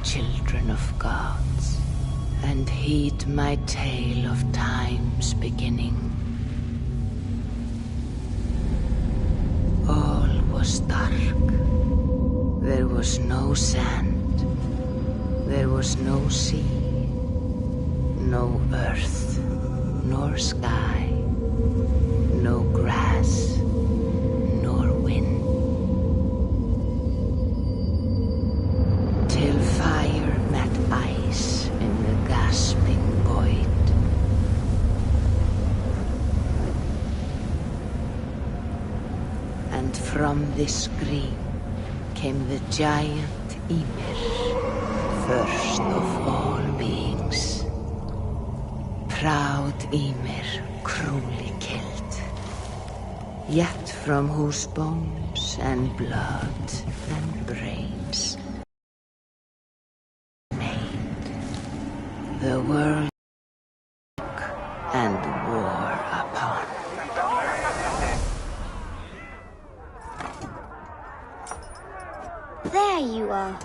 children of gods, and heed my tale of time's beginning. All was dark. There was no sand. There was no sea, no earth, nor sky, no grass, nor wind. Till fire met ice in the gasping void. And from this scream came the giant Ymir, first of all beings. Proud Ymir, cruelly killed, yet from whose bones and blood and brains the world and war upon. There you are.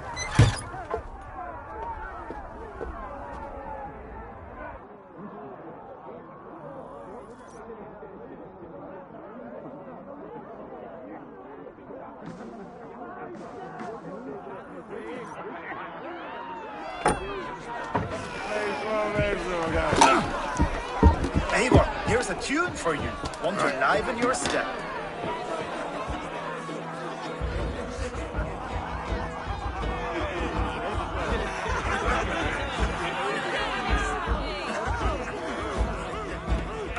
Eivor, here's a tune for you. Want to liven your step.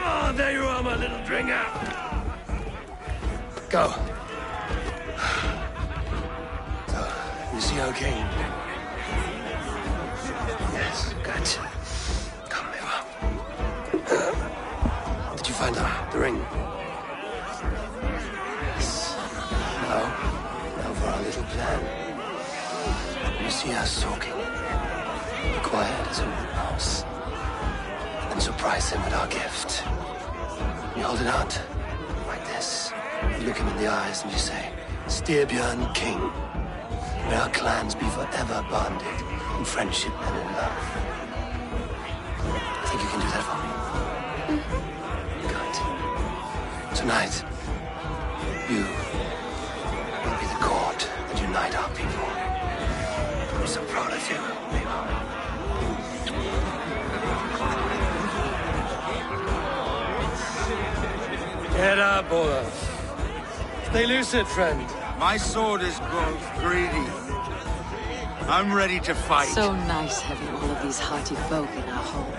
Oh, there you are, my little dringer. Go. So, you see our king? Yes, good. Come, Eva. Did you find the ring? Yes. Now for our little plan. You see us talking. Quiet as a mouse. And surprise him with our gift. You hold it out, like this. You look him in the eyes and you say, Styrbjörn King, may our clans be forever bonded in friendship and in love. Think you can do that for me? Good. Tonight, you will be the cord that unite our people. I'm so proud of you, Eivor. Get up, Olaf. Stay lucid, friend. My sword is grown greedy. I'm ready to fight. So nice having all of these hearty folk in our home.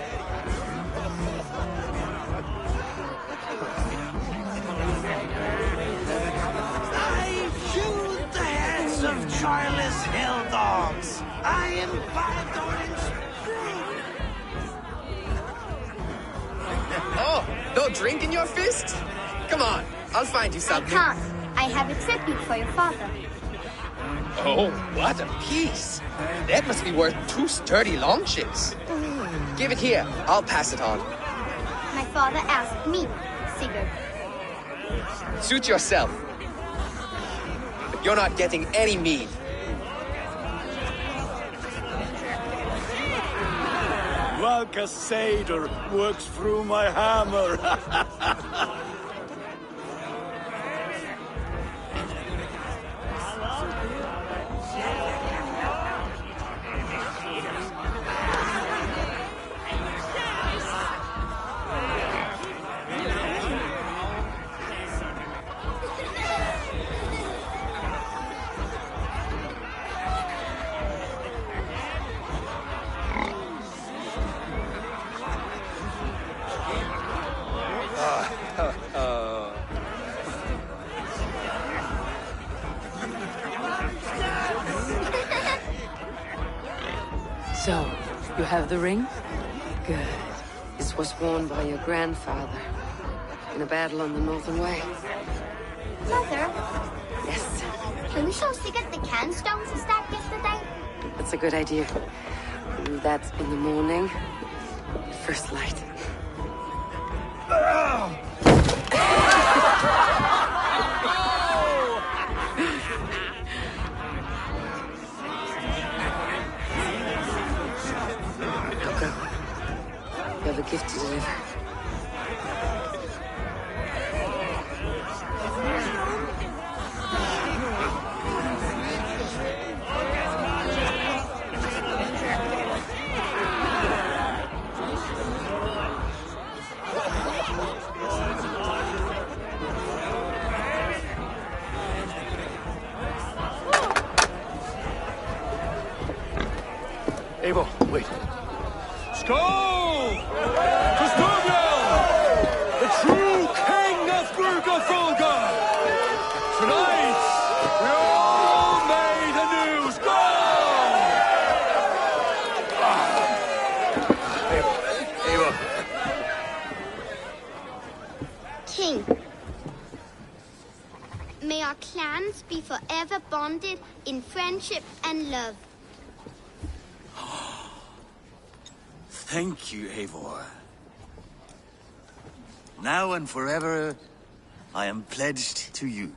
I chewed the heads of joyless hill dogs. I imbibed orange spring. Oh, no drink in your fist? Come on, I'll find you I something. can't. I have a tribute for your father. Oh, what a piece. That must be worth 2 sturdy longships. Give it here, I'll pass it on. My father asked me, Sigurd. Suit yourself. But you're not getting any mead. Like a satyr works through my hammer. So, you have the ring? Good. This was worn by your grandfather in a battle on the Northern Way. Mother, Yes, can we show Sigurd the canstones he stabbed yesterday? that's a good idea. We'll do that in the morning. First light. Go. You have a gift to deliver. Eivor, wait. Skål! To Styrbjörn, the true king of Gurgafulga! Tonight, we all made anew. Skål! Eivor. King, may our clans be forever bonded in friendship and love. Thank you, Eivor. Now and forever, I am pledged to you.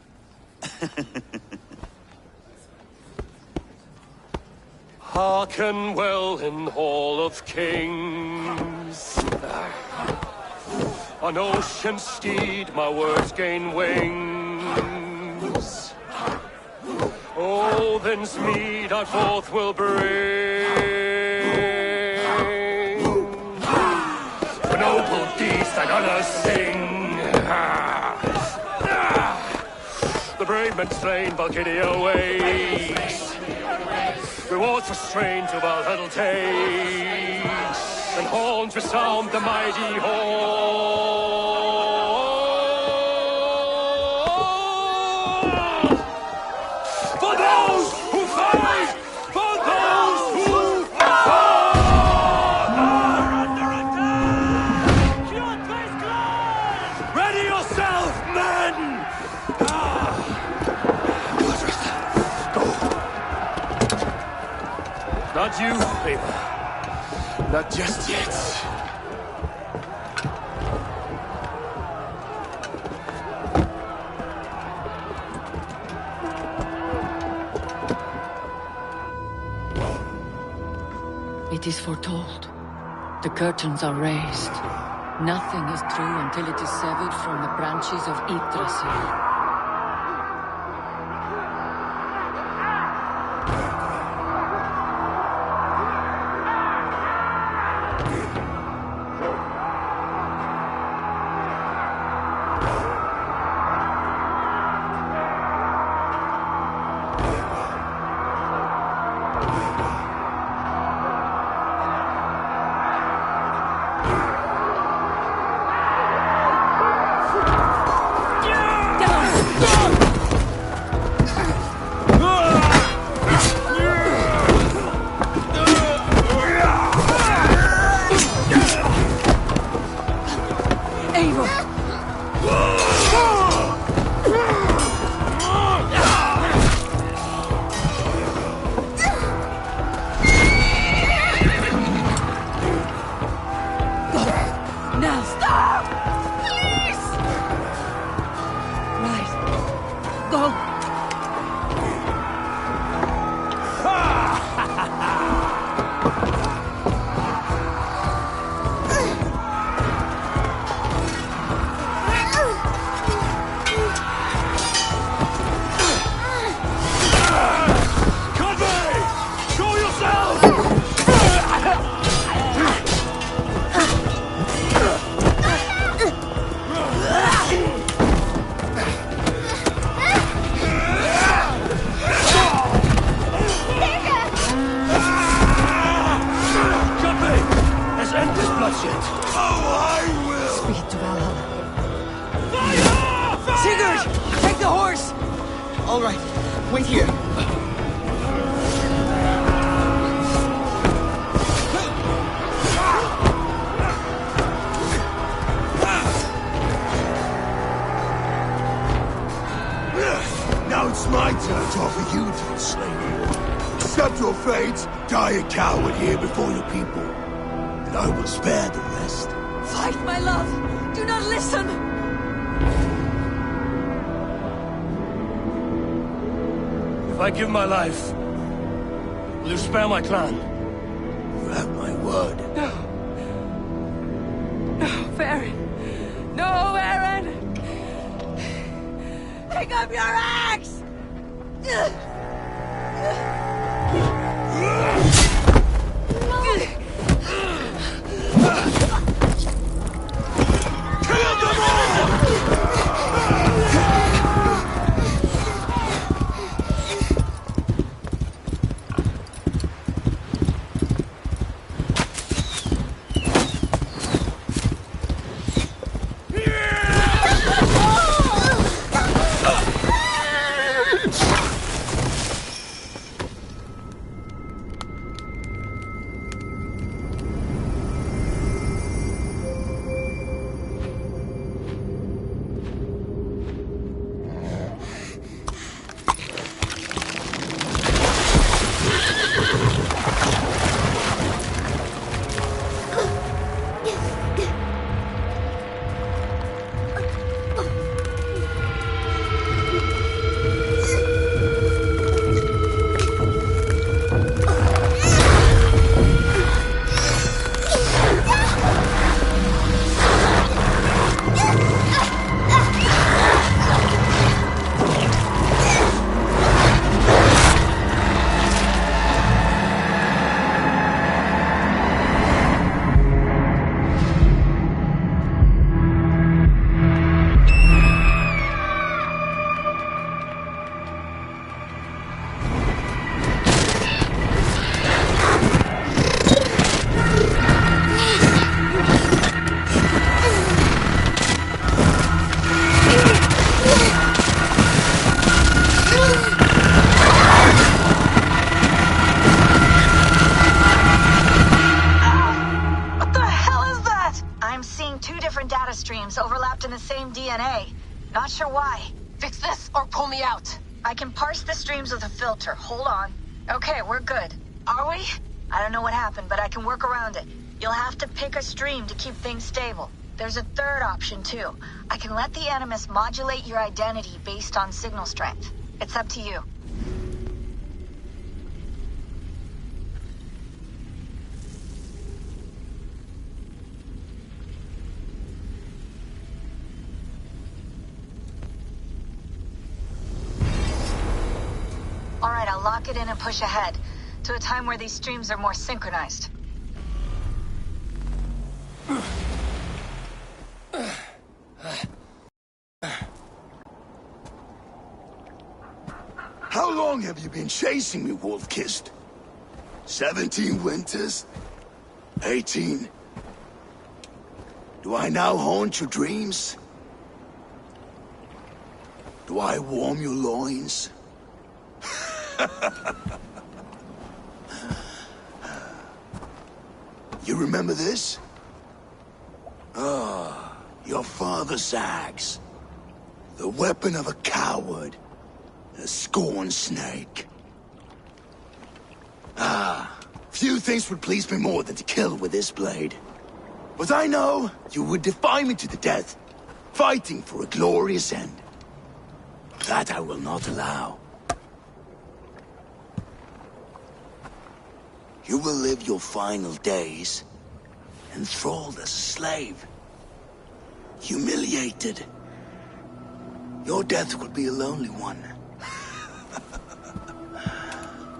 Hearken well in Hall of Kings. On ocean steed my words gain wings. Odin's mead I forth will bring. For noble deeds thine honor sing. The brave men slain Valkyria waits. Rewards for strain to Valhalla takes, and horns resound the mighty hall. For those who fight, for those who fight. Are under attack! Your face closed! Ready yourself, men! Not you, Eivor. Not just yet. It is foretold. The curtains are raised. Nothing is true until it is severed from the branches of Yggdrasil. All right, wait here. Now it's my turn to offer you to the slain. Accept your fate, die a coward here before your people, and I will spare the rest. Fight, my love! Do not listen! If I give my life, will you spare my clan? You have my word. No. No, Baron. No, Baron! Pick up your axe! Not sure why. Fix this or pull me out. I can parse the streams with a filter. Hold on. Okay, we're good. Are we? I don't know what happened, but I can work around it. You'll have to pick a stream to keep things stable. There's a third option, too. I can let the Animus modulate your identity based on signal strength. It's up to you. All right, I'll lock it in and push ahead to a time where these streams are more synchronized. How long have you been chasing me, Wolf-Kissed? 17 winters? 18? Do I now haunt your dreams? Do I warm your loins? You remember this? Ah, your father's axe. The weapon of a coward. A scorned snake. Ah, few things would please me more than to kill with this blade. But I know you would defy me to the death, fighting for a glorious end. That I will not allow. You will live your final days enthralled as a slave. Humiliated. Your death will be a lonely one.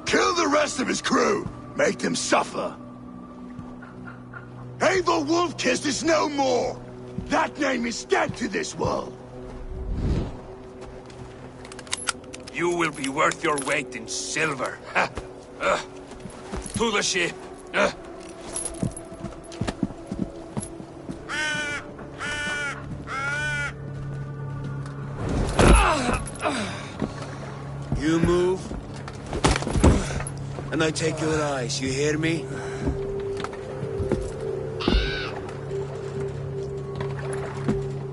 Kill the rest of his crew! Make them suffer! Eivor Wolf-Kissed is no more! That name is dead to this world! You will be worth your weight in silver. To the ship. You move, and I take your eyes, you hear me?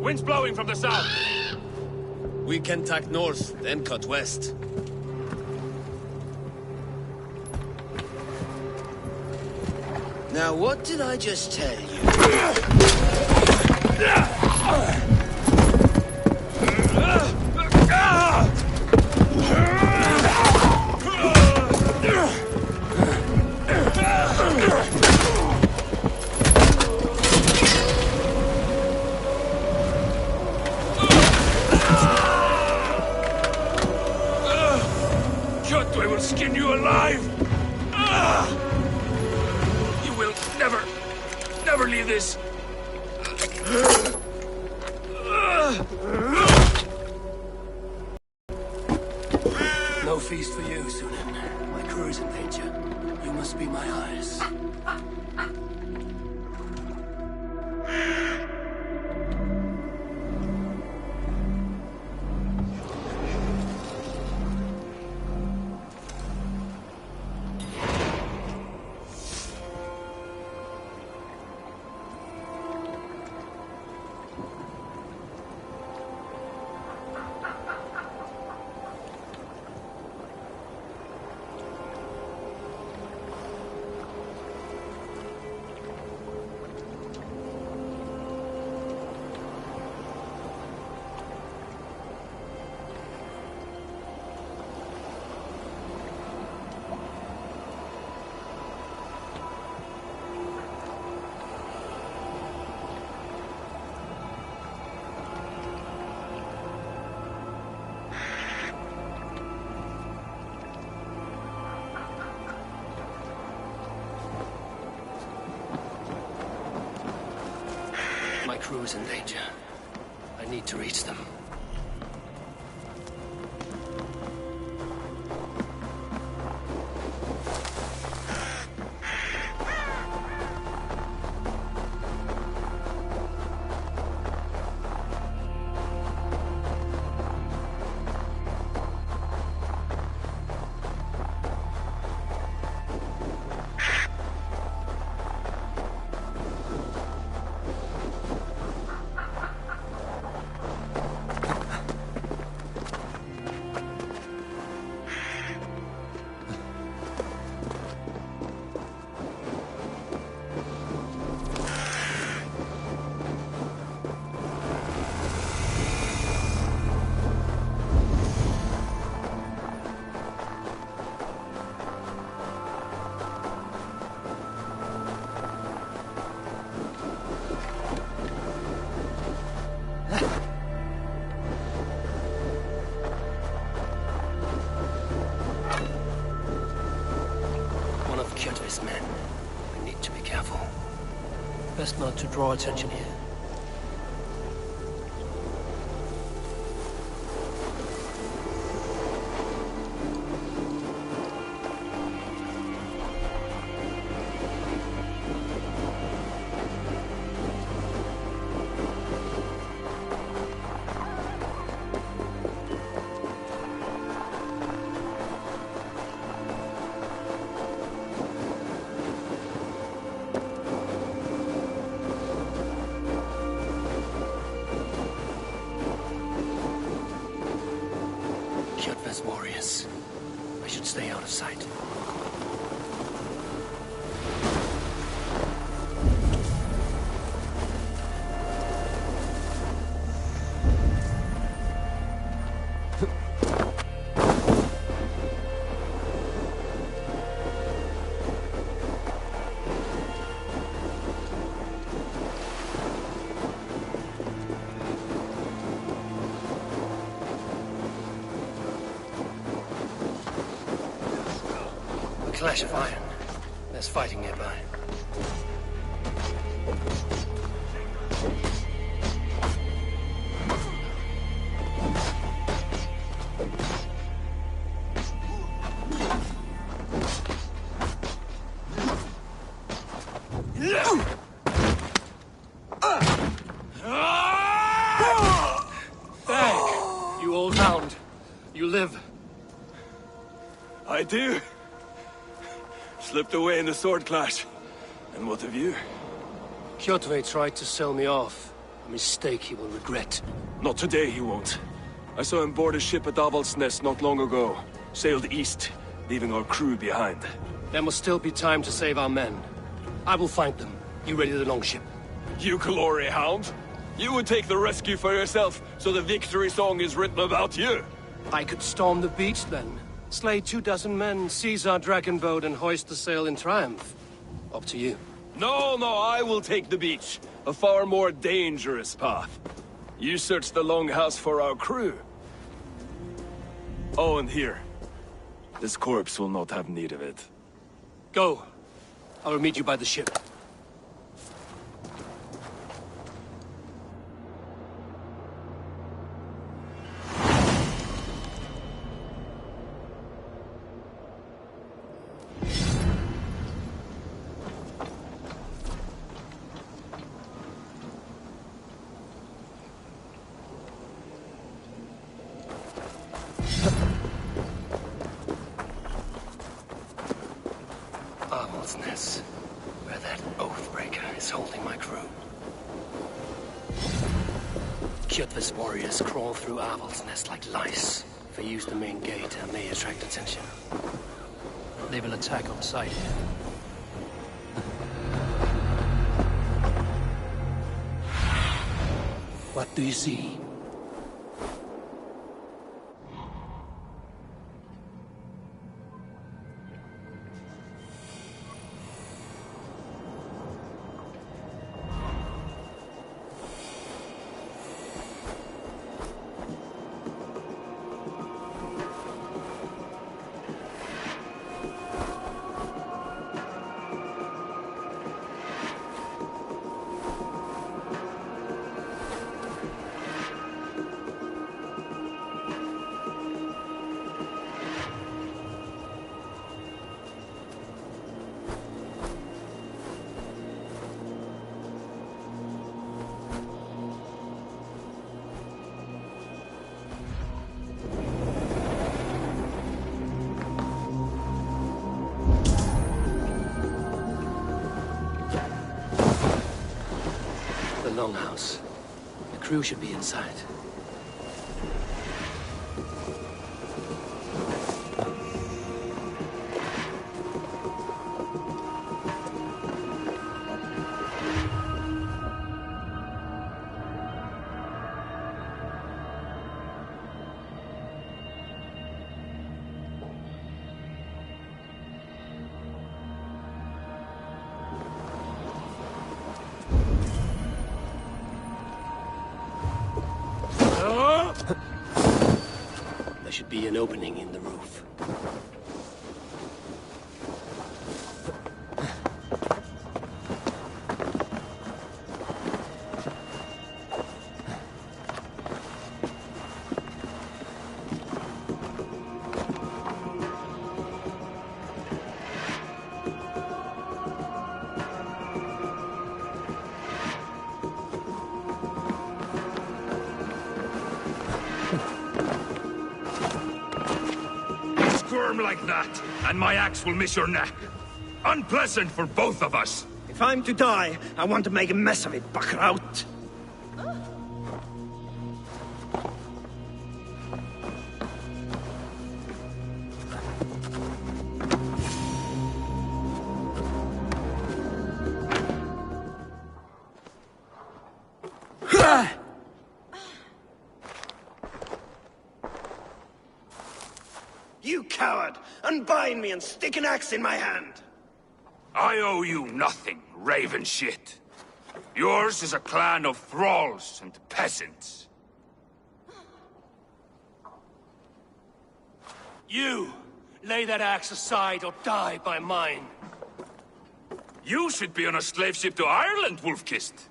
Wind's blowing from the south. We can tack north, then cut west. Now, what did I just tell you? Kjotve will skin you alive! You will never leave this! No feast for you, Sunan. My crew is in danger. You must be my eyes. My crew is in danger. I need to reach them. Kjotve's men. We need to be careful. Best not to draw attention here. Kjotve's warriors. I should stay out of sight. Clash of iron. There's fighting nearby. Hey, you old hound. You live. I do. Slipped away in the sword clash. And what of you? Kjotve tried to sell me off. A mistake he will regret. Not today, he won't. I saw him board a ship at Avaldsnes not long ago. Sailed east, leaving our crew behind. There must still be time to save our men. I will find them. You ready the longship? You glory hound? You would take the rescue for yourself, so the victory song is written about you. I could storm the beach then. Slay 24 men, seize our dragon boat, and hoist the sail in triumph. Up to you. No, I will take the beach. A far more dangerous path. You search the longhouse for our crew. Oh, and here. This corpse will not have need of it. Go. I will meet you by the ship. Avaldsnes, where that Oathbreaker is holding my crew. Kjotve's warriors crawl through Avaldsnes like lice. If I use the main gate, I may attract attention. They will attack on sight. What do you see? Longhouse. The crew should be inside. There should be an opening in the roof. like that, and my axe will miss your neck. Unpleasant for both of us. If I'm to die, I want to make a mess of it, Buckraut. You coward! Unbind me and stick an axe in my hand! I owe you nothing, raven shit. Yours is a clan of thralls and peasants. You! Lay that axe aside or die by mine. You should be on a slave ship to Ireland, Wolf-Kissed.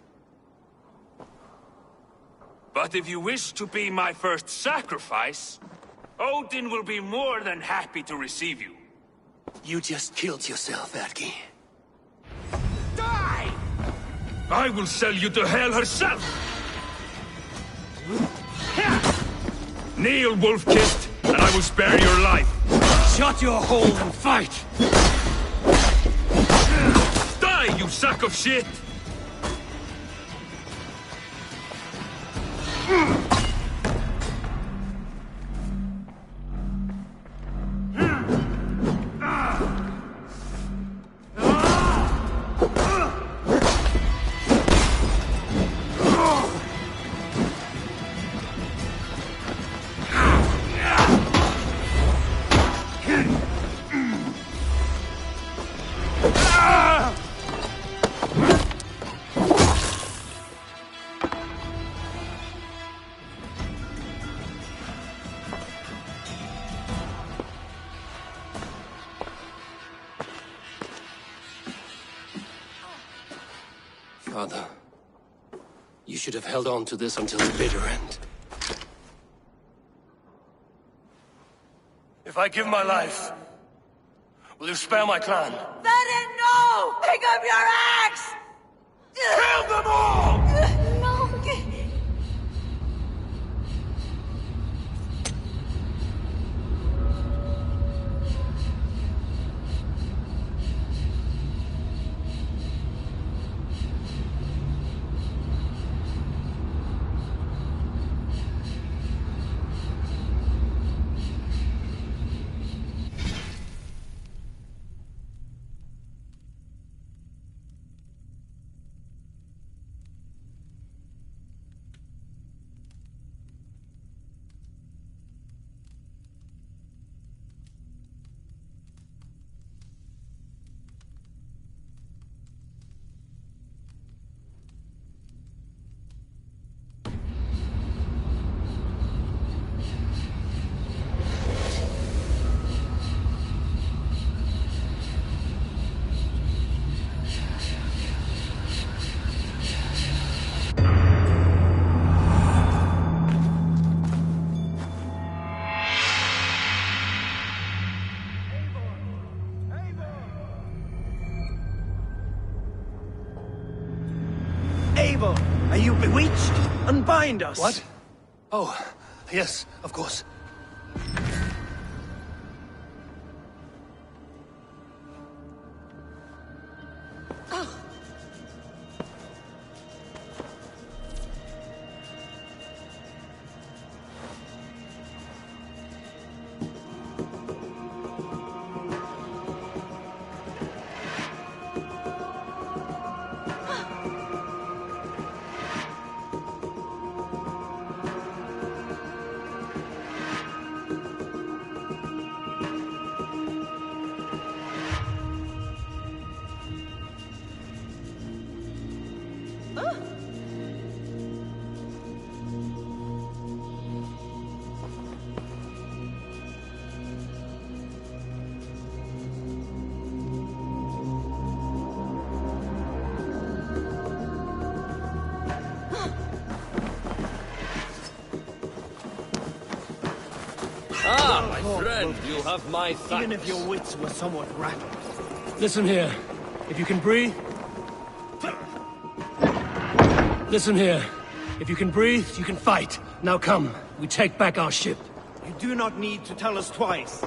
But if you wish to be my first sacrifice, Odin will be more than happy to receive you. You just killed yourself, Erki. Die! I will sell you to Hell herself! Kneel, Wolf-Kissed, and I will spare your life. Shut your hole and fight! Die, you sack of shit! Father, you should have held on to this until the bitter end. If I give my life, will you spare my clan? Then no! Pick up your axe! Kill them all! No. Abel, are you bewitched? Unbind us! What? Oh, yes, of course. Friend, you have my thanks. Even if your wits were somewhat rattled. Listen here. If you can breathe... Listen here. If you can breathe, you can fight. Now come. We take back our ship. You do not need to tell us twice.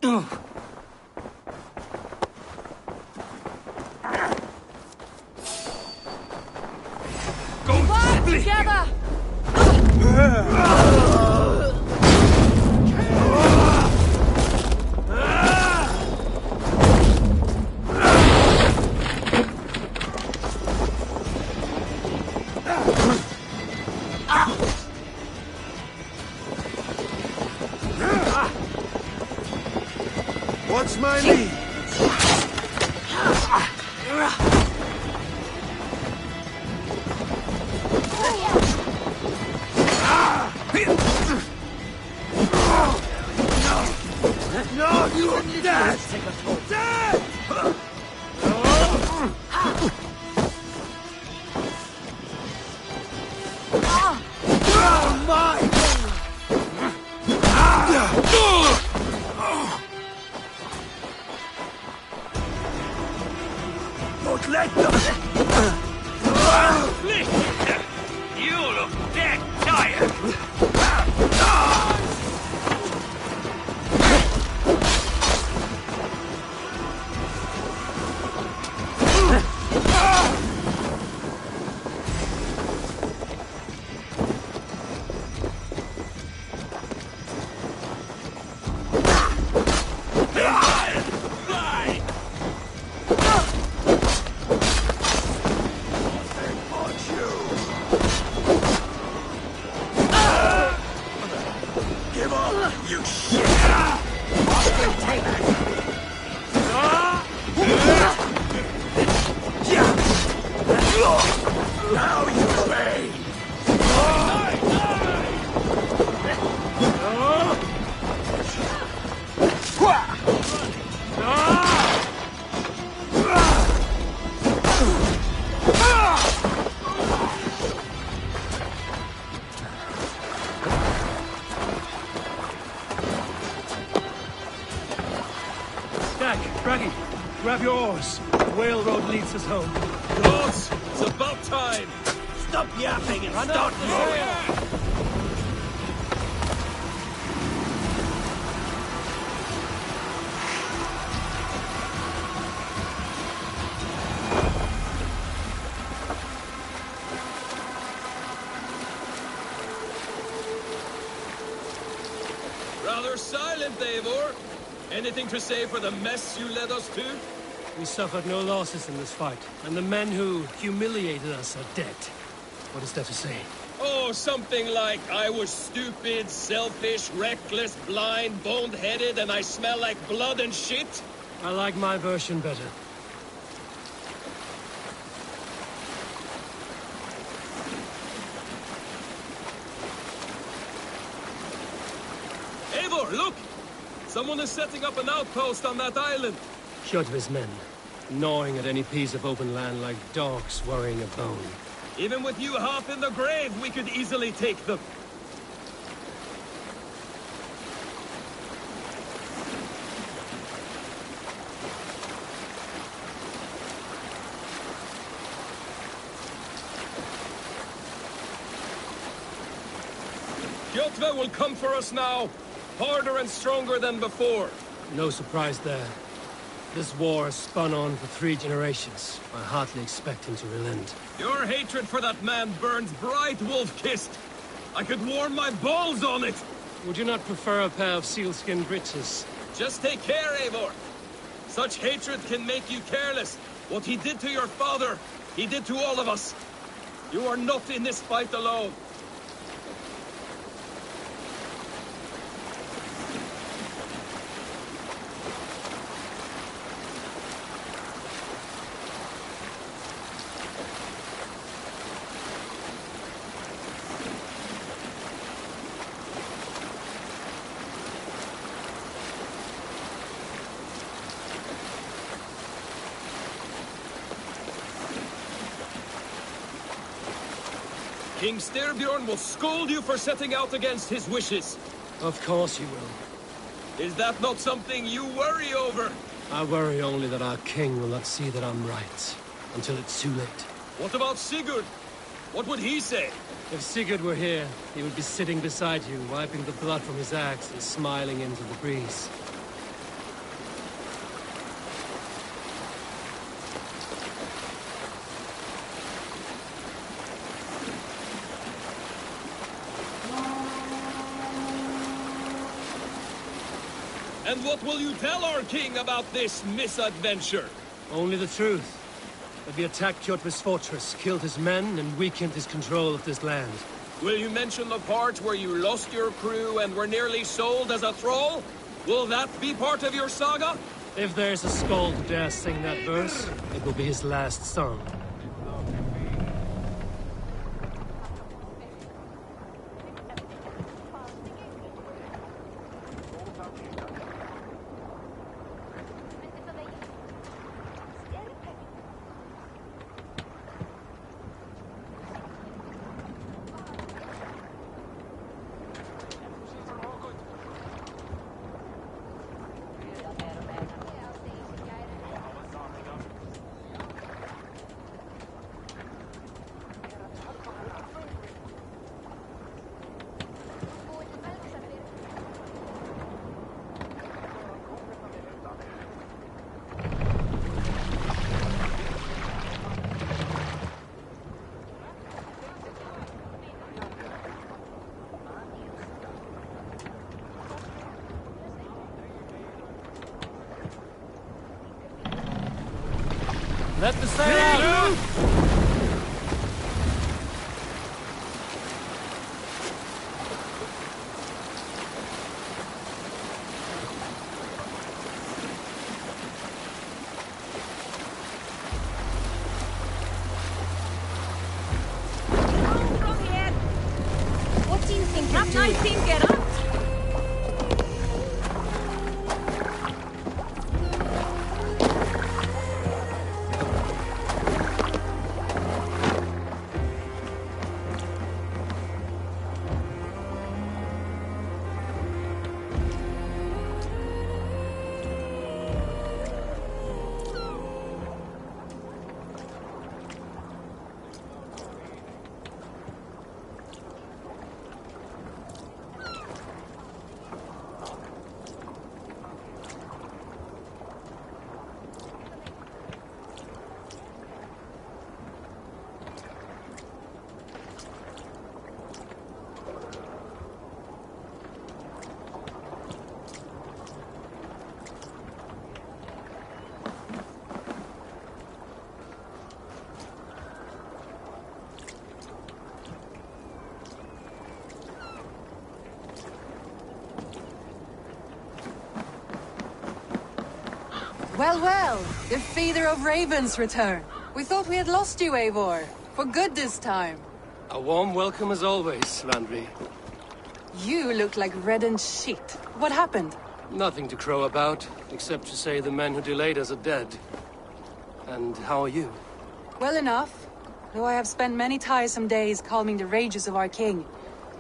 Work together! What's my lead? No, you're dead! Dead! Don't let them! Listen! You look dead tired! Give up, you shit! Now you obey! Braggy, grab your oars. The whale road leads us home. Boss, it's about time. Stop yapping and start moving! Rather silent, Eivor. Anything to say for the mess you led us to? We suffered no losses in this fight, and the men who humiliated us are dead. What is there to say? Oh, something like, I was stupid, selfish, reckless, blind, bone-headed, and I smell like blood and shit? I like my version better. Eivor, look! Someone is setting up an outpost on that island. Kjotve's men, gnawing at any piece of open land like dogs worrying a bone. Even with you half in the grave, we could easily take them. Kjotve will come for us now, harder and stronger than before. No surprise there. This war has spun on for 3 generations. I hardly expect him to relent. Your hatred for that man burns bright, wolf-kissed. I could warm my balls on it. Would you not prefer a pair of sealskin breeches? Just take care, Eivor. Such hatred can make you careless. What he did to your father, he did to all of us. You are not in this fight alone. King Styrbjorn will scold you for setting out against his wishes. Of course he will. Is that not something you worry over? I worry only that our king will not see that I'm right, until it's too late. What about Sigurd? What would he say? If Sigurd were here, he would be sitting beside you, wiping the blood from his axe and smiling into the breeze. And what will you tell our king about this misadventure? Only the truth. That we attacked Kjotve's fortress, killed his men, and weakened his control of this land. Will you mention the part where you lost your crew and were nearly sold as a thrall? Will that be part of your saga? If there's a skald who dares sing that verse, it will be his last song. Let the sail out! What do you think you're doing? Well, well, the feeder of ravens return. We thought we had lost you, Eivor. For good this time. A warm welcome as always, Landry. You look like reddened shit. What happened? Nothing to crow about, except to say the men who delayed us are dead. And how are you? Well enough. Though I have spent many tiresome days calming the rages of our king.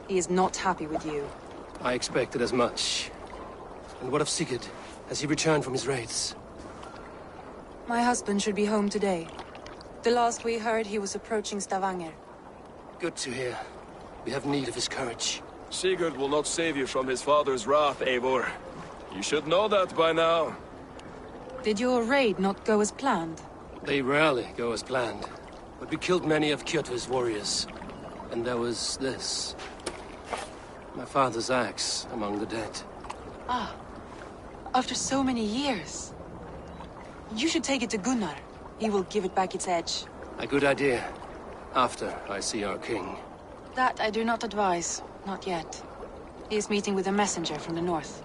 He is not happy with you. I expected as much. And what of Sigurd? Has he returned from his raids? My husband should be home today. The last we heard, he was approaching Stavanger. Good to hear. We have need of his courage. Sigurd will not save you from his father's wrath, Eivor. You should know that by now. Did your raid not go as planned? They rarely go as planned. But we killed many of Kjotve's warriors. And there was this. My father's axe among the dead. Ah. After so many years. You should take it to Gunnar. He will give it back its edge. A good idea. After I see our king. That I do not advise. Not yet. He is meeting with a messenger from the north.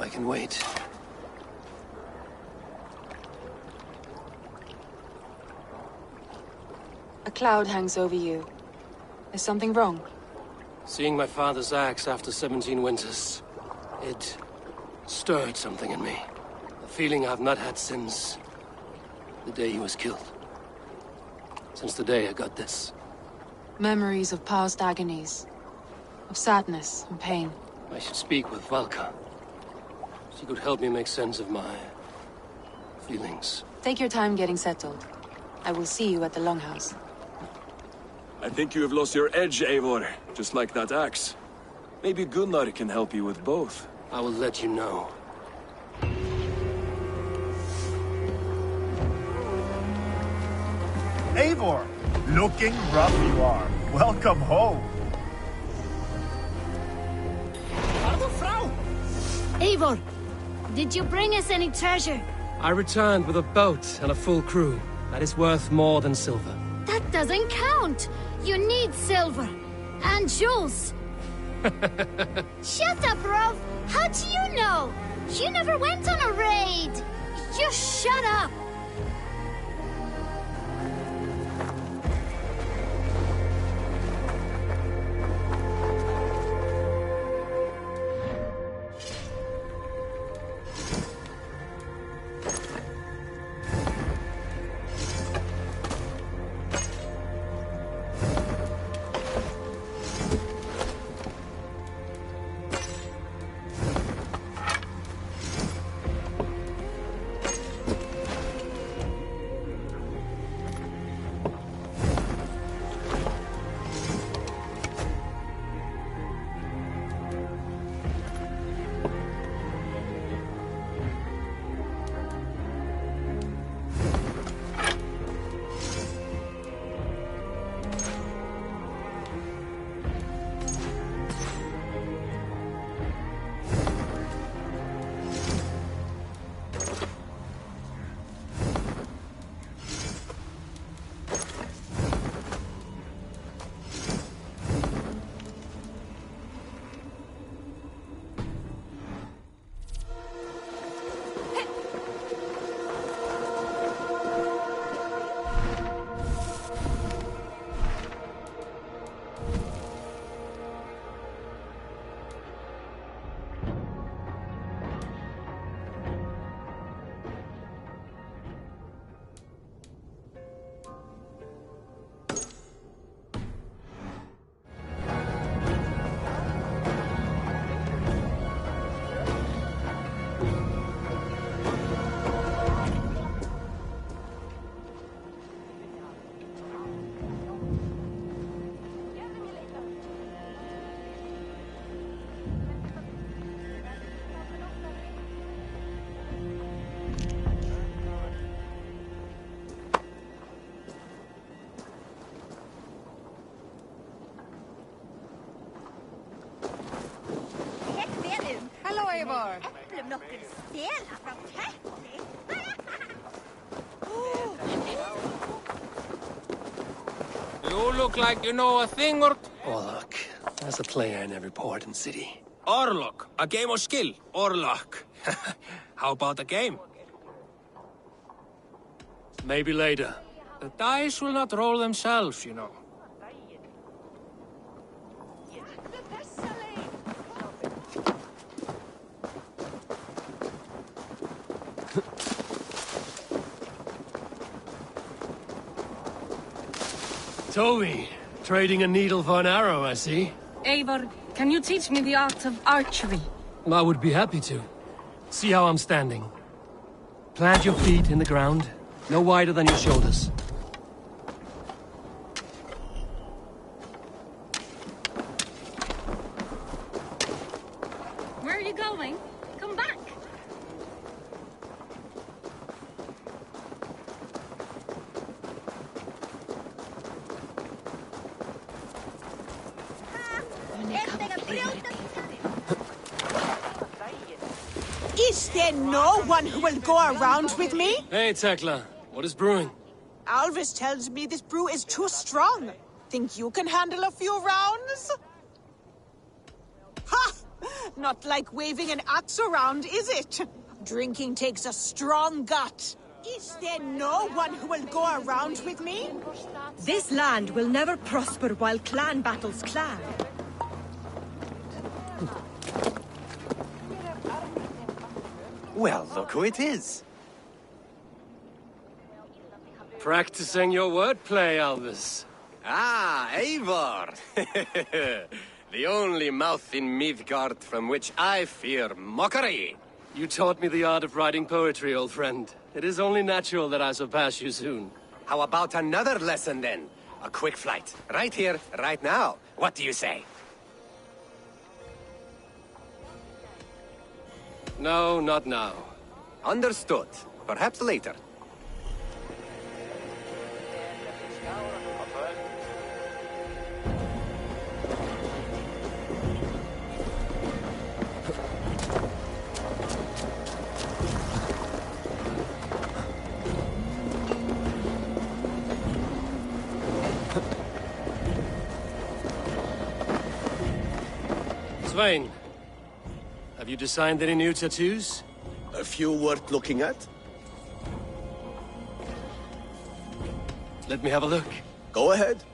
I can wait. A cloud hangs over you. Is something wrong? Seeing my father's axe after 17 winters, it stirred something in me. A feeling I've not had since the day he was killed. Since the day I got this. Memories of past agonies. Of sadness and pain. I should speak with Valka. She could help me make sense of my feelings. Take your time getting settled. I will see you at the Longhouse. I think you have lost your edge, Eivor. Just like that axe. Maybe Gunnar can help you with both. I will let you know. Eivor, looking rough you are. Welcome home. Eivor, Did you bring us any treasure? I returned with a boat and a full crew. That is worth more than silver. That doesn't count! You need silver. And jewels. Shut up, Rov! How do you know? You never went on a raid! You shut up! Eivor. You look like you know a thing or... Oh, look. There's a player in every port and city. Or luck. A game of skill. Or luck. How about a game? Maybe later. The dice will not roll themselves, you know. Toby, trading a needle for an arrow, I see. Eivor, can you teach me the art of archery? I would be happy to. See how I'm standing. Plant your feet in the ground, no wider than your shoulders. Where are you going? Come back. Is there no one who will go around with me? Hey, Tekla. What is brewing? Alvis tells me this brew is too strong. Think you can handle a few rounds? Ha! Not like waving an axe around, is it? Drinking takes a strong gut. Is there no one who will go around with me? This land will never prosper while clan battles clan. Well, look who it is. Practicing your wordplay, Alvis. Ah, Eivor! The only mouth in Midgard from which I fear mockery. You taught me the art of writing poetry, old friend. It is only natural that I surpass you soon. How about another lesson, then? A quick flight. Right here, right now. What do you say? No, not now. Understood. Perhaps later. Svein, have you designed any new tattoos? A few worth looking at? Let me have a look. Go ahead.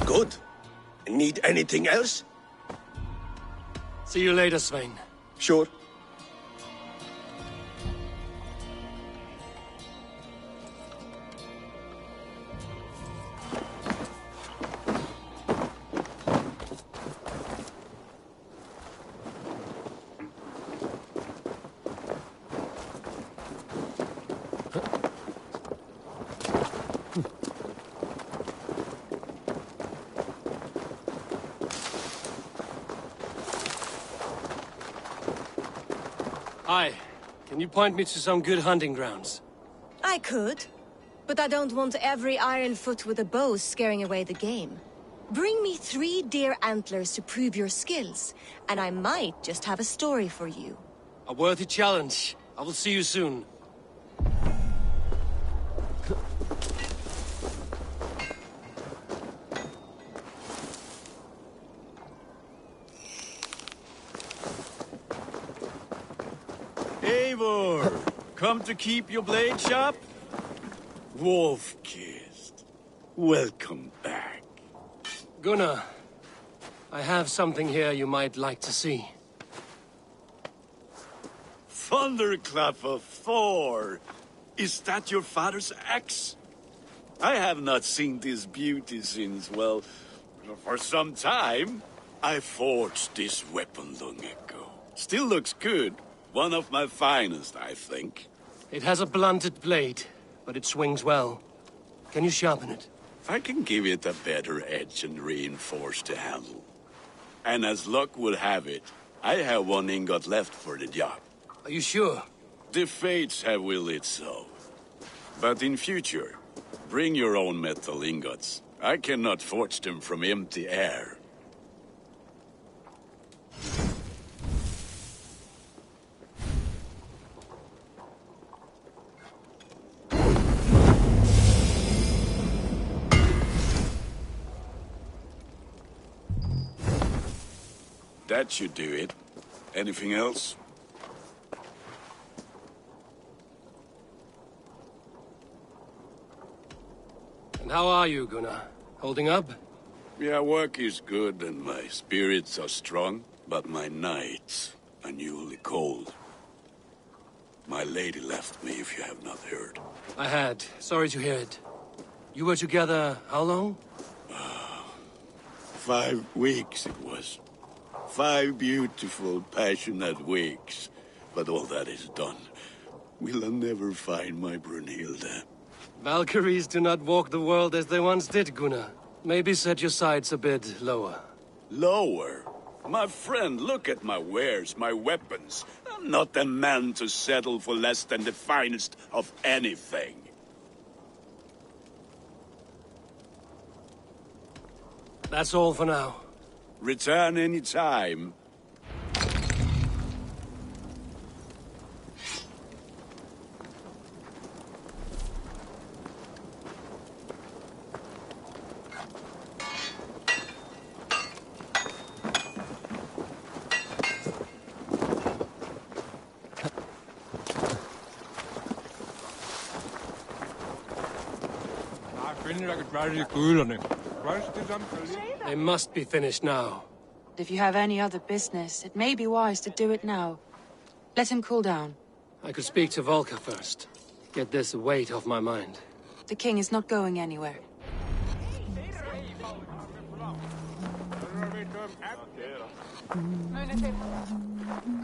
Good. Need anything else? See you later, Svein. Sure. Hi. Can you point me to some good hunting grounds? I could, but I don't want every iron foot with a bow scaring away the game. Bring me 3 deer antlers to prove your skills, and I might just have a story for you. A worthy challenge. I will see you soon. Eivor, come to keep your blade sharp? Wolf-kissed, welcome back. Gunnar, I have something here you might like to see. Thunderclap of Thor! Is that your father's axe? I have not seen this beauty since, well, for some time. I forged this weapon long ago. Still looks good. One of my finest, I think. It has a blunted blade, but it swings well. Can you sharpen it? I can give it a better edge and reinforce the handle. And as luck will have it, I have 1 ingot left for the job. Are you sure? The fates have willed it so. But in future, bring your own metal ingots. I cannot forge them from empty air. That should do it. Anything else? And how are you, Gunnar? Holding up? Yeah, work is good and my spirits are strong, but my nights are newly cold. My lady left me, if you have not heard. I had. Sorry to hear it. You were together how long? 5 weeks it was. 5 beautiful, passionate weeks. But all that is done. We'll never find my Brunhilde. Valkyries do not walk the world as they once did, Gunnar. Maybe set your sights a bit lower. Lower? My friend, look at my wares, my weapons. I'm not a man to settle for less than the finest of anything. That's all for now. Return any time. They must be finished now. If you have any other business, it may be wise to do it now. Let him cool down. I could speak to Volker first. Get this weight off my mind. The king is not going anywhere.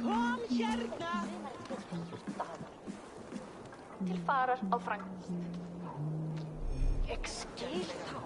Kom hérna! Til farar á Frankfurt. Ég skil þá.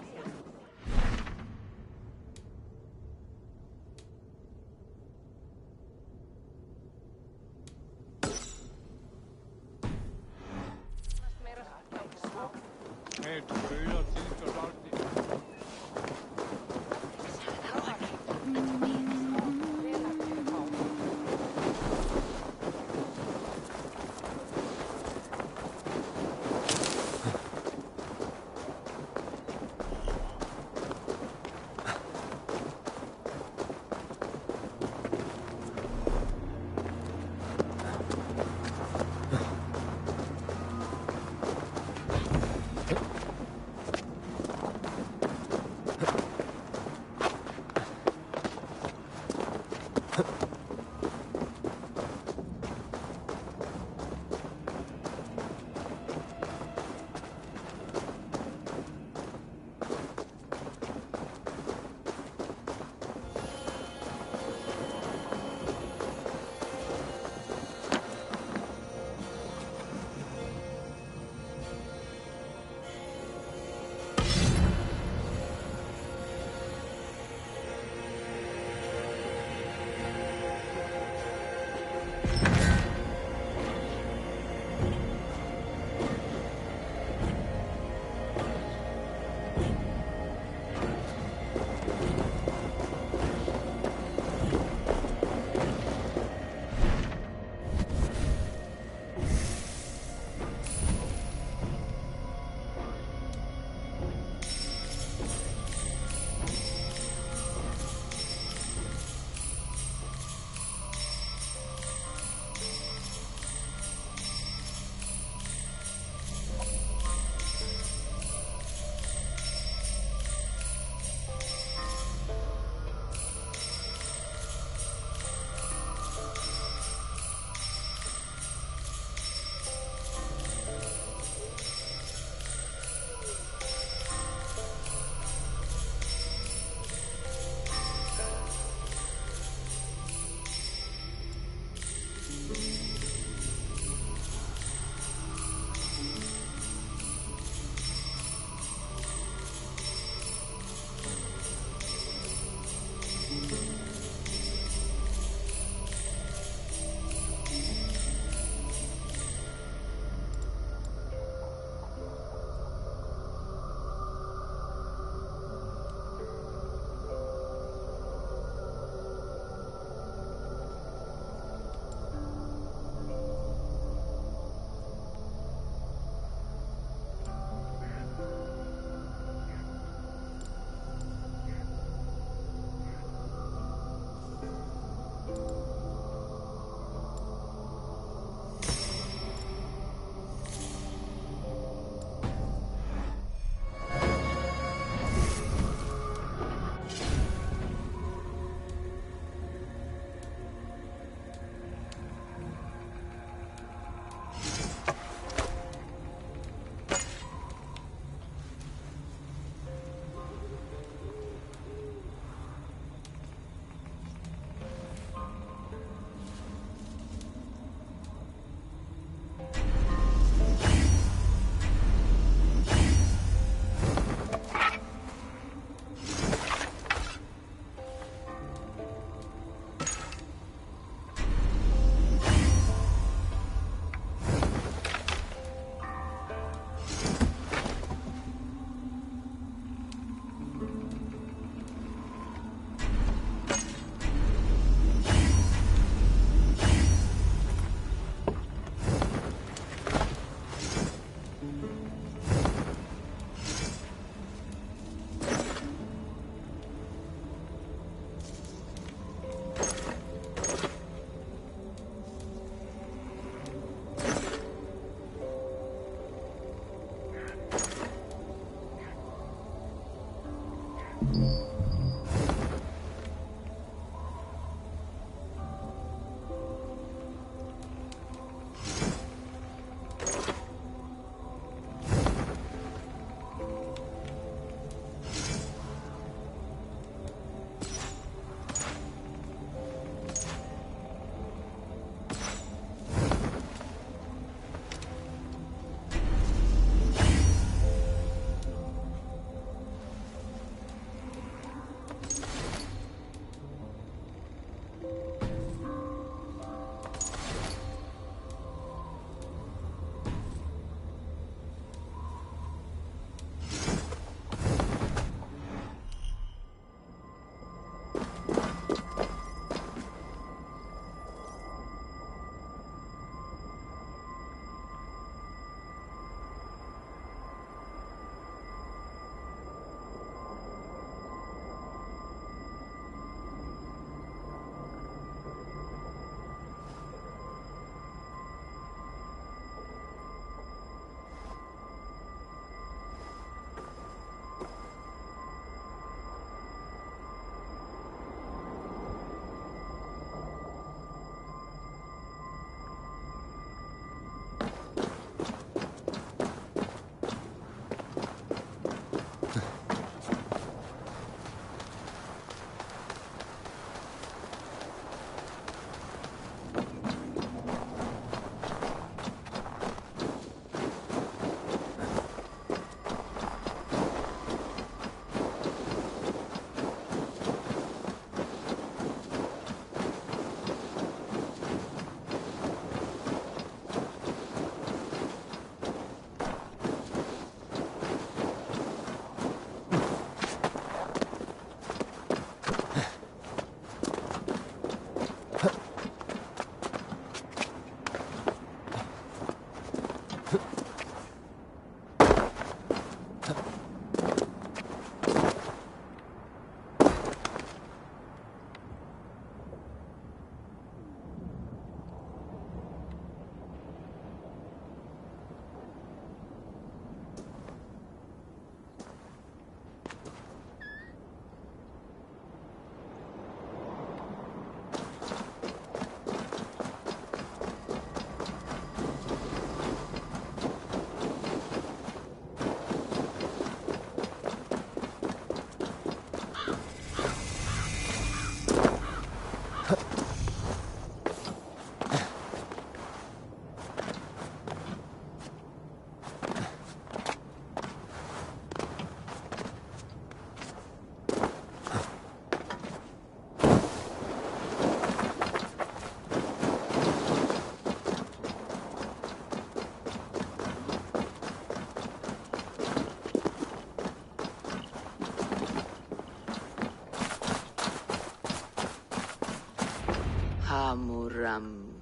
Hamuram.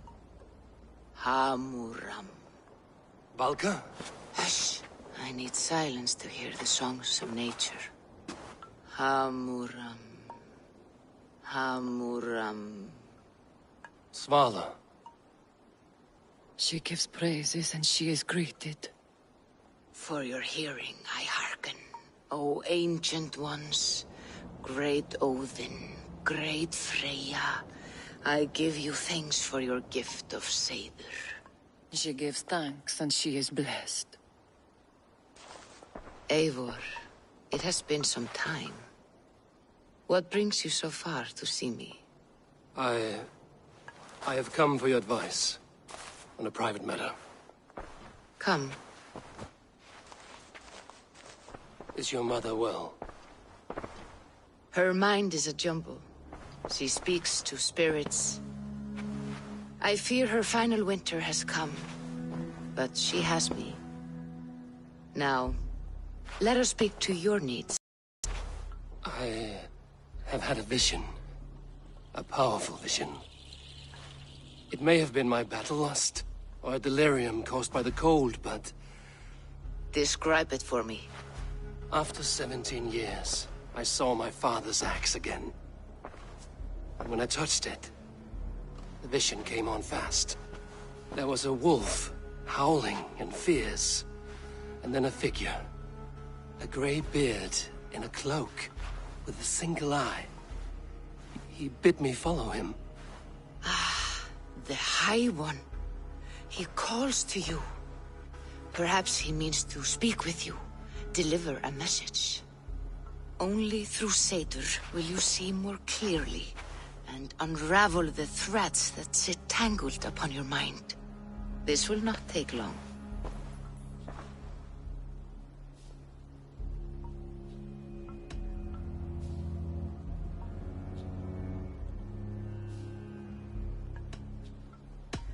Hamuram. Valka? Hush. I need silence to hear the songs of nature. Hamuram. Hamuram. Svala. She gives praises and she is greeted. For your hearing, I hearken. O ancient ones, great Odin, great Freya, I give you thanks for your gift of Seder. She gives thanks and she is blessed. Eivor, it has been some time. What brings you so far to see me? I have come for your advice on a private matter. Come. Is your mother well? Her mind is a jumble. She speaks to spirits. I fear her final winter has come, but she has me. Now, let her speak to your needs. I have had a vision. A powerful vision. It may have been my battle lust, or a delirium caused by the cold, but... Describe it for me. After 17 years, I saw my father's axe again. And when I touched it, the vision came on fast. There was a wolf, howling and fierce, and then a figure. A grey beard in a cloak. with a single eye. He bid me follow him. Ah, the High One. He calls to you. Perhaps he means to speak with you, deliver a message. Only through Seder will you see more clearly and unravel the threads that sit tangled upon your mind. This will not take long.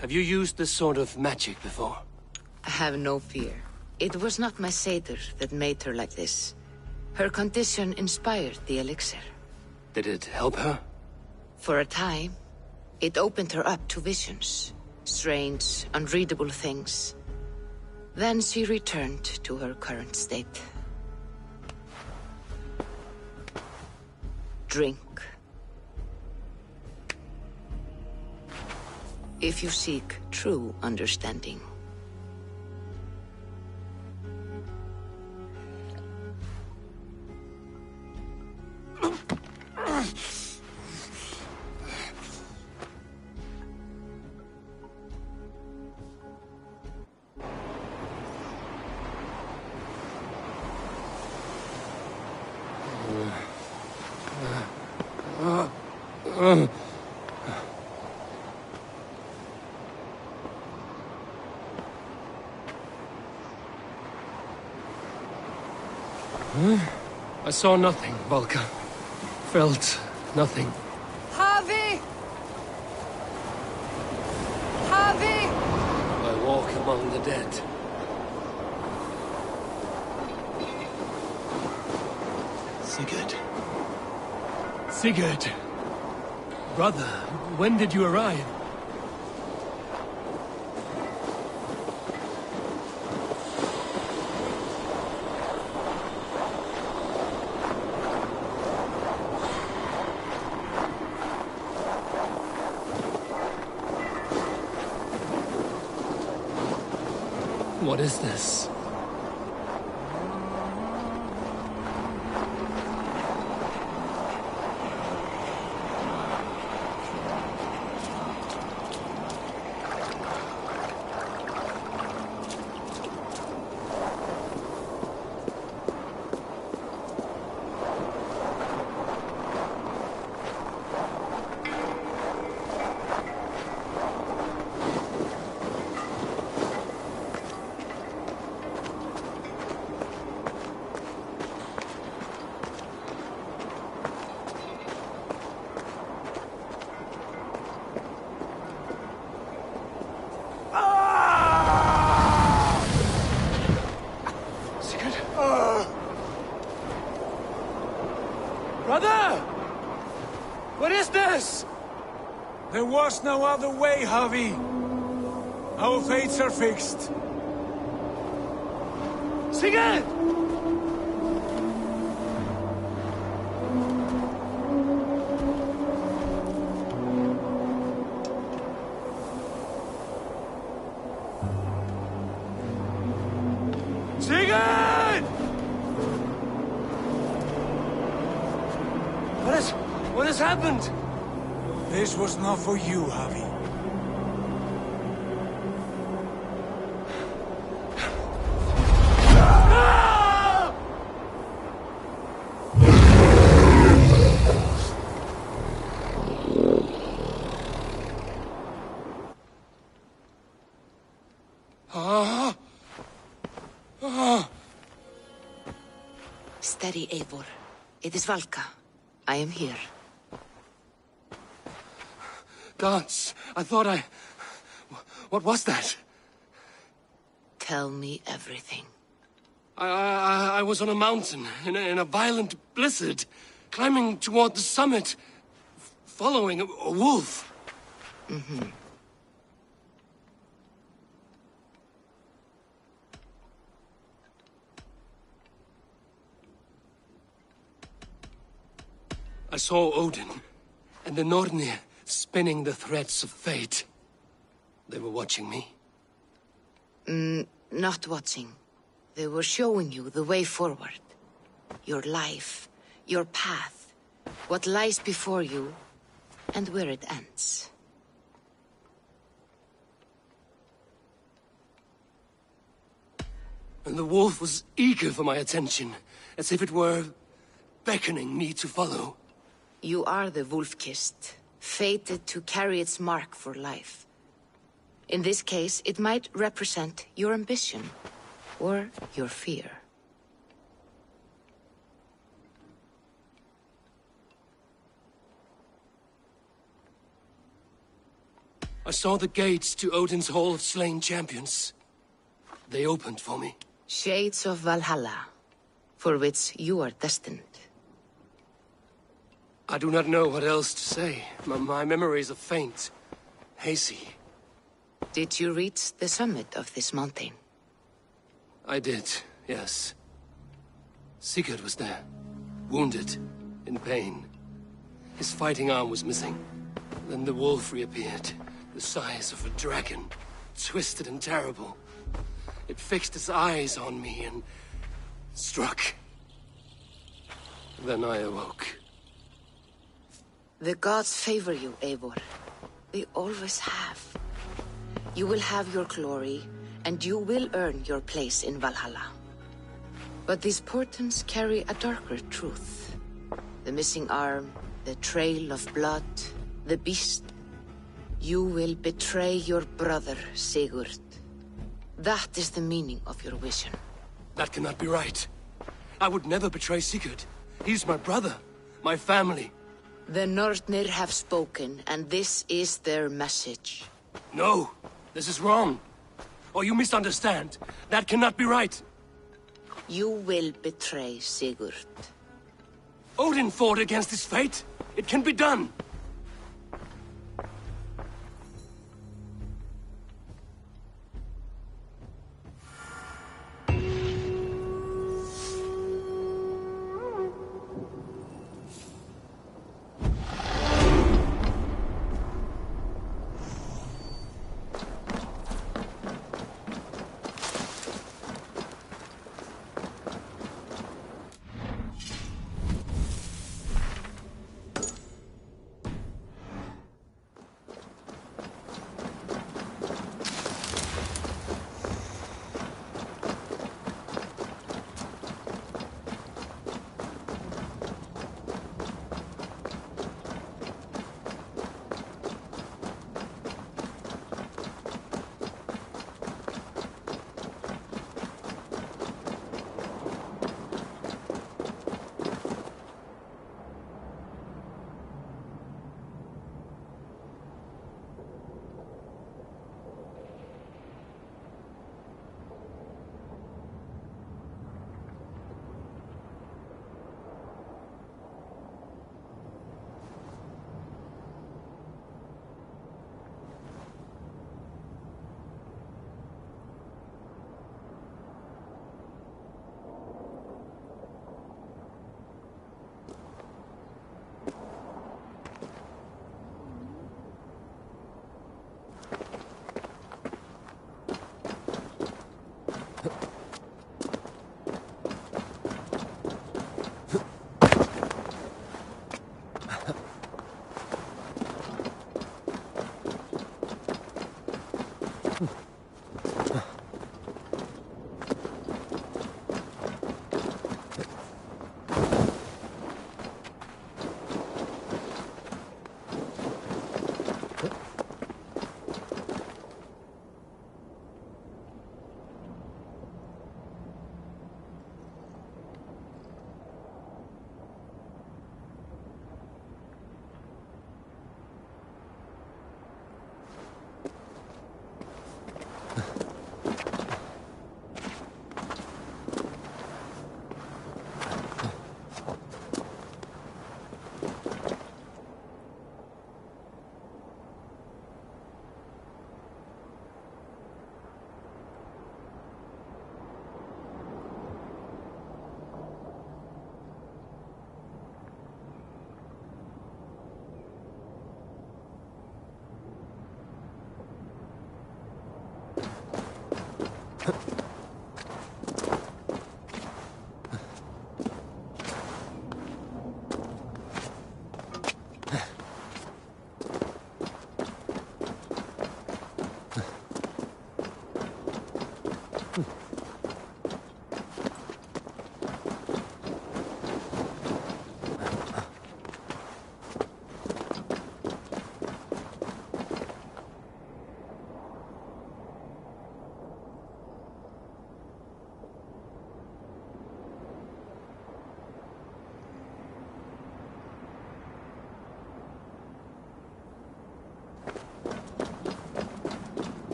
Have you used this sort of magic before? Have no fear. It was not my Seder that made her like this. Her condition inspired the elixir. Did it help her? For a time, it opened her up to visions. Strange, unreadable things. Then she returned to her current state. Drink. If you seek true understanding. I saw nothing, Valka. Felt nothing. Javi! Javi! I walk among the dead. Sigurd. Sigurd! Brother, when did you arrive? What is this? Brother! What is this? There was no other way, Javi. Our fates are fixed. Sigurd! Sigurd! What has happened? This was not for you, Javi. Steady, Eivor. It is Valka. I am here. Gods, I thought I... What was that? Tell me everything. I was on a mountain, in a violent blizzard, climbing toward the summit, following a wolf. Mm-hmm. I saw Odin and the Nornir spinning the threads of fate. They were watching me. Not watching. They were showing you the way forward. Your life, your path. what lies before you, and where it ends. And the wolf was eager for my attention, as if it were beckoning me to follow. You are the wolf-kissed, fated to carry its mark for life. In this case, it might represent your ambition, or your fear. I saw the gates to Odin's Hall of Slain Champions. They opened for me. Shades of Valhalla, for which you are destined. I do not know what else to say. My memories are faint, hazy. Did you reach the summit of this mountain? I did, yes. Sigurd was there, wounded, in pain. His fighting arm was missing. Then the wolf reappeared, the size of a dragon, twisted and terrible. It fixed its eyes on me and struck. Then I awoke. The gods favor you, Eivor. They always have. You will have your glory, and you will earn your place in Valhalla. But these portents carry a darker truth. The missing arm, the trail of blood, the beast. You will betray your brother, Sigurd. That is the meaning of your vision. That cannot be right. I would never betray Sigurd. He's my brother, my family. The Nornir have spoken, and this is their message. No, this is wrong. Or you misunderstand. That cannot be right. You will betray Sigurd. Odin fought against his fate. It can be done.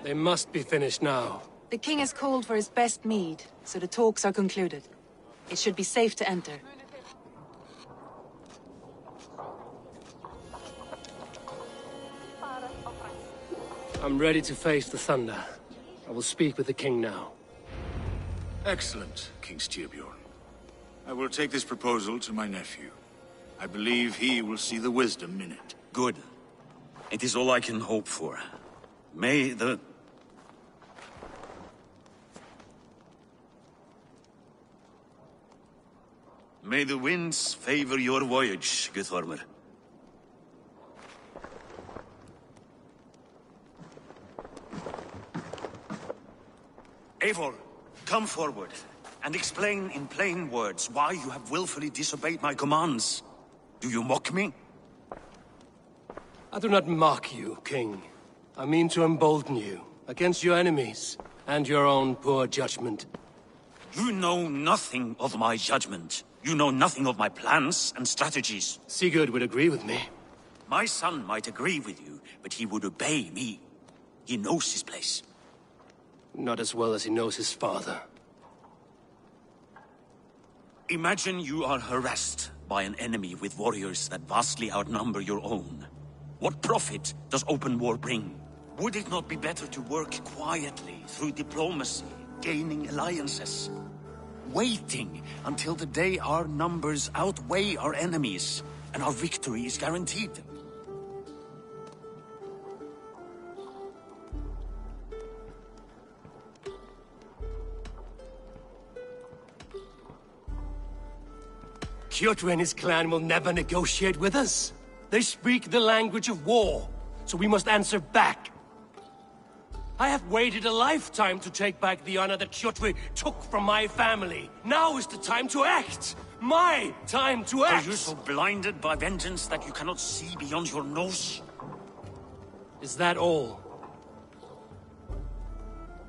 They must be finished now. The king has called for his best mead, so the talks are concluded. It should be safe to enter. I'm ready to face the thunder. I will speak with the king now. Excellent, King Styrbjorn. I will take this proposal to my nephew. I believe he will see the wisdom in it. Good. It is all I can hope for. May the... May the winds favor your voyage, Guthormer. Eivor, come forward, and explain in plain words why you have willfully disobeyed my commands. Do you mock me? I do not mock you, King. I mean to embolden you against your enemies and your own poor judgment. You know nothing of my judgment. You know nothing of my plans and strategies. Sigurd would agree with me. My son might agree with you, but he would obey me. He knows his place. Not as well as he knows his father. Imagine you are harassed by an enemy with warriors that vastly outnumber your own. What profit does open war bring? Would it not be better to work quietly through diplomacy, gaining alliances? Waiting until the day our numbers outweigh our enemies, and our victory is guaranteed. Kjotve and his clan will never negotiate with us. They speak the language of war, so we must answer back. I have waited a lifetime to take back the honor that Kjotve took from my family. Now is the time to act! My time to act! Are you so blinded by vengeance that you cannot see beyond your nose? Is that all?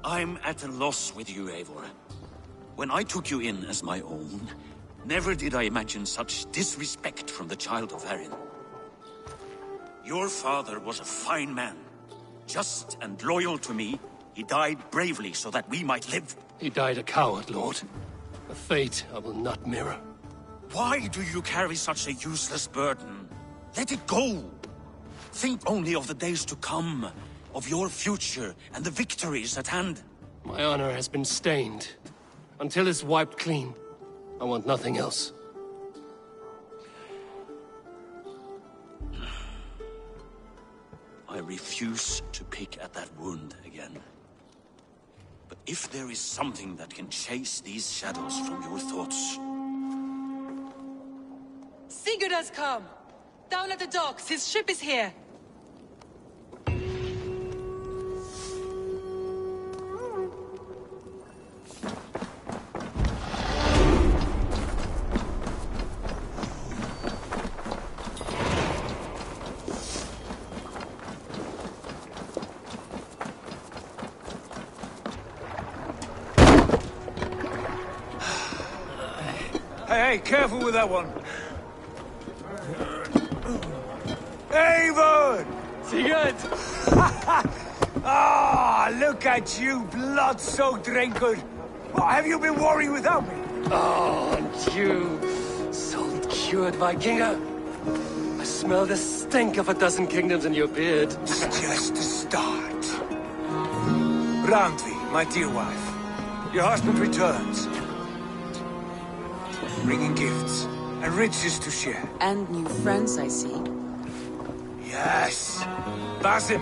I'm at a loss with you, Eivor. When I took you in as my own, never did I imagine such disrespect from the child of Erin. Your father was a fine man. Just and loyal to me, he died bravely so that we might live. He died a coward, Lord. A fate I will not mirror. Why do you carry such a useless burden? Let it go! Think only of the days to come, of your future and the victories at hand. My honor has been stained. Until it's wiped clean, I want nothing else. I refuse to pick at that wound again. But if there is something that can chase these shadows from your thoughts... Sigurd has come! Down at the docks, his ship is here! Hey, careful with that one. Eivor! Sigurd! Ah, look at you, blood-soaked drunkard. What have you been worrying without me? Oh, and you, salt-cured Vikinger. I smell the stink of a dozen kingdoms in your beard. It's just the start. Randvi, my dear wife, your husband returns. Bringing gifts and riches to share. And new friends, I see. Yes. Basim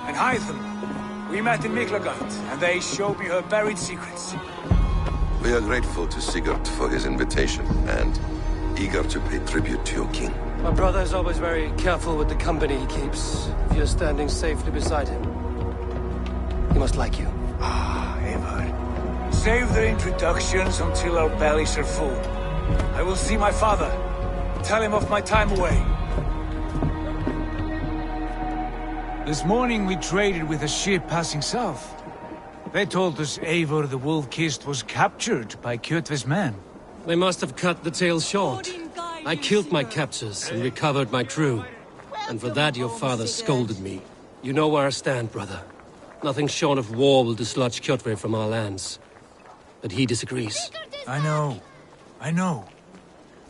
and Hytham. We met in Miklagard, and they showed me her buried secrets. We are grateful to Sigurd for his invitation, and eager to pay tribute to your king. My brother is always very careful with the company he keeps. If you're standing safely beside him, he must like you. Ah, Eivor. Save their introductions until our bellies are full. I will see my father. Tell him of my time away. This morning we traded with a ship passing south. They told us Eivor the Wolf-Kissed was captured by Kjotve's men. They must have cut the tale short. I killed my captors and recovered my crew. And for that your father scolded me. You know where I stand, brother. Nothing short of war will dislodge Kjotve from our lands. But he disagrees. I know.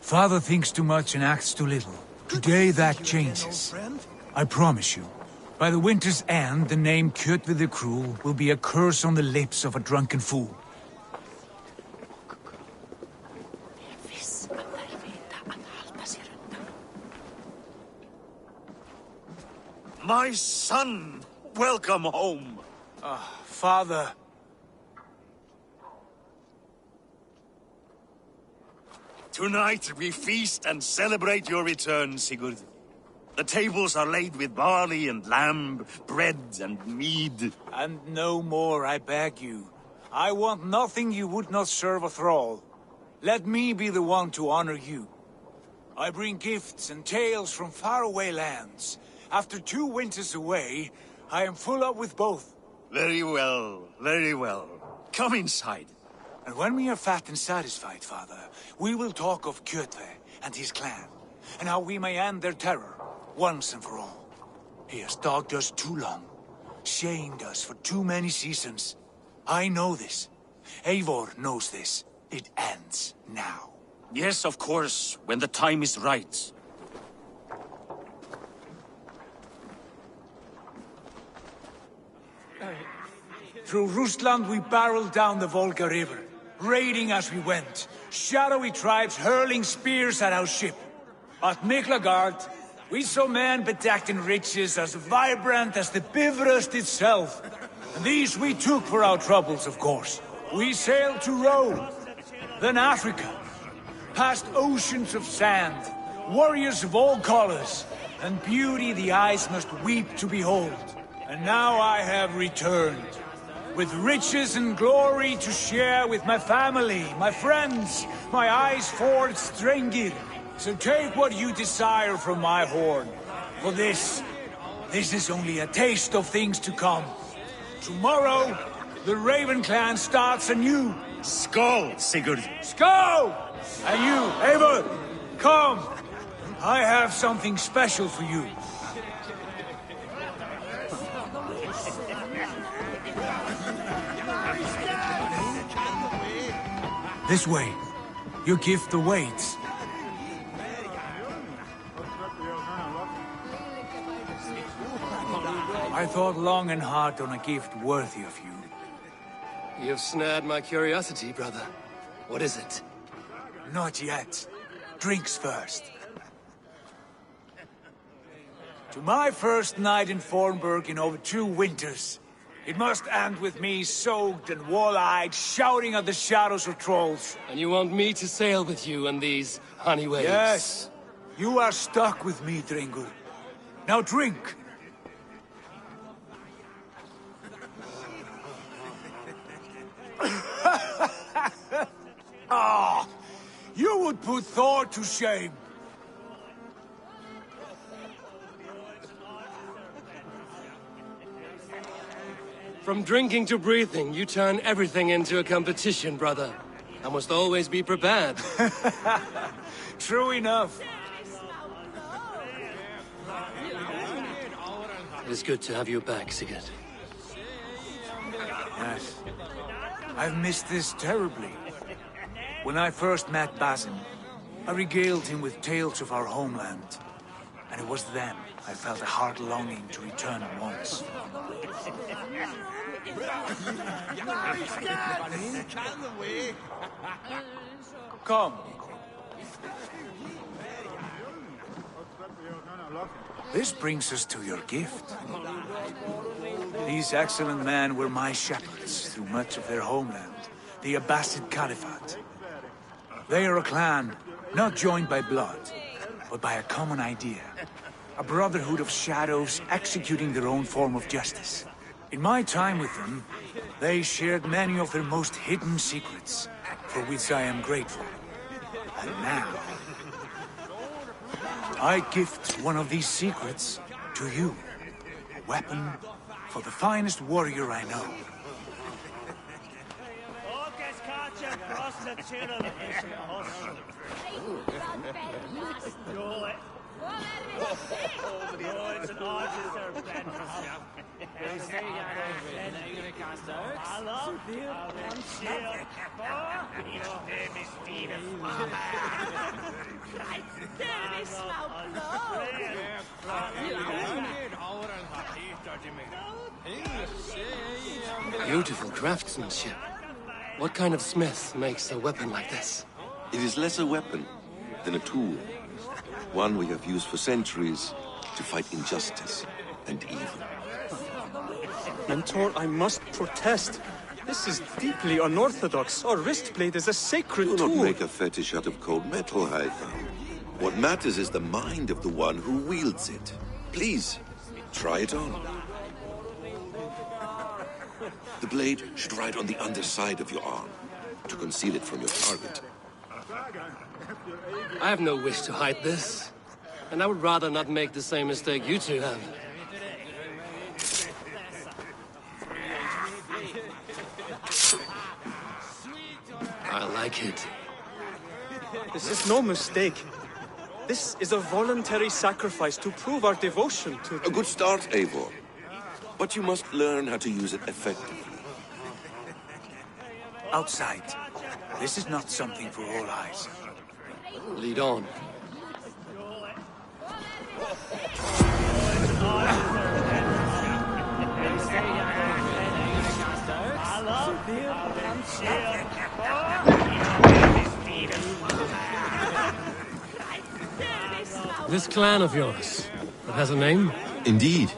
Father thinks too much and acts too little. Today that changes. I promise you. By the winter's end, the name Kjotve the Cruel will be a curse on the lips of a drunken fool. My son! Welcome home! Father. Tonight we feast and celebrate your return, Sigurd. The tables are laid with barley and lamb, bread and mead. And no more, I beg you. I want nothing you would not serve a thrall. Let me be the one to honor you. I bring gifts and tales from faraway lands. After 2 winters away, I am full up with both. Very well, very well. Come inside. And when we are fat and satisfied, Father, we will talk of Kjotve and his clan, and how we may end their terror, once and for all. He has dogged us too long, shamed us for too many seasons. I know this. Eivor knows this. It ends now. Yes, of course, when the time is right. Through Rusland we barreled down the Volga River, raiding as we went, shadowy tribes hurling spears at our ship. At Miklagard, we saw men bedecked in riches as vibrant as the Bifrost itself. And these we took for our troubles, of course. We sailed to Rome, then Africa, past oceans of sand, warriors of all colors, and beauty the eyes must weep to behold. And now I have returned, with riches and glory to share with my family, my friends, my eyes forged Strengir. So take what you desire from my horn. For this is only a taste of things to come. Tomorrow, the Raven clan starts anew. Skål, Sigurd. Skål! And you, Eivor, come. I have something special for you. This way. Your gift awaits. I thought long and hard on a gift worthy of you. You've snared my curiosity, brother. What is it? Not yet. Drinks first. To my first night in Fornburg in over 2 winters. It must end with me soaked and wall-eyed, shouting at the shadows of trolls. And you want me to sail with you on these honey waves? Yes. You are stuck with me, Drengur. Now drink. Ah, you would put Thor to shame. From drinking to breathing, you turn everything into a competition, brother. I must always be prepared. True enough. It's good to have you back, Sigurd. Yes. I've missed this terribly. When I first met Basim, I regaled him with tales of our homeland. And it was then I felt a heart longing to return at once. Come. This brings us to your gift. These excellent men were my shepherds through much of their homeland, the Abbasid Caliphate. They are a clan, not joined by blood, but by a common idea. A brotherhood of shadows executing their own form of justice. In my time with them, they shared many of their most hidden secrets, for which I am grateful. And now, I gift one of these secrets to you. A weapon for the finest warrior I know. It's an officer, Beautiful craftsmanship. What kind of smith makes a weapon like this? It is less a weapon than a tool. One we have used for centuries to fight injustice and evil. Mentor, I must protest. This is deeply unorthodox. Our wrist blade is a sacred Do tool. not make a fetish out of cold metal, Haitha. What matters is the mind of the one who wields it. Please, try it on. The blade should ride on the underside of your arm to conceal it from your target. I have no wish to hide this, and I would rather not make the same mistake you two have. I like it. This is no mistake. This is a voluntary sacrifice to prove our devotion to... A good start, Eivor. But you must learn how to use it effectively. Outside. This is not something for all eyes. Lead on. This clan of yours, it has a name? Indeed.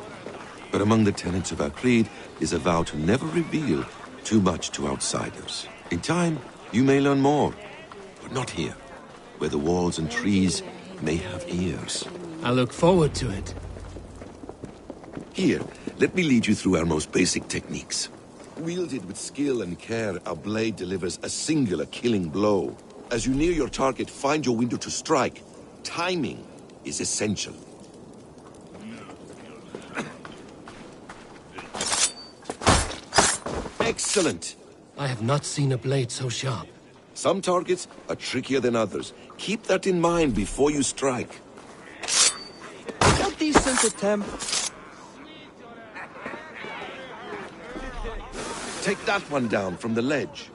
But among the tenets of our creed is a vow to never reveal too much to outsiders. In time, you may learn more, but not here, where the walls and trees may have ears. I look forward to it. Here, let me lead you through our most basic techniques. Wielded with skill and care, our blade delivers a singular killing blow. As you near your target, find your window to strike. Timing is essential. Excellent! I have not seen a blade so sharp. Some targets are trickier than others. Keep that in mind before you strike. A decent attempt. Take that one down from the ledge.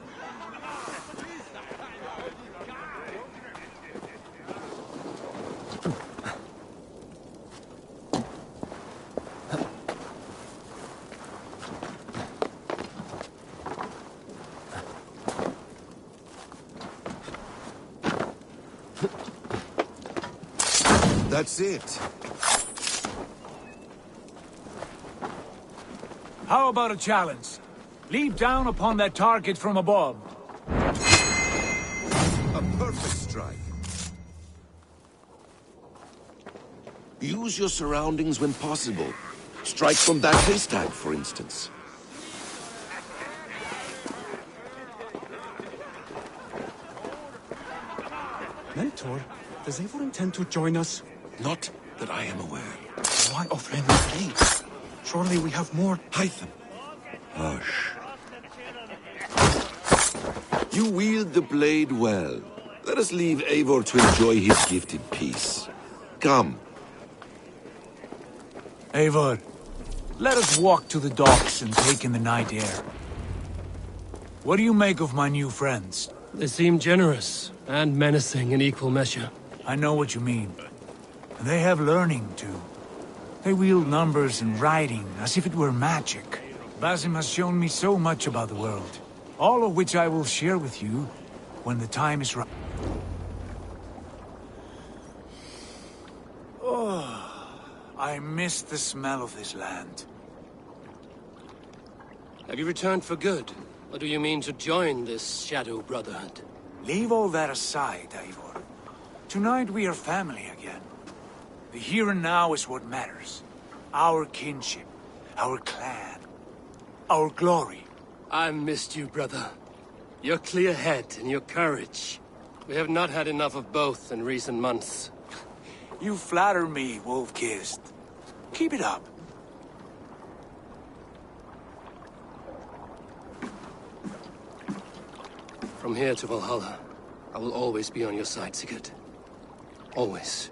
That's it. How about a challenge? Leap down upon that target from above. A perfect strike. Use your surroundings when possible. Strike from that haystack, for instance. Mentor, does Eivor intend to join us? Not that I am aware. Why offer him the blade? Surely we have more... Hytham. Hush. You wield the blade well. Let us leave Eivor to enjoy his gift in peace. Come. Eivor, let us walk to the docks and take in the night air. What do you make of my new friends? They seem generous and menacing in equal measure. I know what you mean. And they have learning, too. They wield numbers and writing as if it were magic. Basim has shown me so much about the world, all of which I will share with you when the time is right. Oh, I miss the smell of this land. Have you returned for good? Or do you mean to join this Shadow Brotherhood? Leave all that aside, Eivor. Tonight we are family again. The here and now is what matters. Our kinship, our clan, our glory. I missed you, brother. Your clear head and your courage. We have not had enough of both in recent months. You flatter me, Wolf-Kissed. Keep it up. From here to Valhalla, I will always be on your side, Sigurd. Always.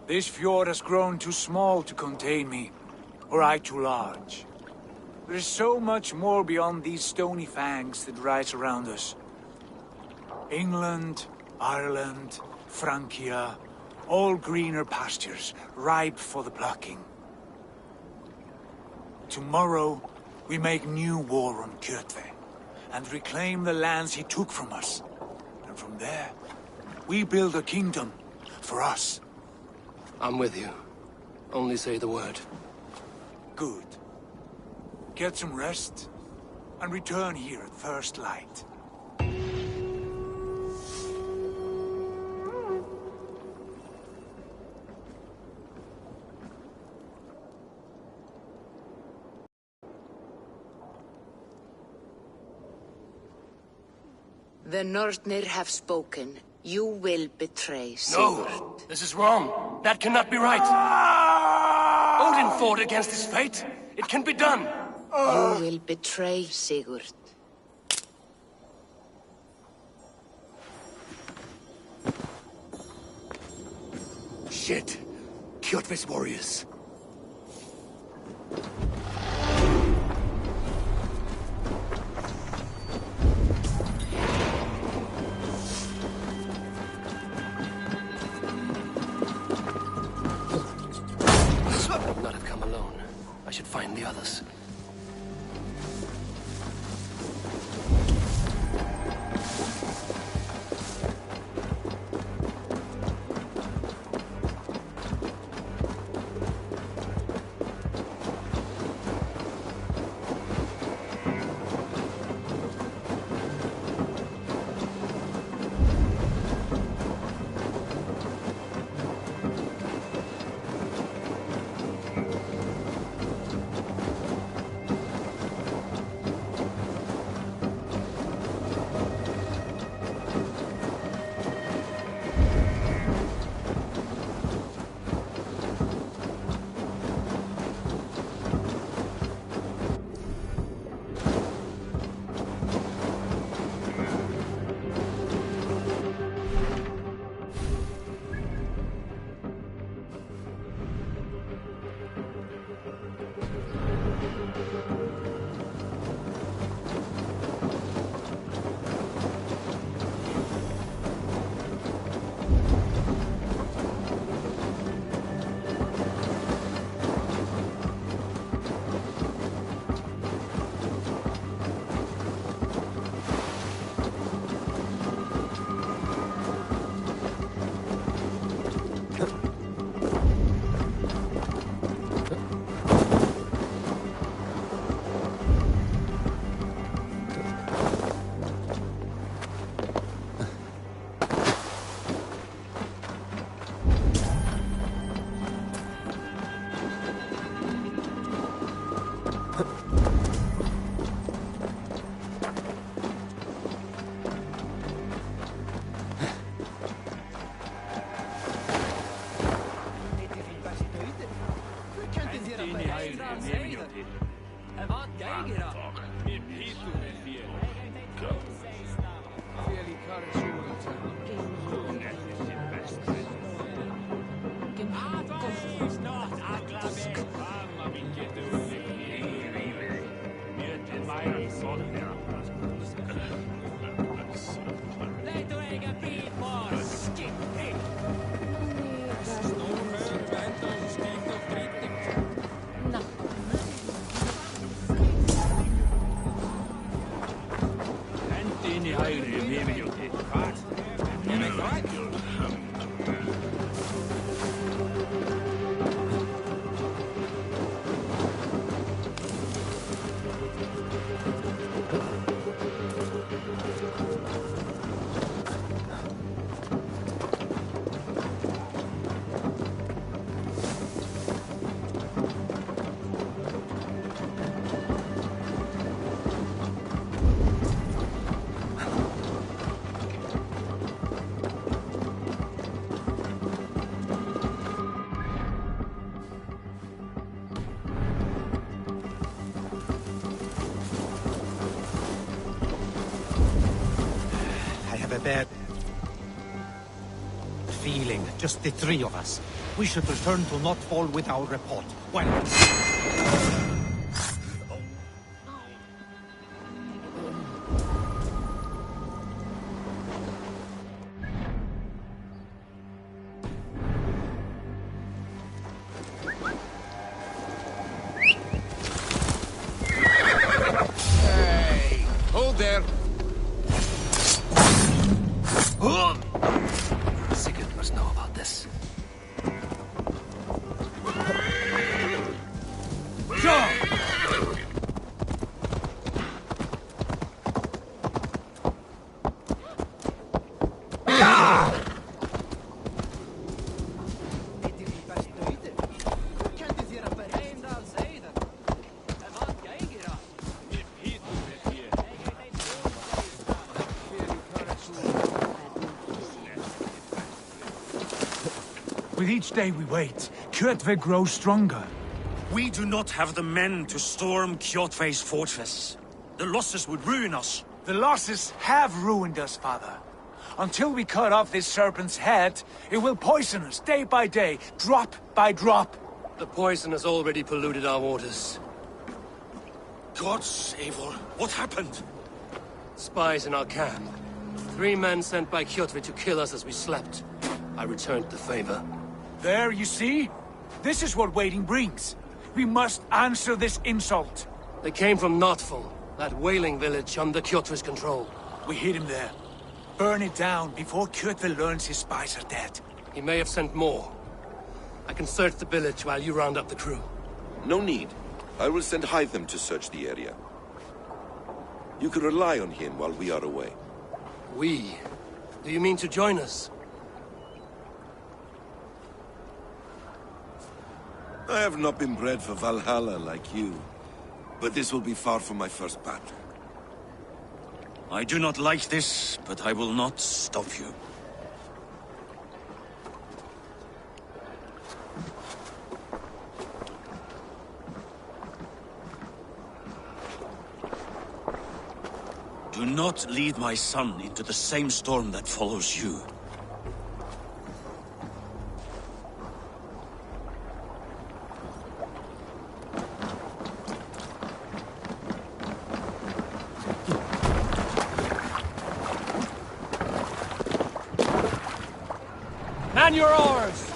This fjord has grown too small to contain me, or I too large. There is so much more beyond these stony fangs that rise around us. England, Ireland, Francia, all greener pastures, ripe for the plucking. Tomorrow, we make new war on Kjotve, and reclaim the lands he took from us. And from there, we build a kingdom for us. I'm with you. Only say the word. Good. Get some rest, and return here at first light. The Northnir have spoken. You will betray Sigurd. No! This is wrong! That cannot be right! Odin fought against his fate! It can be done! You will betray Sigurd. Shit! Kjotve's warriors. I would not have come alone. I should find the others. Bad feeling, just the three of us. We should return to Notfall with our report. Well... Hey! Hold there! Sigurd must know about this. With each day we wait, Kjotve grows stronger. We do not have the men to storm Kjotve's fortress. The losses would ruin us. The losses have ruined us, father. Until we cut off this serpent's head, it will poison us day by day, drop by drop. The poison has already polluted our waters. Gods, Eivor, what happened? Spies in our camp. 3 men sent by Kjotve to kill us as we slept. I returned the favor. There, you see? This is what waiting brings. We must answer this insult. They came from Notfall, that whaling village under Kjotve's control. We hid him there. Burn it down before Kjotve learns his spies are dead. He may have sent more. I can search the village while you round up the crew. No need. I will send Hytham to search the area. You can rely on him while we are away. We? Do you mean to join us? I have not been bred for Valhalla like you, but this will be far from my first battle. I do not like this, but I will not stop you. Do not lead my son into the same storm that follows you. Man your oars!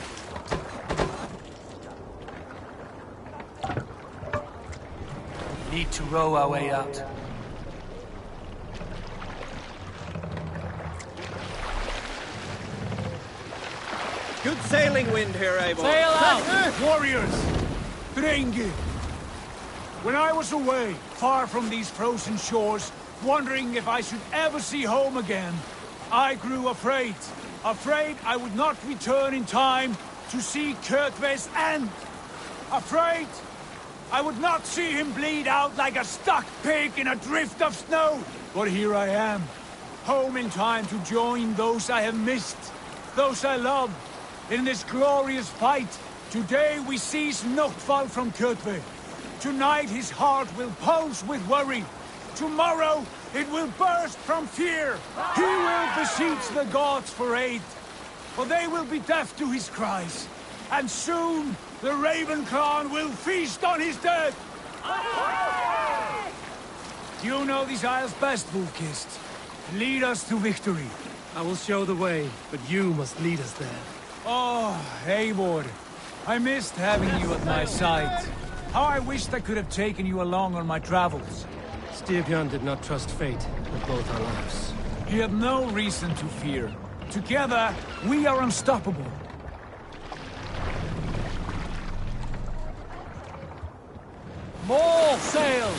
Need to row our way out. Good sailing wind here, Eivor. Sail out, warriors! Drengi! When I was away, far from these frozen shores, wondering if I should ever see home again, I grew afraid. Afraid I would not return in time to see Kjotve's end. Afraid I would not see him bleed out like a stuck pig in a drift of snow. But here I am, home in time to join those I have missed, those I love, in this glorious fight. Today we seize Notfall from Kjotve. Tonight his heart will pulse with worry. Tomorrow it will burst from fear. He will beseech the gods for aid, for they will be deaf to his cries. And soon the Raven clan will feast on his dead. You know these isles best, Wolfkist. Lead us to victory. I will show the way, but you must lead us there. Oh, Eivor. I missed having you at my side. How I wished I could have taken you along on my travels. Styrbjörn did not trust fate with both our lives. He had no reason to fear. Together, we are unstoppable. More sail!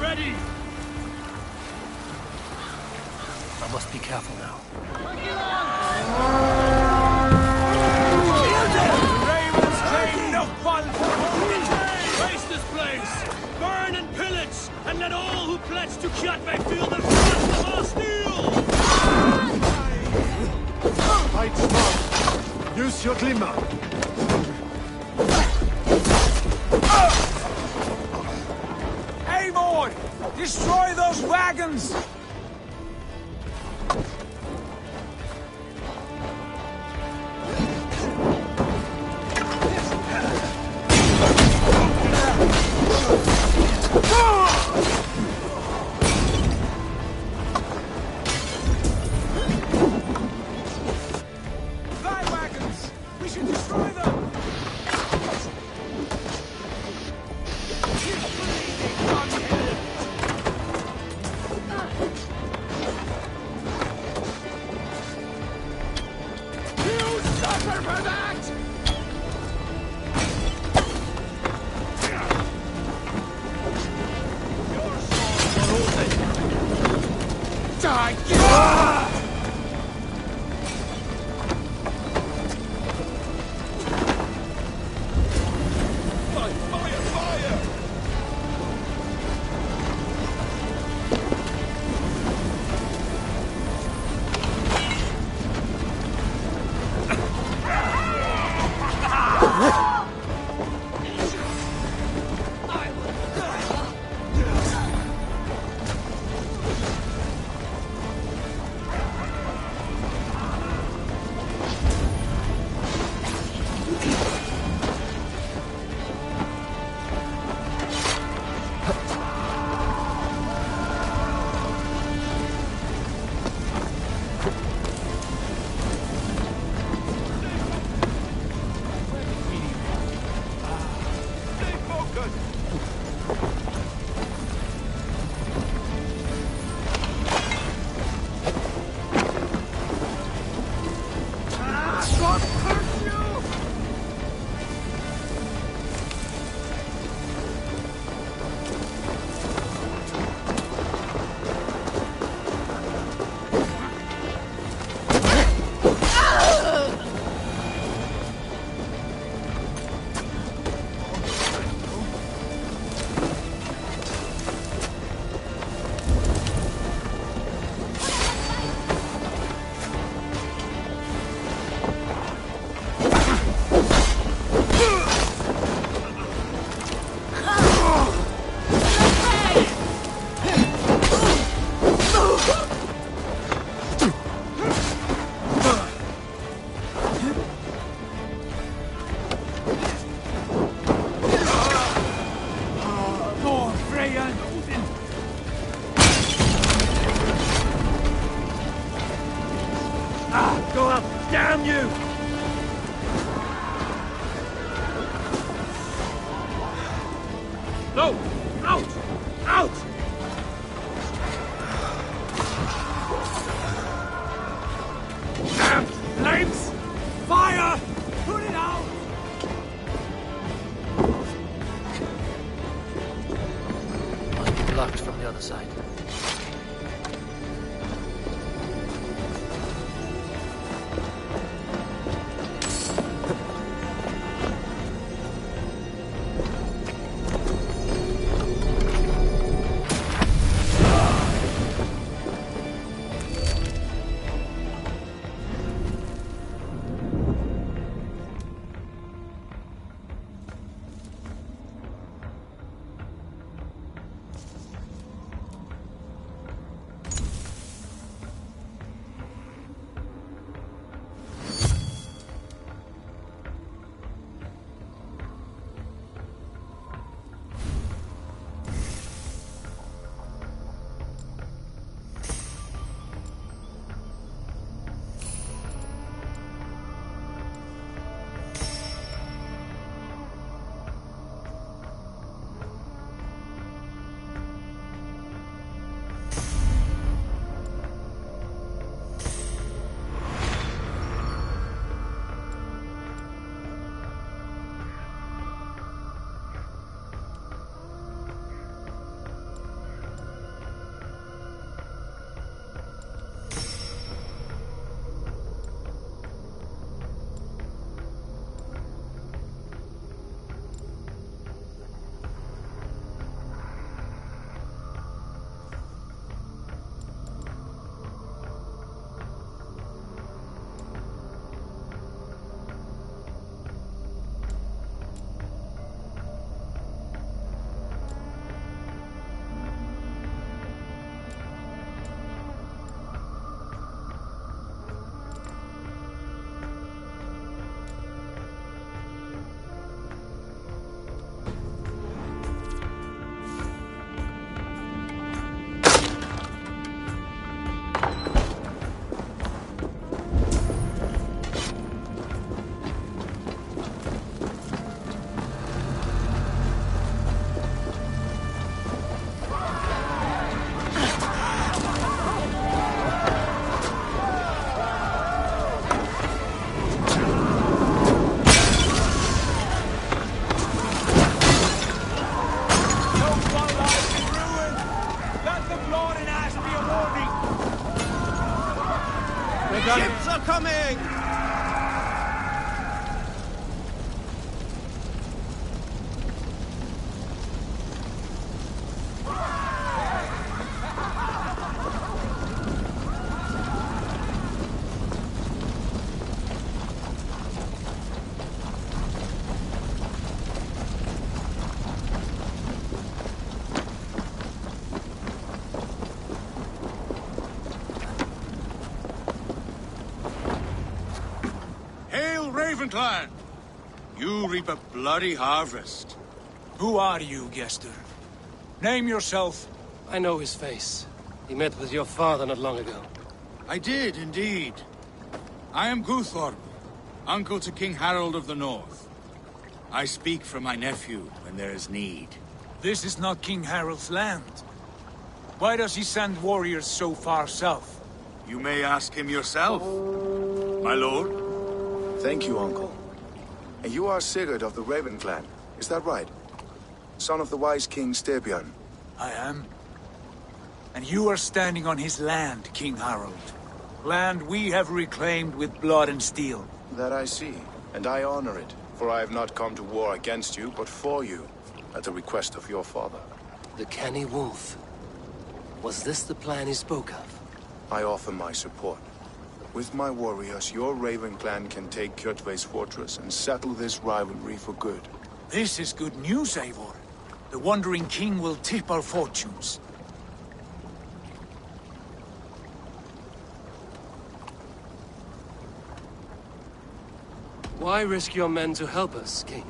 ready! I must be careful now. Ravens claim no fun for Waste this place! Burn and pillage! And let all who pledge to Kjotve feel the thrust of our steel! Fight smart. Use your glimmer. Eivor! Destroy those wagons! Fly wagons! We should destroy them! You suffer for that! Your swords are open! Die! Go up! Damn you! No! Out! Out! Damn flames! Fire! Put it out! Might be blocked from the other side. Ships are coming! Ravenclan! You reap a bloody harvest. Who are you, Gester? Name yourself. I know his face. He met with your father not long ago. I did, indeed. I am Guthorm, uncle to King Harold of the North. I speak for my nephew when there is need. This is not King Harold's land. Why does he send warriors so far south? You may ask him yourself, my lord. Thank you, Uncle. And you are Sigurd of the Raven clan, is that right? Son of the wise King Styrbjörn. I am. And you are standing on his land, King Harold. Land we have reclaimed with blood and steel. That I see, and I honor it, for I have not come to war against you, but for you, at the request of your father. The canny wolf. Was this the plan he spoke of? I offer my support. With my warriors, your Raven clan can take Kjotve's fortress and settle this rivalry for good. This is good news, Eivor. The Wandering King will tip our fortunes. Why risk your men to help us, King?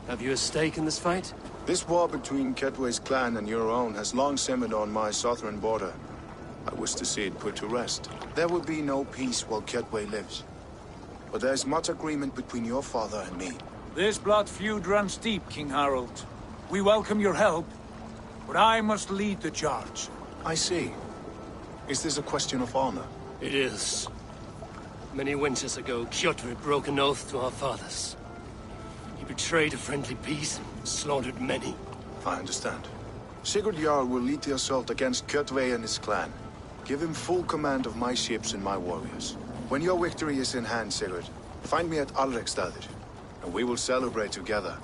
Have you a stake in this fight? This war between Kjotve's clan and your own has long simmered on my southern border. I wish to see it put to rest. There will be no peace while Kjotve lives. But there's much agreement between your father and me. This blood feud runs deep, King Harold. We welcome your help, but I must lead the charge. I see. Is this a question of honor? It is. Many winters ago, Kjotve broke an oath to our fathers. He betrayed a friendly peace and slaughtered many. I understand. Sigurd Jarl will lead the assault against Kjotve and his clan. Give him full command of my ships and my warriors. When your victory is in hand, Sigurd, find me at Alrekstadir, and we will celebrate together.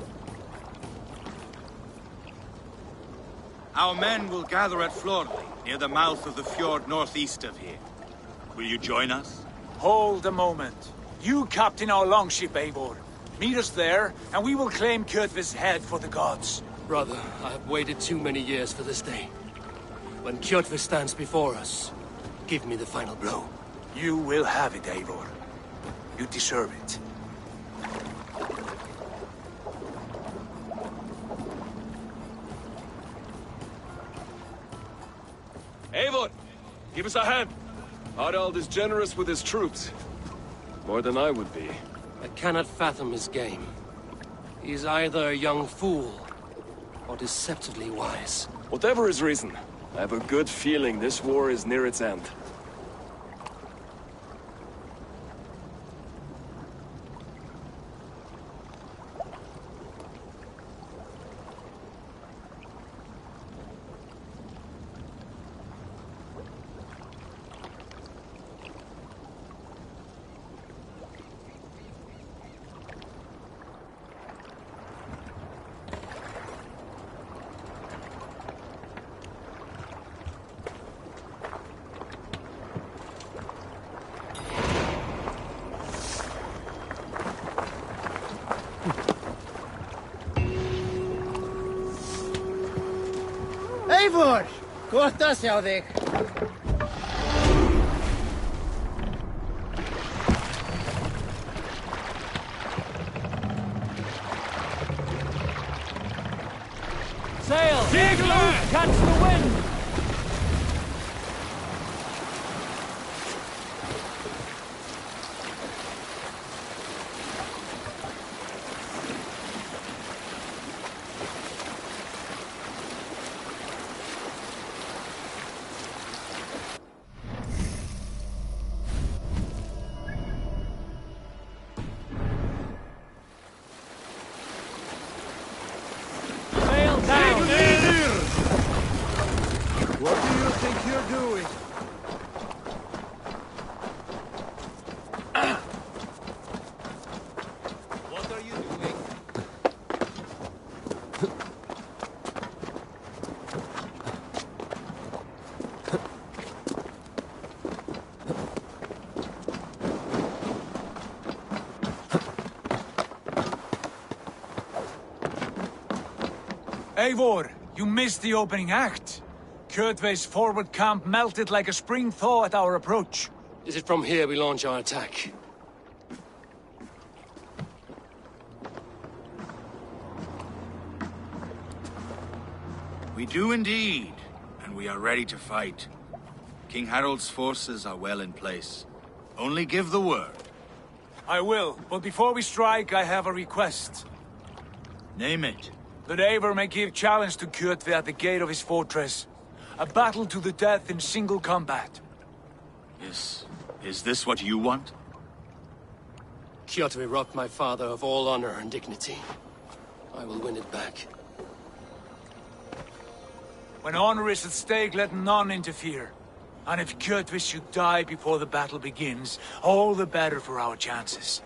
Our men will gather at Florley, near the mouth of the fjord northeast of here. Will you join us? Hold a moment. You captain our longship, Eivor. Meet us there, and we will claim Kjotve's head for the gods. Brother, I have waited too many years for this day. When Kjotve stands before us, give me the final blow. You will have it, Eivor. You deserve it. Eivor, give us a hand. Harald is generous with his troops. More than I would be. I cannot fathom his game. He is either a young fool or deceptively wise. Whatever his reason, I have a good feeling this war is near its end. Eivor! Gott að sjá þig. Sail! Dig loose! Catch the wind! Eivor, you missed the opening act. Kjotve's forward camp melted like a spring thaw at our approach. Is it from here we launch our attack? We do indeed, and we are ready to fight. King Harold's forces are well in place. Only give the word. I will, but before we strike, I have a request. Name it. That Eivor may give challenge to Kjotve at the gate of his fortress. A battle to the death in single combat. Is this what you want? Kjotve robbed my father of all honor and dignity. I will win it back. When honor is at stake, let none interfere. And if Kjotve should die before the battle begins, all the better for our chances.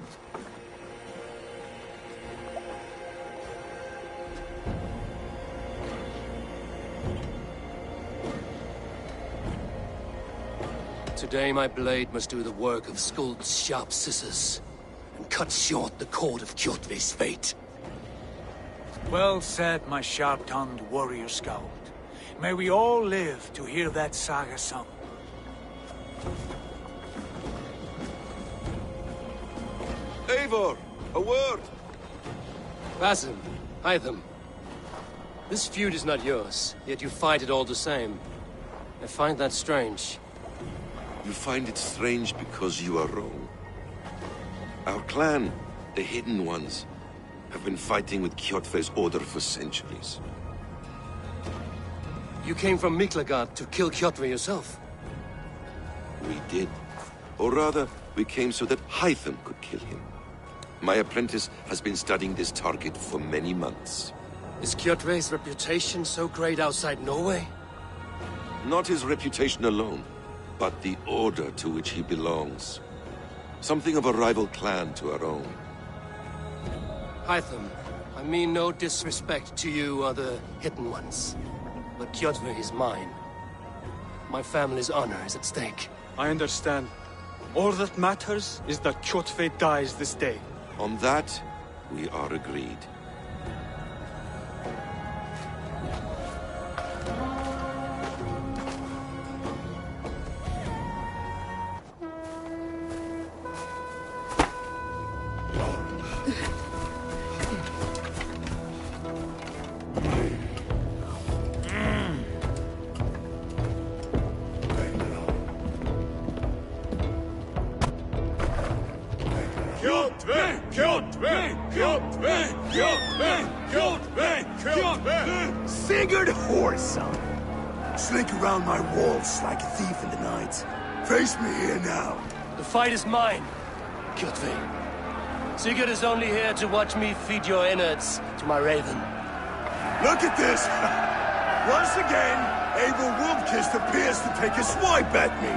Today my blade must do the work of Skuld's sharp scissors, and cut short the cord of Kjotve's fate. Well said, my sharp-tongued warrior scout. May we all live to hear that saga sung. Eivor, a word! Basim, Hytham. This feud is not yours, yet you fight it all the same. I find that strange. You find it strange because you are wrong. Our clan, the Hidden Ones, have been fighting with Kjotve's order for centuries. You came from Miklagard to kill Kjotve yourself? We did. Or rather, we came so that Hytham could kill him. My apprentice has been studying this target for many months. Is Kjotve's reputation so great outside Norway? Not his reputation alone, but the order to which he belongs. Something of a rival clan to our own. Hytham, I mean no disrespect to you or the Hidden Ones, but Kjotve is mine. My family's honor is at stake. I understand. All that matters is that Kjotve dies this day. On that, we are agreed. Sigurd Whoreson! Slink around my walls like a thief in the night. Face me here now. The fight is mine, Kjotve. Sigurd is only here to watch me feed your innards to my raven. Look at this! Once again, Abel Wolfkist appears to take a swipe at me.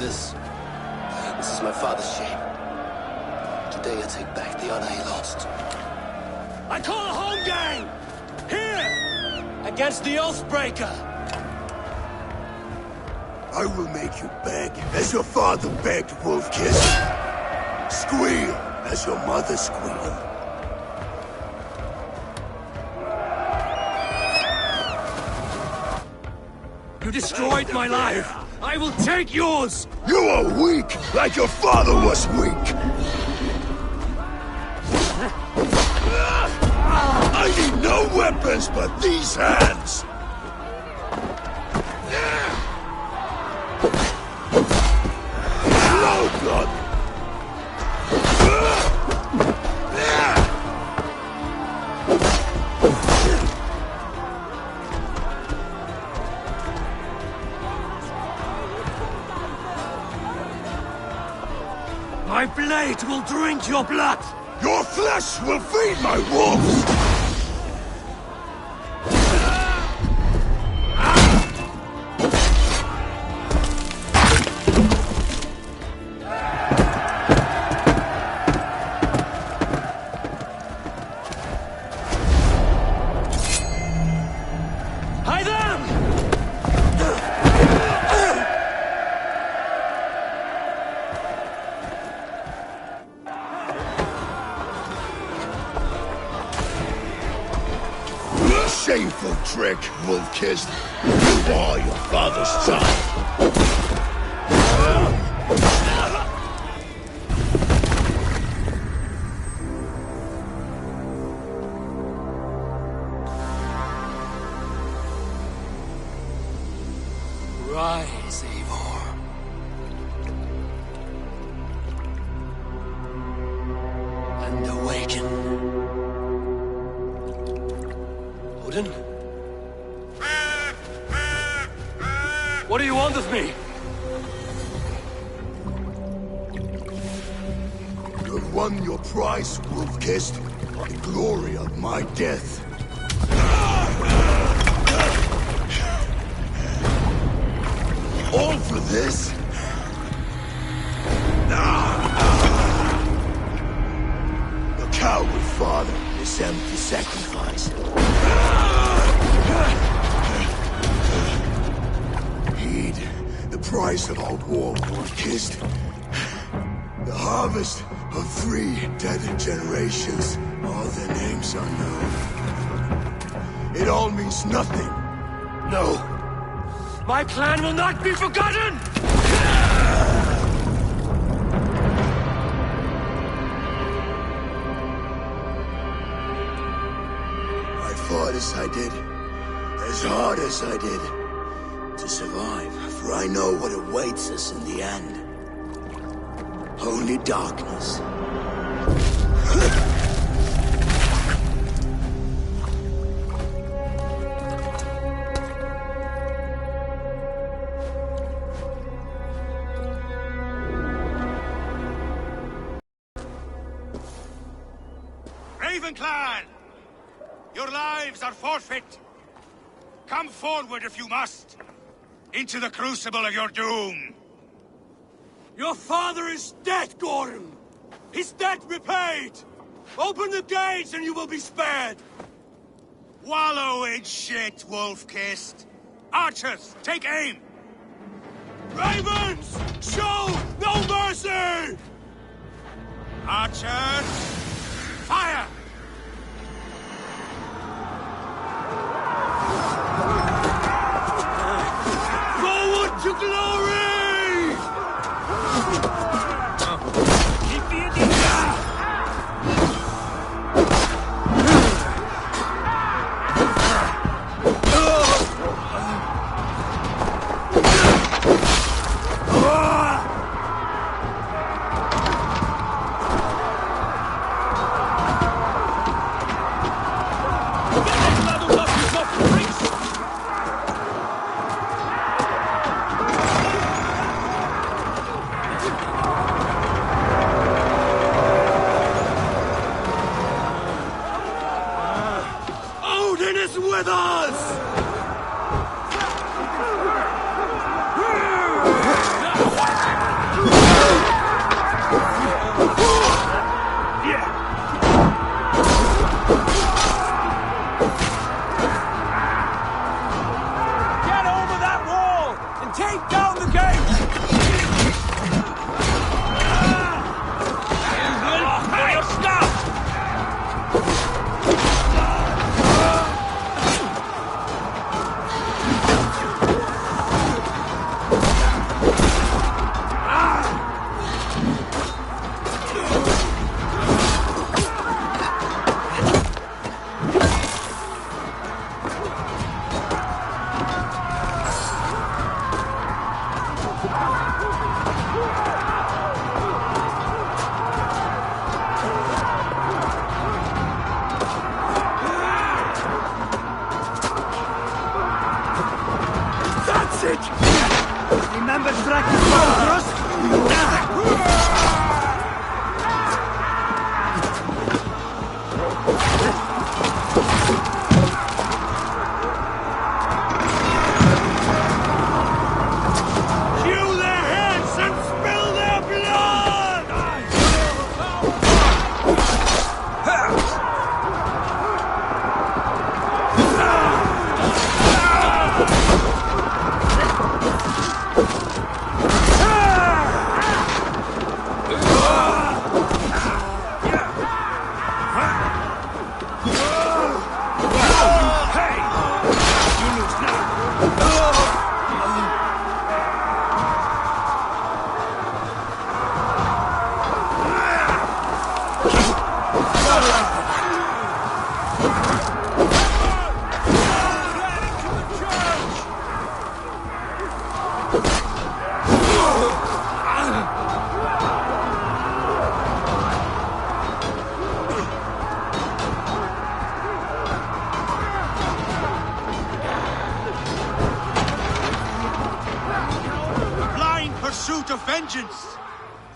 This is my father's shame. Today I take back the honor he lost. I call a home game! Here! Against the Oathbreaker! I will make you beg, as your father begged, Wolfkist. Squeal, as your mother squealed. You destroyed my life! I will take yours! You are weak, like your father was weak! I need no weapons but these hands! Blood! My blade will drink your blood! Your flesh will feed my wolves! pitiful trick, wolf-kissed. You are your father's child. Rise, Eivor. And awaken. Odin? What do you want of me? You have won your prize, wolf-kissed. The glory of my death. All for this? Your coward father, this empty sacrifice. Heed the price of our war, wolf-kissed. The harvest of 3 dead generations. All their names unknown. It all means nothing. No. My clan will not be forgotten! I fought as I did, as hard as I did, to survive, for I know what awaits us in the end. Only darkness. Raven Clan! Your lives are forfeit. Come forward if you must. Into the crucible of your doom. Your father is dead, Gordon! His debt repaid! Open the gates and you will be spared! Wallow in shit, wolf-kissed. Archers, take aim! Ravens! Show no mercy! Archers, fire! Forward to glory! With us! Get over that wall and take down the gate! Will you stop? Remember Draken's Valthrust? Hew their heads and spill their blood! pursuit of vengeance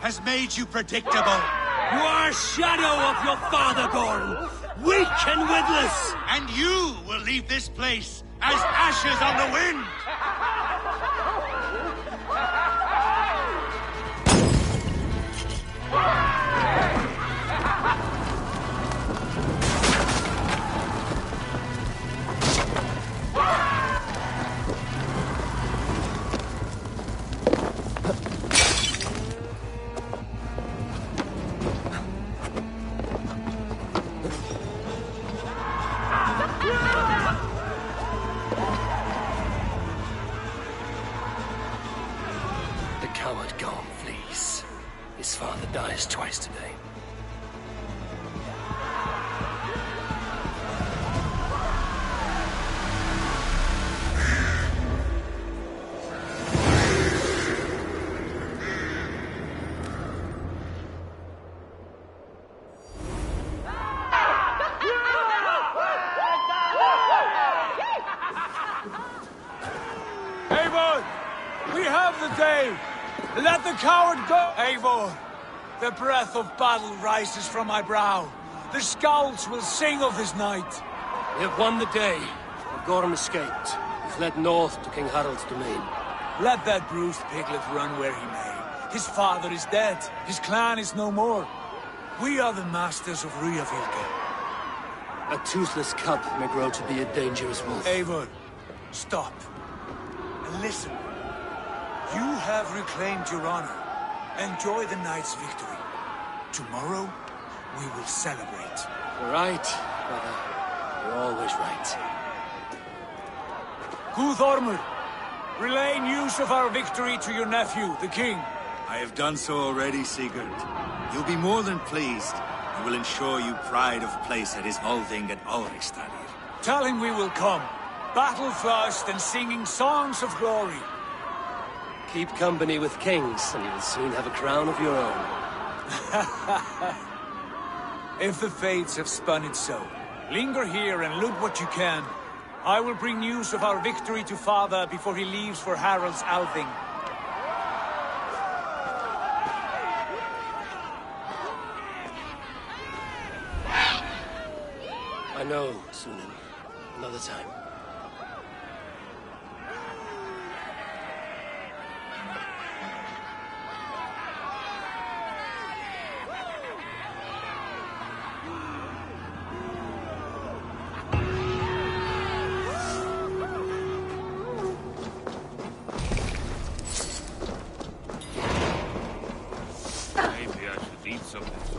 has made you predictable. You are a shadow of your father, Gorm. Weak and witless. And you will leave this place as ashes on the wind. His father dies twice today. Eivor! We have the day! Let the coward go! Eivor! The breath of battle rises from my brow. The scouts will sing of this night. We have won the day. Gorm escaped. He fled north to King Harald's domain. Let that bruised piglet run where he may. His father is dead. His clan is no more. We are the masters of Ryjavík. A toothless cub may grow to be a dangerous wolf. Eivor, stop. And listen. You have reclaimed your honor. Enjoy the night's victory. Tomorrow, we will celebrate. You're right, brother. You're always right. Guthormur, relay news of our victory to your nephew, the king. I have done so already, Sigurd. You'll be more than pleased. He will ensure you pride of place at his holding at Ulrichstadir. Tell him we will come, battle-flushed and singing songs of glory. Keep company with kings, and you will soon have a crown of your own. If the fates have spun it so, linger here and loot what you can. I will bring news of our victory to father before he leaves for Harald's Althing. I know, Sunan. Another time. Maybe I should eat something so.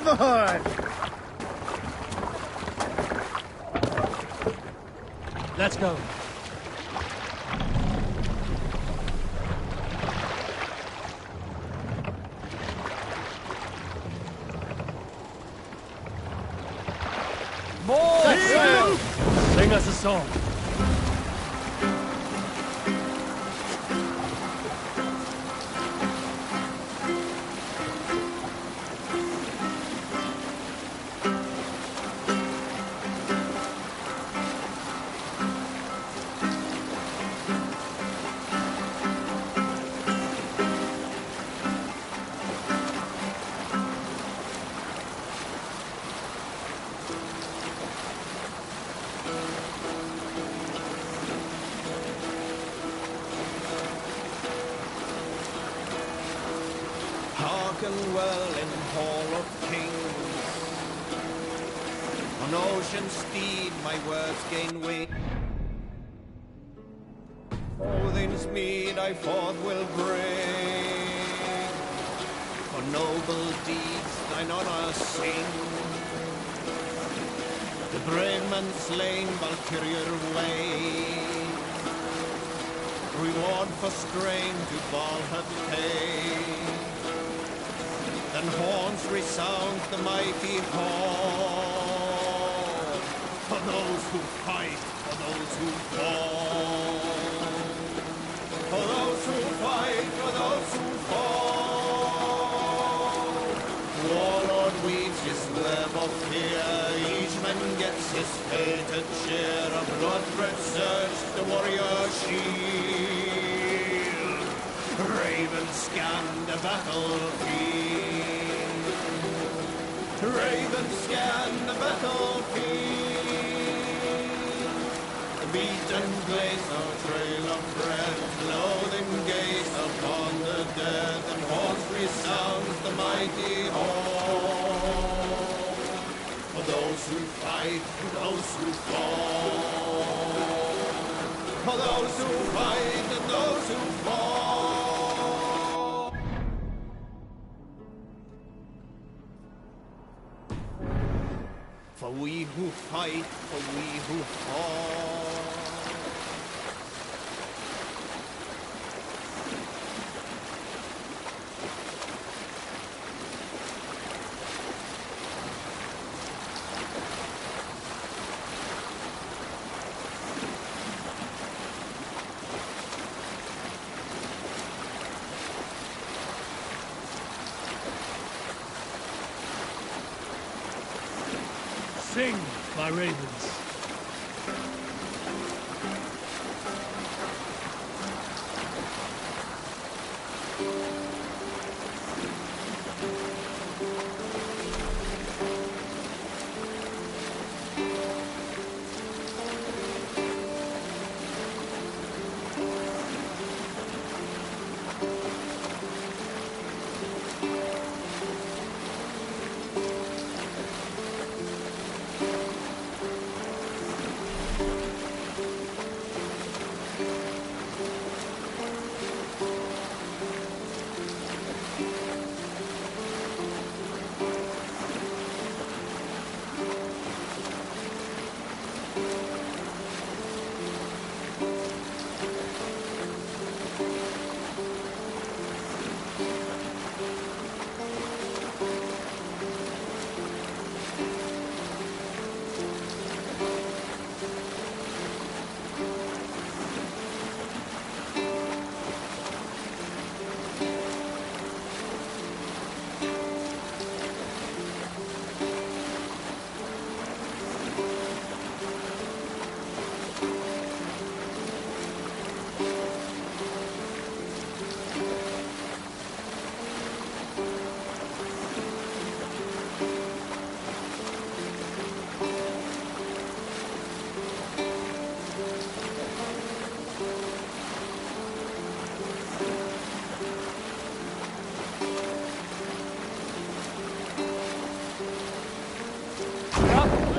Eivor! Let's go. More sail! Sing us a song. Hearken well in Hall of Kings. On ocean steed my words gain wing. Odin's mead I forth will bring. For noble deeds thine honor sing. The brave man slain Valkyrier way. Reward for strain to Valhalla pay. Then horns resound the mighty hall. For those who fight, for those who fall. For those who fight, for those who fall. Warlord weaves his web of fear. Each man gets his fated share of blood-red surge, the warrior shield. Ravens scan the battlefield. Ravens scan the battlefield. The beaten blaze of trail of bread, loathing gaze upon the dead, and horns resounds the mighty hall. For those who fight, for those who fall. For those who fight and those who fall. For we who fight, for we who fall. Sing, my ravens.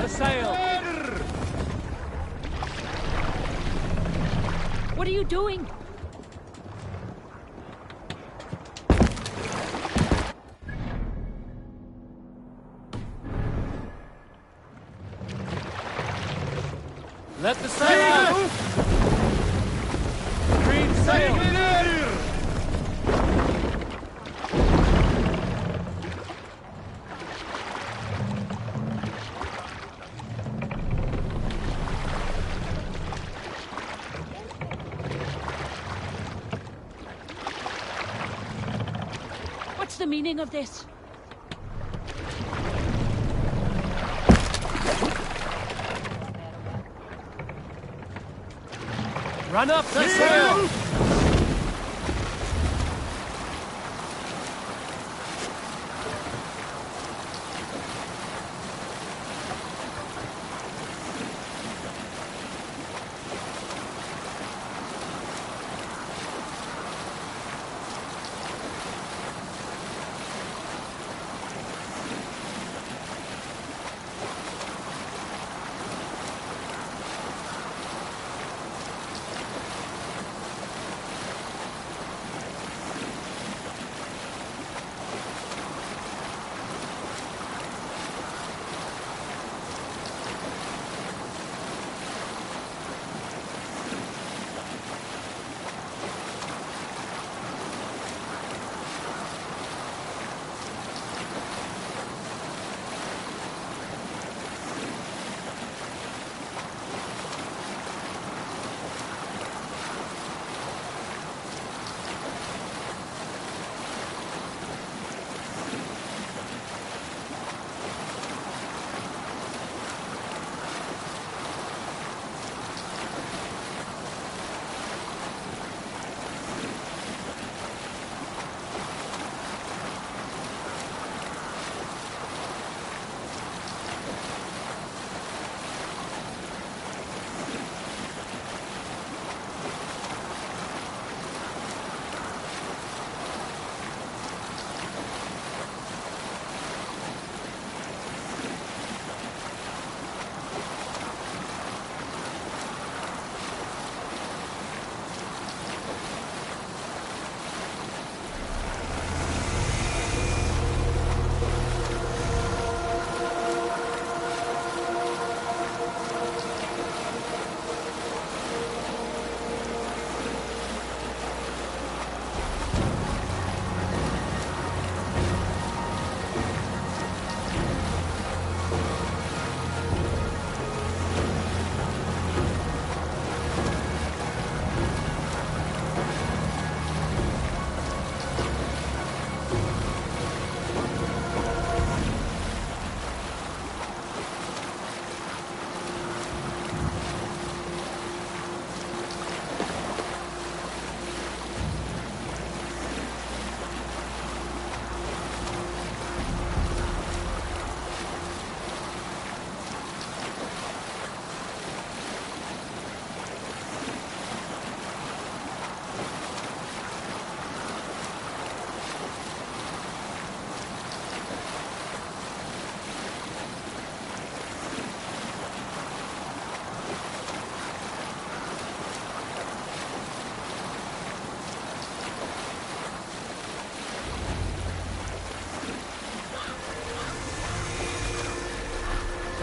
Sail! What are you doing? Let the sail out! Green sail! What's the meaning of this? Run up the sail!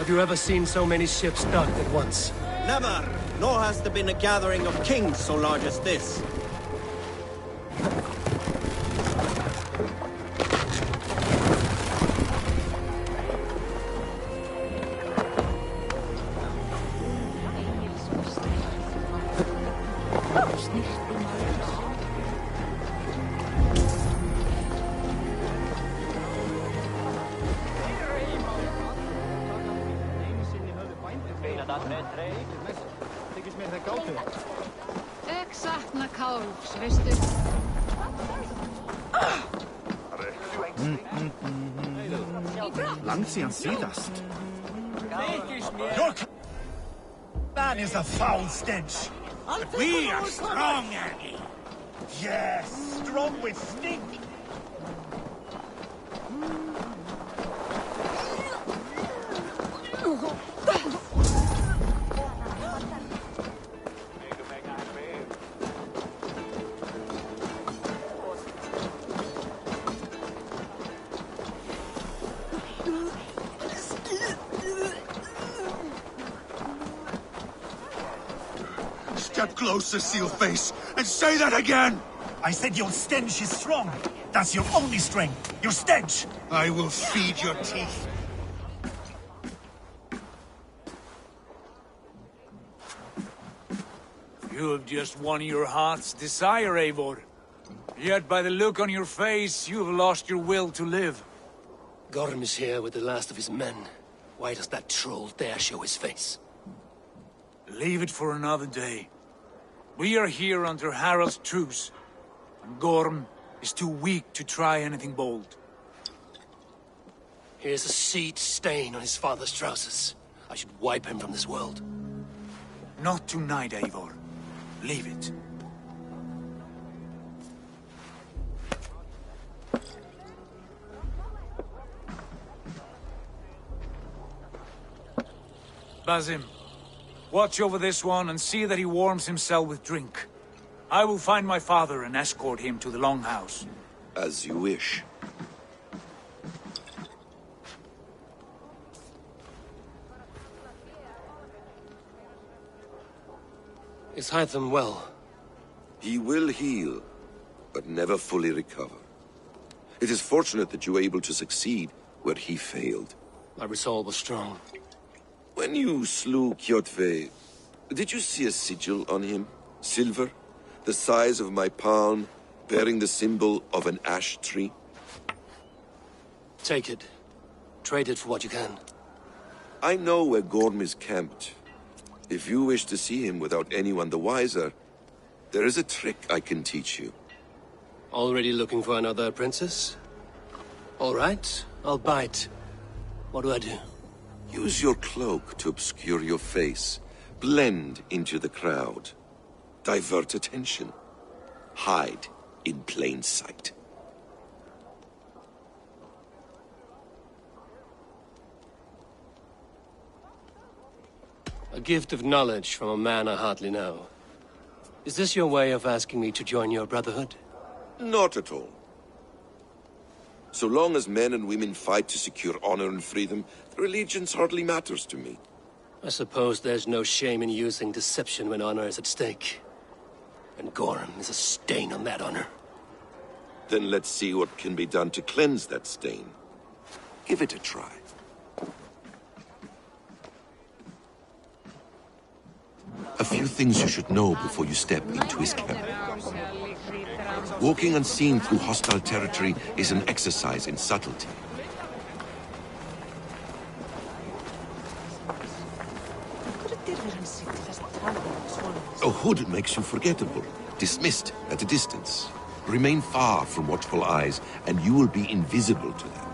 Have you ever seen so many ships docked at once? Never! Nor has there been a gathering of kings so large as this. Langsam síðast. Your man is a foul stench. But we are strong, Annie. Yes, strong with stink. Get closer, Sealface, and say that again! I said your stench is strong. That's your only strength. Your stench! I will feed your teeth. You have just won your heart's desire, Eivor. Yet by the look on your face, you have lost your will to live. Gorm is here with the last of his men. Why does that troll dare show his face? Leave it for another day. We are here under Harald's truce, and Gorm is too weak to try anything bold. Here's a seed stain on his father's trousers. I should wipe him from this world. Not tonight, Eivor. Leave it. Basim, watch over this one and see that he warms himself with drink. I will find my father and escort him to the Longhouse. As you wish. Is Hytham well? He will heal, but never fully recover. It is fortunate that you were able to succeed where he failed. My resolve was strong. When you slew Kjotve, did you see a sigil on him? Silver? The size of my palm, bearing the symbol of an ash tree? Take it. Trade it for what you can. I know where Gorm is camped. If you wish to see him without anyone the wiser, there is a trick I can teach you. Already looking for another princess? All right, I'll bite. What do I do? Use your cloak to obscure your face. Blend into the crowd. Divert attention. Hide in plain sight. A gift of knowledge from a man I hardly know. Is this your way of asking me to join your brotherhood? Not at all. So long as men and women fight to secure honor and freedom, their allegiance hardly matters to me. I suppose there's no shame in using deception when honor is at stake. And Gorm is a stain on that honor. Then let's see what can be done to cleanse that stain. Give it a try. A few things you should know before you step into his camp. Walking unseen through hostile territory is an exercise in subtlety. A hood makes you forgettable, dismissed at a distance. Remain far from watchful eyes, and you will be invisible to them.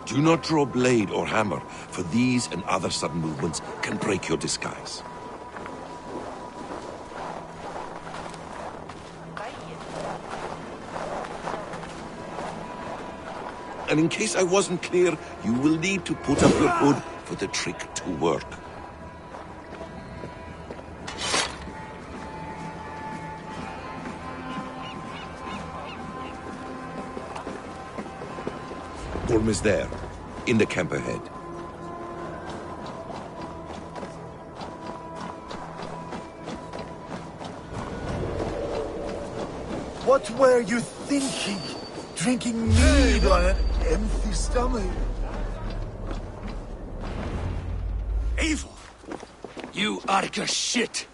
Do not draw blade or hammer, for these and other sudden movements can break your disguise. And in case I wasn't clear, you will need to put up your hood for the trick to work. Gorm is there, in the camp ahead. What were you thinking? Drinking mead on an empty stomach? Eivor! You Arga shit!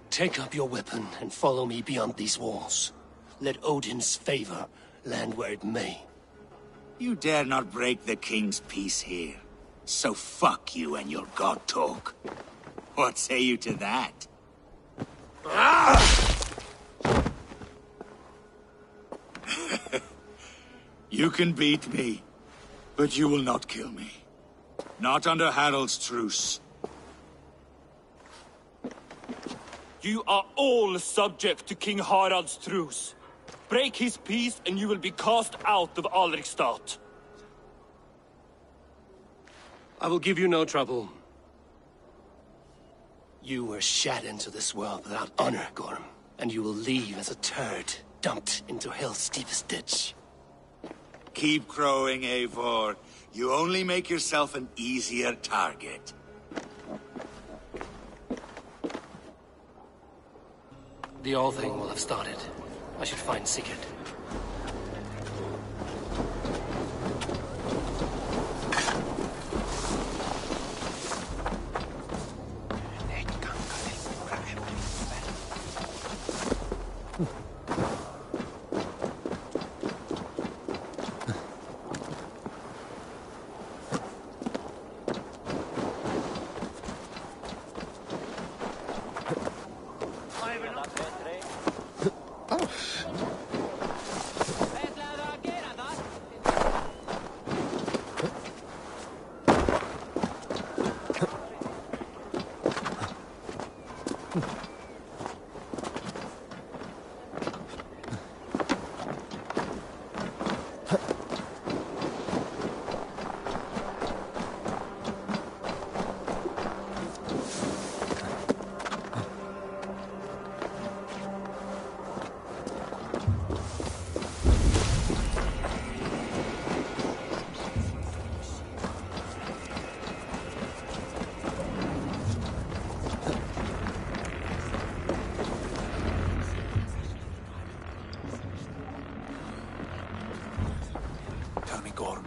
Take up your weapon and follow me beyond these walls. Let Odin's favor land where it may. You dare not break the king's peace here. So fuck you and your god talk. What say you to that? You can beat me, but you will not kill me. Not under Harald's truce. You are all subject to King Harald's truce. Break his peace and you will be cast out of Alrikstad. I will give you no trouble. You were shat into this world without honor, Gorm, and you will leave as a turd dumped into hell's deepest ditch. Keep crowing, Eivor. You only make yourself an easier target. The All-Thing will have started. I should find Sigurd.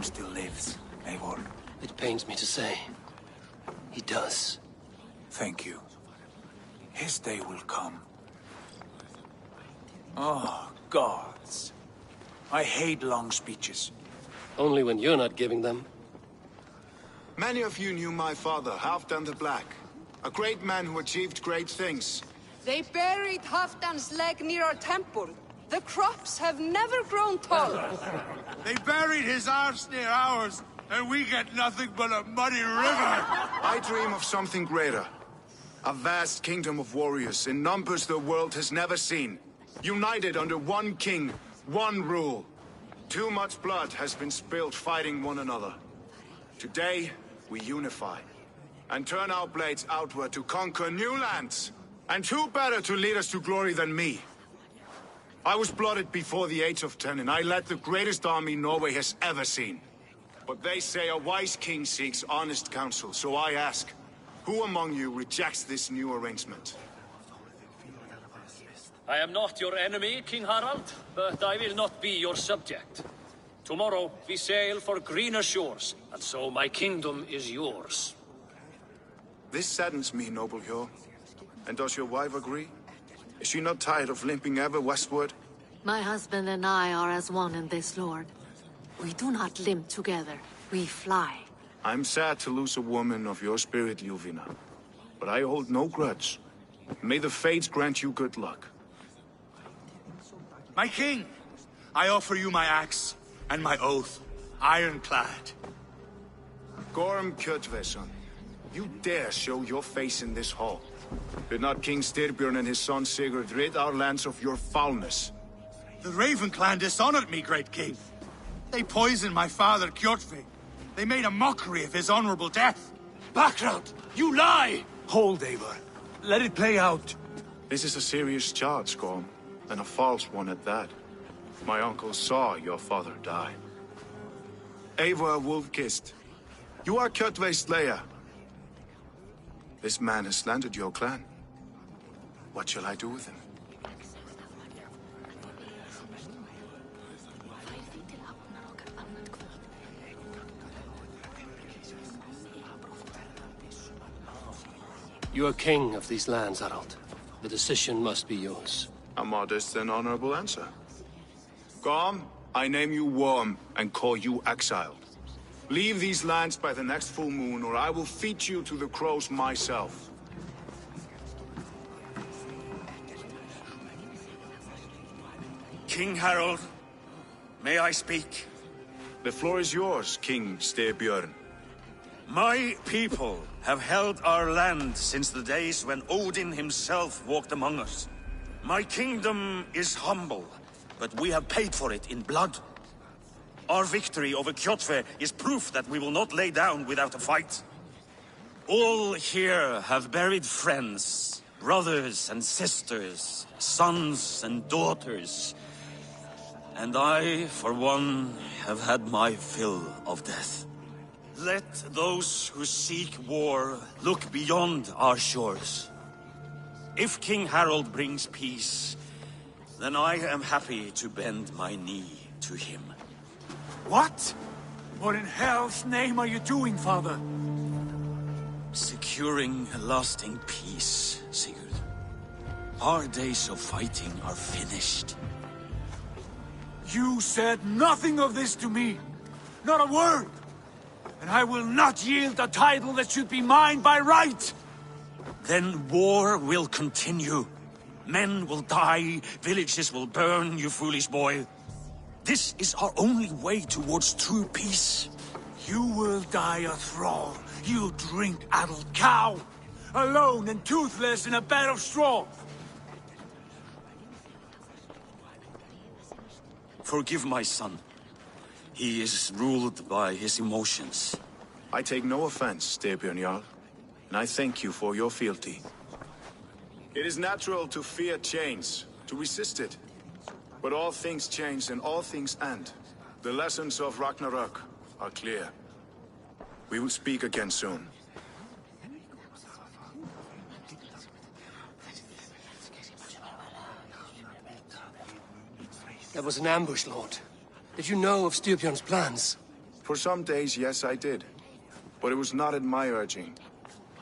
Still lives, Eivor. It pains me to say. He does. Thank you. His day will come. Oh, gods. I hate long speeches. Only when you're not giving them. Many of you knew my father, Halfdan the Black. A great man who achieved great things. They buried Halfdan's leg near our temple. The crops have never grown tall. They buried his arse near ours, and we get nothing but a muddy river. I dream of something greater. A vast kingdom of warriors in numbers the world has never seen. United under one king, one rule. Too much blood has been spilled fighting one another. Today, we unify. And turn our blades outward to conquer new lands. And who better to lead us to glory than me? I was blooded before the age of 10, and I led the greatest army Norway has ever seen. But they say a wise king seeks honest counsel, so I ask, who among you rejects this new arrangement? I am not your enemy, King Harald, but I will not be your subject. Tomorrow we sail for greener shores, and so my kingdom is yours. This saddens me, noble Hjor. And does your wife agree? Is she not tired of limping ever westward? My husband and I are as one in this, Lord. We do not limp together. We fly. I'm sad to lose a woman of your spirit, Ljuvina. But I hold no grudge. May the fates grant you good luck. My king, I offer you my axe and my oath, ironclad. Gorm Kjotveson, you dare show your face in this hall. Did not King Styrbjörn and his son Sigurd rid our lands of your foulness? The Raven clan dishonored me, great king. They poisoned my father, Kjotve. They made a mockery of his honorable death. Background! You lie! Hold, Eivor. Let it play out. This is a serious charge, Gorm, and a false one at that. My uncle saw your father die. Eivor Wolf-Kissed, you are Kjotve's slayer. This man has slandered your clan. What shall I do with him? You are king of these lands, Harald. The decision must be yours. A modest and honorable answer. Gorm, I name you Worm and call you exiled. Leave these lands by the next full moon, or I will feed you to the crows myself. King Harald, may I speak? The floor is yours, King Styrbjörn. My people have held our land since the days when Odin himself walked among us. My kingdom is humble, but we have paid for it in blood. Our victory over Kjotve is proof that we will not lay down without a fight. All here have buried friends, brothers and sisters, sons and daughters. And I, for one, have had my fill of death. Let those who seek war look beyond our shores. If King Harold brings peace, then I am happy to bend my knee to him. What? What in hell's name are you doing, father? Securing a lasting peace, Sigurd. Our days of fighting are finished. You said nothing of this to me. Not a word. And I will not yield a title that should be mine by right. Then war will continue. Men will die, villages will burn, you foolish boy. This is our only way towards true peace. You will die a thrall. You drink-addled cow. Alone and toothless in a bed of straw. Forgive my son. He is ruled by his emotions. I take no offense, Styrbjörn Jarl, and I thank you for your fealty. It is natural to fear change, to resist it. But all things change and all things end. The lessons of Ragnarök are clear. We will speak again soon. That was an ambush, Lord. Did you know of Styrbjörn's plans? For some days, yes, I did. But it was not at my urging.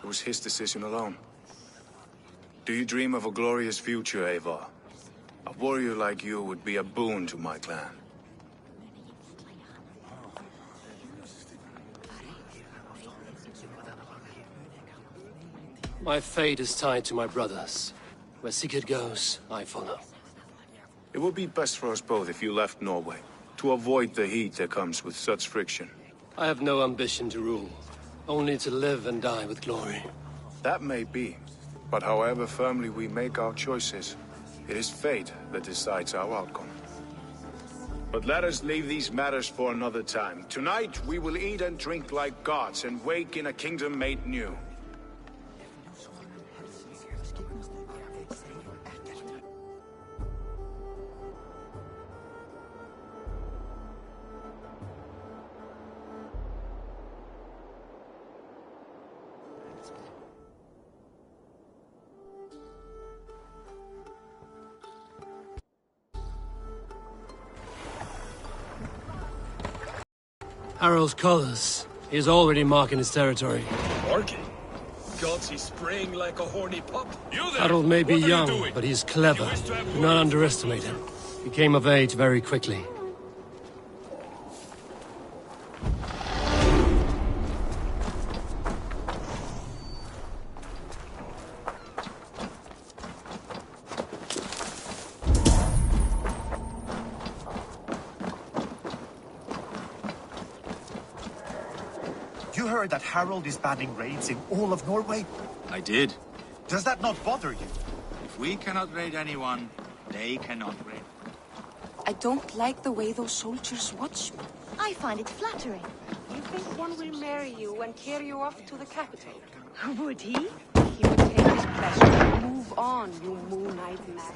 It was his decision alone. Do you dream of a glorious future, Eivor? A warrior like you would be a boon to my clan. My fate is tied to my brothers. Where Sigurd goes, I follow. It would be best for us both if you left Norway, to avoid the heat that comes with such friction. I have no ambition to rule, only to live and die with glory. That may be, but however firmly we make our choices, it is fate that decides our outcome. But let us leave these matters for another time. Tonight, we will eat and drink like gods and wake in a kingdom made new. Harold's colors. He is already marking his territory. Marking? Gods, he's spraying like a horny pup. You there! Harold may be What are you young, doing? but he's clever. Do not underestimate him. He came of age very quickly. You heard that Harold is banning raids in all of Norway? I did. Does that not bother you? If we cannot raid anyone, they cannot raid. I don't like the way those soldiers watch me. I find it flattering. You think one will marry you and carry you off to the capital? Would he? He would take his pleasure. Move on, you moon-eyed man.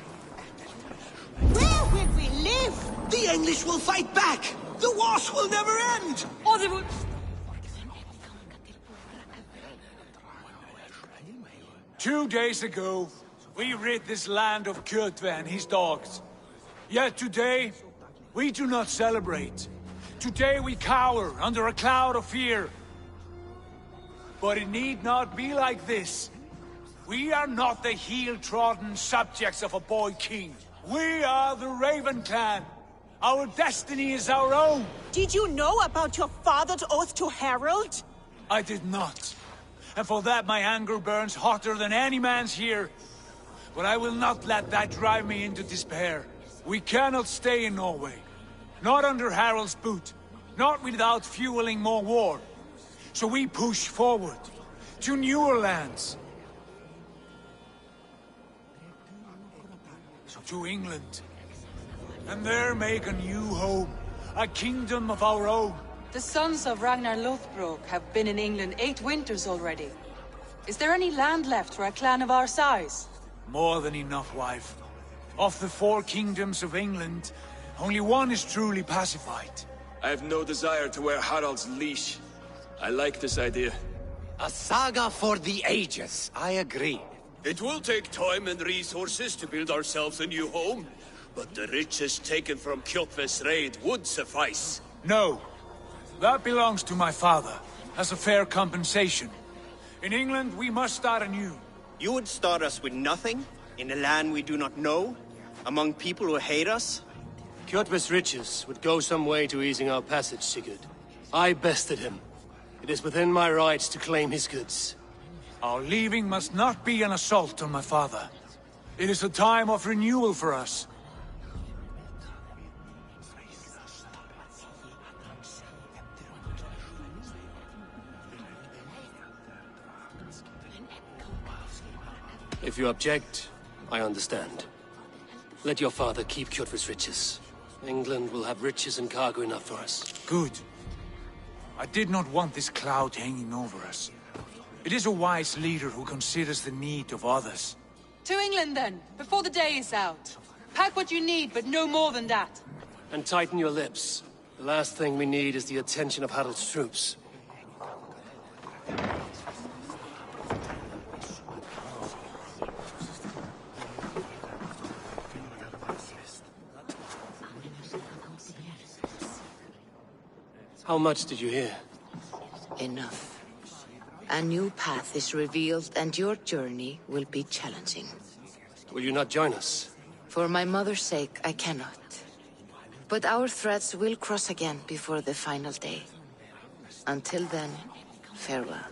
Where will we live? The English will fight back! The wars will never end! Or they would... 2 days ago, we rid this land of Kjotve and his dogs. Yet today, we do not celebrate. Today we cower under a cloud of fear. But it need not be like this. We are not the heel-trodden subjects of a boy king. We are the Raven clan. Our destiny is our own. Did you know about your father's oath to Harold? I did not. And for that my anger burns hotter than any man's here. But I will not let that drive me into despair. We cannot stay in Norway. Not under Harald's boot. Not without fueling more war. So we push forward. To newer lands. To England. And there make a new home. A kingdom of our own. The sons of Ragnar Lothbrok have been in England 8 winters already. Is there any land left for a clan of our size? More than enough, wife. Of the 4 kingdoms of England, only one is truly pacified. I have no desire to wear Harald's leash. I like this idea. A saga for the ages, I agree. It will take time and resources to build ourselves a new home, but the riches taken from Kjotve's raid would suffice. No. That belongs to my father, as a fair compensation. In England, we must start anew. You would start us with nothing? In a land we do not know? Among people who hate us? Kjotve's riches would go some way to easing our passage, Sigurd. I bested him. It is within my rights to claim his goods. Our leaving must not be an assault on my father. It is a time of renewal for us. If you object, I understand. Let your father keep Kjotve's riches. England will have riches and cargo enough for us. Good. I did not want this cloud hanging over us. It is a wise leader who considers the need of others. To England, then, before the day is out. Pack what you need, but no more than that. And tighten your lips. The last thing we need is the attention of Harald's troops. How much did you hear? Enough. A new path is revealed, and your journey will be challenging. Will you not join us? For my mother's sake, I cannot. But our threads will cross again before the final day. Until then, farewell.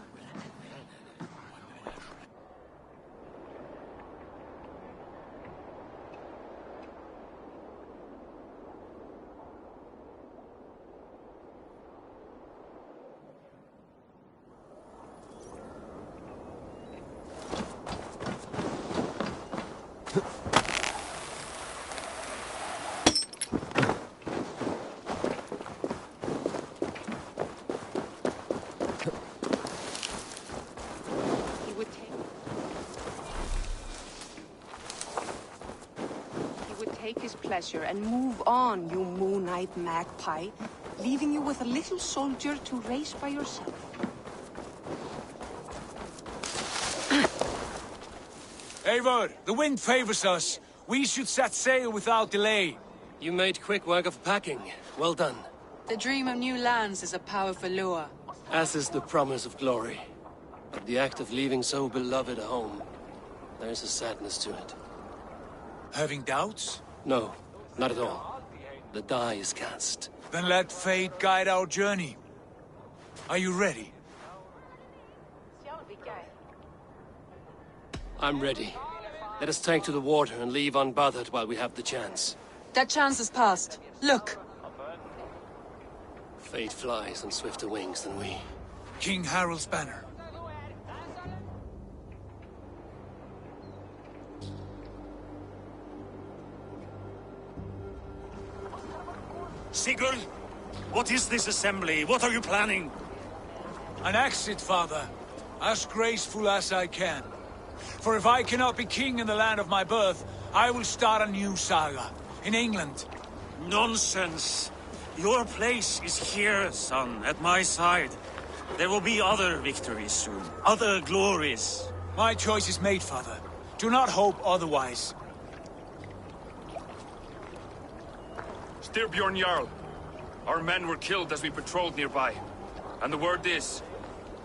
And move on, you moon-eyed magpie, leaving you with a little soldier to race by yourself. Eivor, the wind favors us. We should set sail without delay. You made quick work of packing. Well done. The dream of new lands is a powerful lure. As is the promise of glory. But the act of leaving so beloved a home, there's a sadness to it. Having doubts? No. Not at all. The die is cast. Then let fate guide our journey. Are you ready? I'm ready. Let us take to the water and leave unbothered while we have the chance. That chance is past. Look! Fate flies on swifter wings than we. King Harald's banner. Sigurd, what is this assembly? What are you planning? An exit, father. As graceful as I can. For if I cannot be king in the land of my birth, I will start a new saga. In England. Nonsense. Your place is here, son, at my side. There will be other victories soon. Other glories. My choice is made, father. Do not hope otherwise. Styrbjorn Jarl. Our men were killed as we patrolled nearby. And the word is,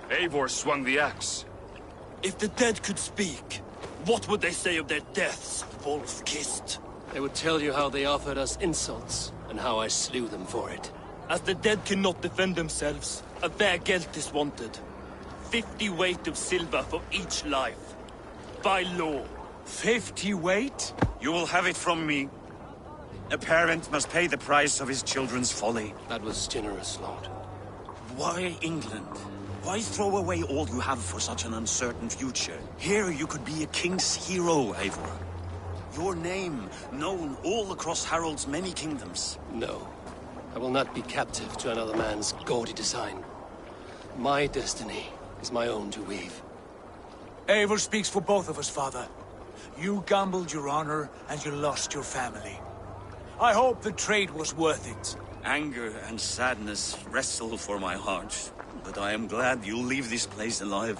Eivor swung the axe. If the dead could speak, what would they say of their deaths, wolf-kissed? They would tell you how they offered us insults, and how I slew them for it. As the dead cannot defend themselves, a fair gelt is wanted. 50 weight of silver for each life. By law. 50 weight? You will have it from me. A parent must pay the price of his children's folly. That was generous, Lord. Why England? Why throw away all you have for such an uncertain future? Here you could be a king's hero, Eivor. Your name known all across Harald's many kingdoms. No. I will not be captive to another man's gaudy design. My destiny is my own to weave. Eivor speaks for both of us, father. You gambled your honor, and you lost your family. I hope the trade was worth it. Anger and sadness wrestle for my heart, but I am glad you'll leave this place alive.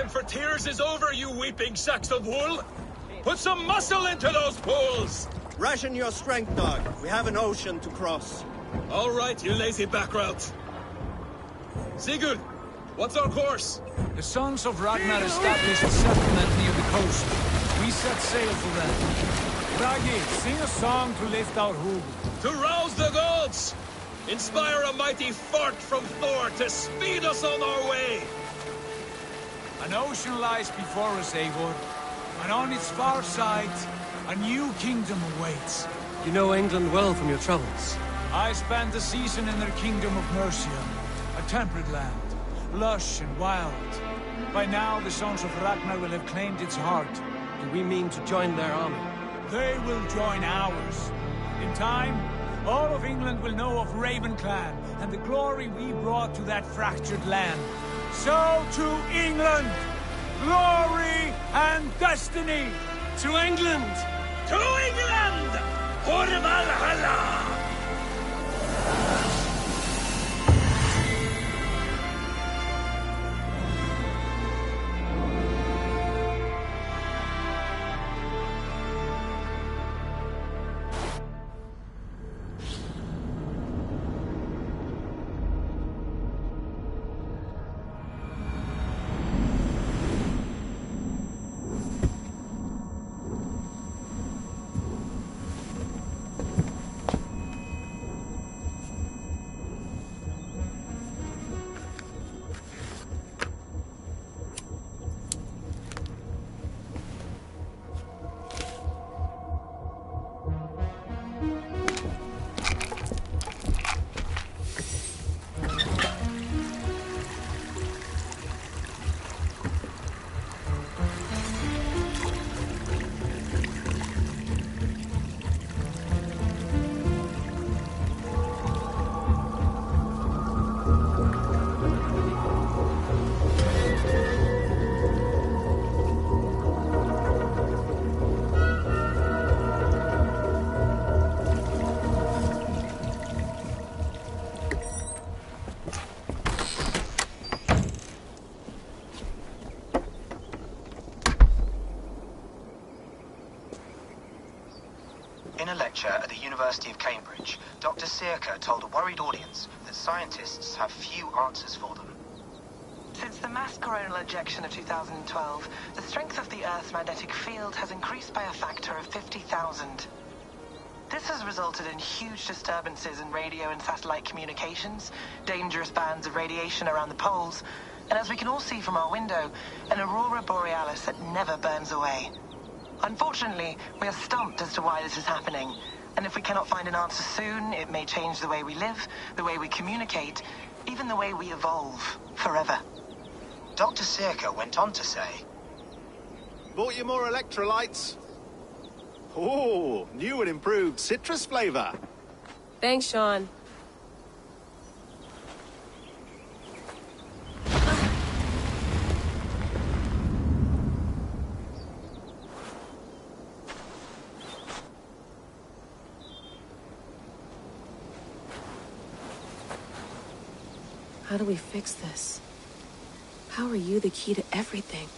time for tears is over, you weeping sacks of wool! Put some muscle into those pools! Ration your strength, dog. We have an ocean to cross. All right, you lazy backrout. Sigurd, what's our course? The Sons of Ragnar established a settlement near the coast. We set sail for them. Ragi, sing a song to lift our hood. To rouse the gods! Inspire a mighty fart from Thor to speed us on our way! An ocean lies before us, Eivor, and on its far side, a new kingdom awaits. You know England well from your travels. I spent a season in their kingdom of Mercia, a temperate land, lush and wild. By now, the Sons of Ragnar will have claimed its heart. Do we mean to join their army? They will join ours. In time, all of England will know of Ravenclan and the glory we brought to that fractured land. So to England! Glory and destiny! To England! To England! For Valhalla! In a lecture at the University of Cambridge, Dr. Sirka told a worried audience that scientists have few answers for them. Since the mass coronal ejection of 2012, the strength of the Earth's magnetic field has increased by a factor of 50,000. This has resulted in huge disturbances in radio and satellite communications, dangerous bands of radiation around the poles, and as we can all see from our window, an aurora borealis that never burns away. Unfortunately, we are stumped as to why this is happening, and if we cannot find an answer soon, it may change the way we live, the way we communicate, even the way we evolve, forever. Dr. Sirka went on to say, "Bought you more electrolytes? Oh, new and improved citrus flavor." Thanks, Sean. How do we fix this? How are you the key to everything?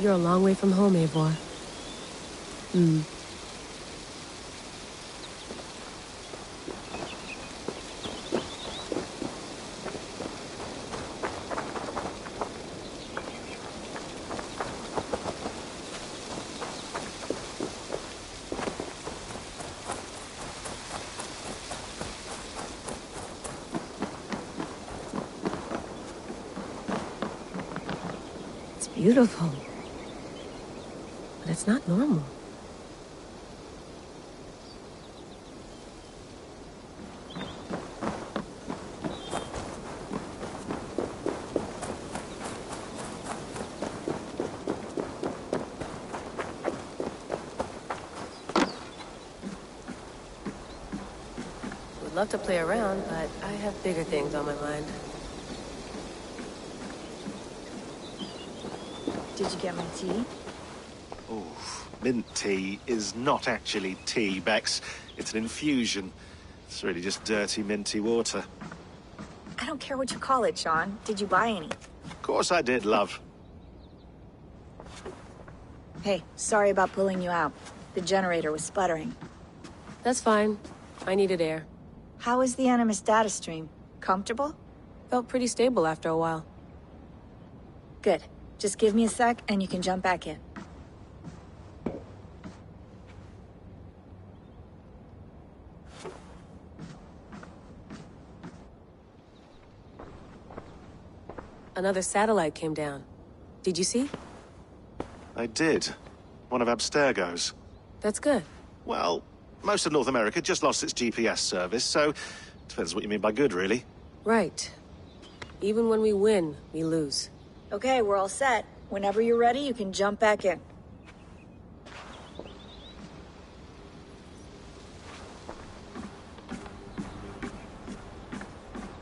You're a long way from home, Eivor. It's beautiful. But it's not normal. Would love to play around, but I have bigger things on my mind. Did you get my tea? Oh, Mint tea is not actually tea, Bex. It's an infusion. It's really just dirty, minty water. I don't care what you call it, Sean. Did you buy any? Of course I did, love. Hey, sorry about pulling you out. The generator was sputtering. That's fine. I needed air. How was the Animus data stream? Comfortable? Felt pretty stable after a while. Good. Just give me a sec and you can jump back in. Another satellite came down. Did you see? I did. One of Abstergo's. That's good. Well, most of North America just lost its GPS service, so depends what you mean by good, really. Right. Even when we win, we lose. Okay, we're all set. Whenever you're ready, you can jump back in.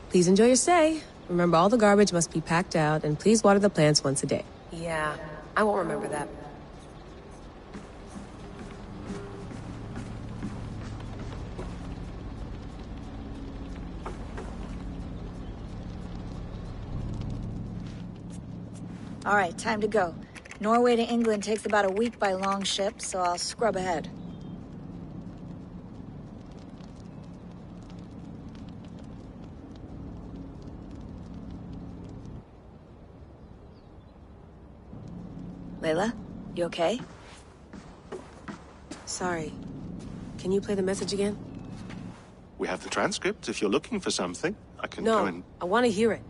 Please enjoy your stay. Remember, all the garbage must be packed out, and please water the plants once a day. Yeah, I won't remember that. All right, time to go. Norway to England takes about a week by long ship, so I'll scrub ahead. Layla, you okay? Sorry. Can you play the message again? We have the transcript. If you're looking for something, I can No, go and... I want to hear it.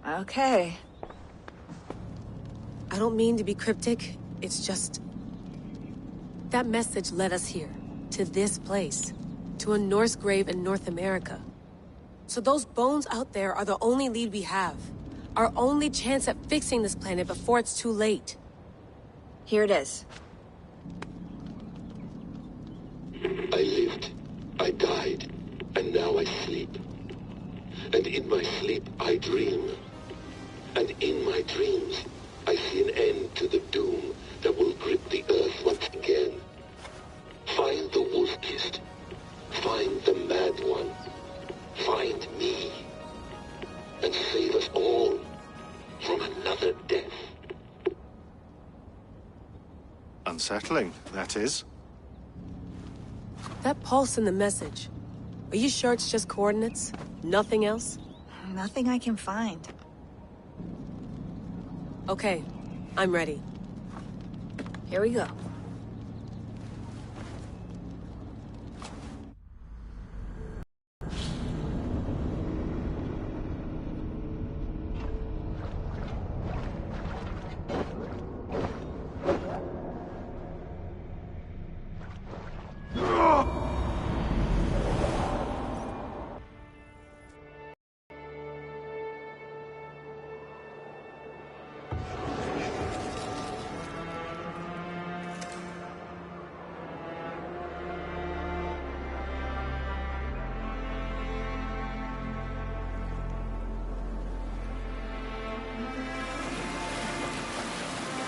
Okay. I don't mean to be cryptic. It's just... that message led us here. To this place. To a Norse grave in North America. So those bones out there are the only lead we have. Our only chance at fixing this planet before it's too late. Here it is. I lived, I died, and now I sleep. And in my sleep I dream. And in my dreams I see an end to the doom that will grip the earth once again. Find the wolf-kissed. Find the mad one. Find me. And save us all from another death. Unsettling, that is. That pulse in the message. Are you sure it's just coordinates? Nothing else? Nothing I can find. Okay, I'm ready. Here we go.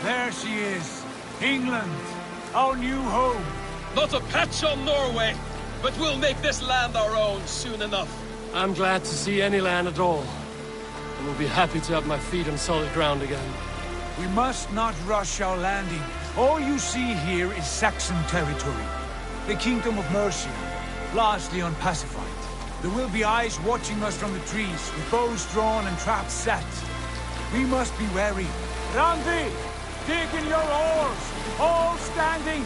There she is. England, our new home. Not a patch on Norway, but we'll make this land our own soon enough. I'm glad to see any land at all. And will be happy to have my feet on solid ground again. We must not rush our landing. All you see here is Saxon territory. The Kingdom of Mercia, largely unpacified. There will be eyes watching us from the trees, with bows drawn and traps set. We must be wary. Randy! Dig in your oars! All standing!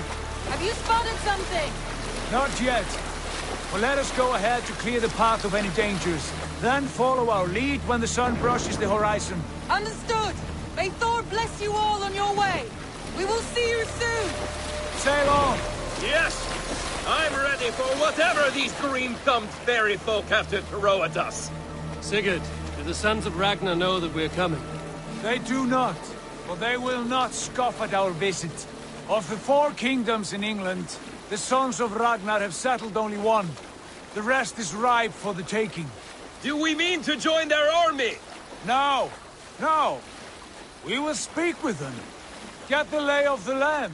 Have you spotted something? Not yet. But let us go ahead to clear the path of any dangers. Then follow our lead when the sun brushes the horizon. Understood! May Thor bless you all on your way! We will see you soon! Sail on! Yes! I'm ready for whatever these green-thumbed fairy folk have to throw at us. Sigurd, do the sons of Ragnar know that we're coming? They do not. But they will not scoff at our visit. Of the 4 kingdoms in England, the sons of Ragnar have settled only one. The rest is ripe for the taking. Do we mean to join their army? No, no. We will speak with them, get the lay of the land,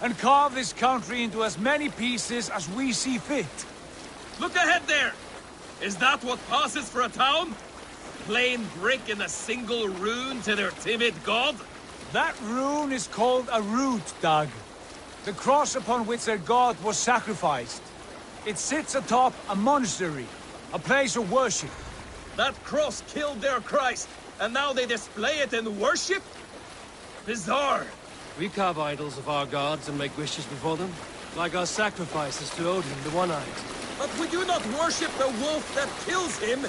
and carve this country into as many pieces as we see fit. Look ahead there! Is that what passes for a town? Plain brick in a single rune to their timid god? That rune is called a root, Doug. The cross upon which their god was sacrificed. It sits atop a monastery, a place of worship. That cross killed their Christ, and now they display it in worship? Bizarre. We carve idols of our gods and make wishes before them, like our sacrifices to Odin, the One-Eyed. But we do not worship the wolf that kills him.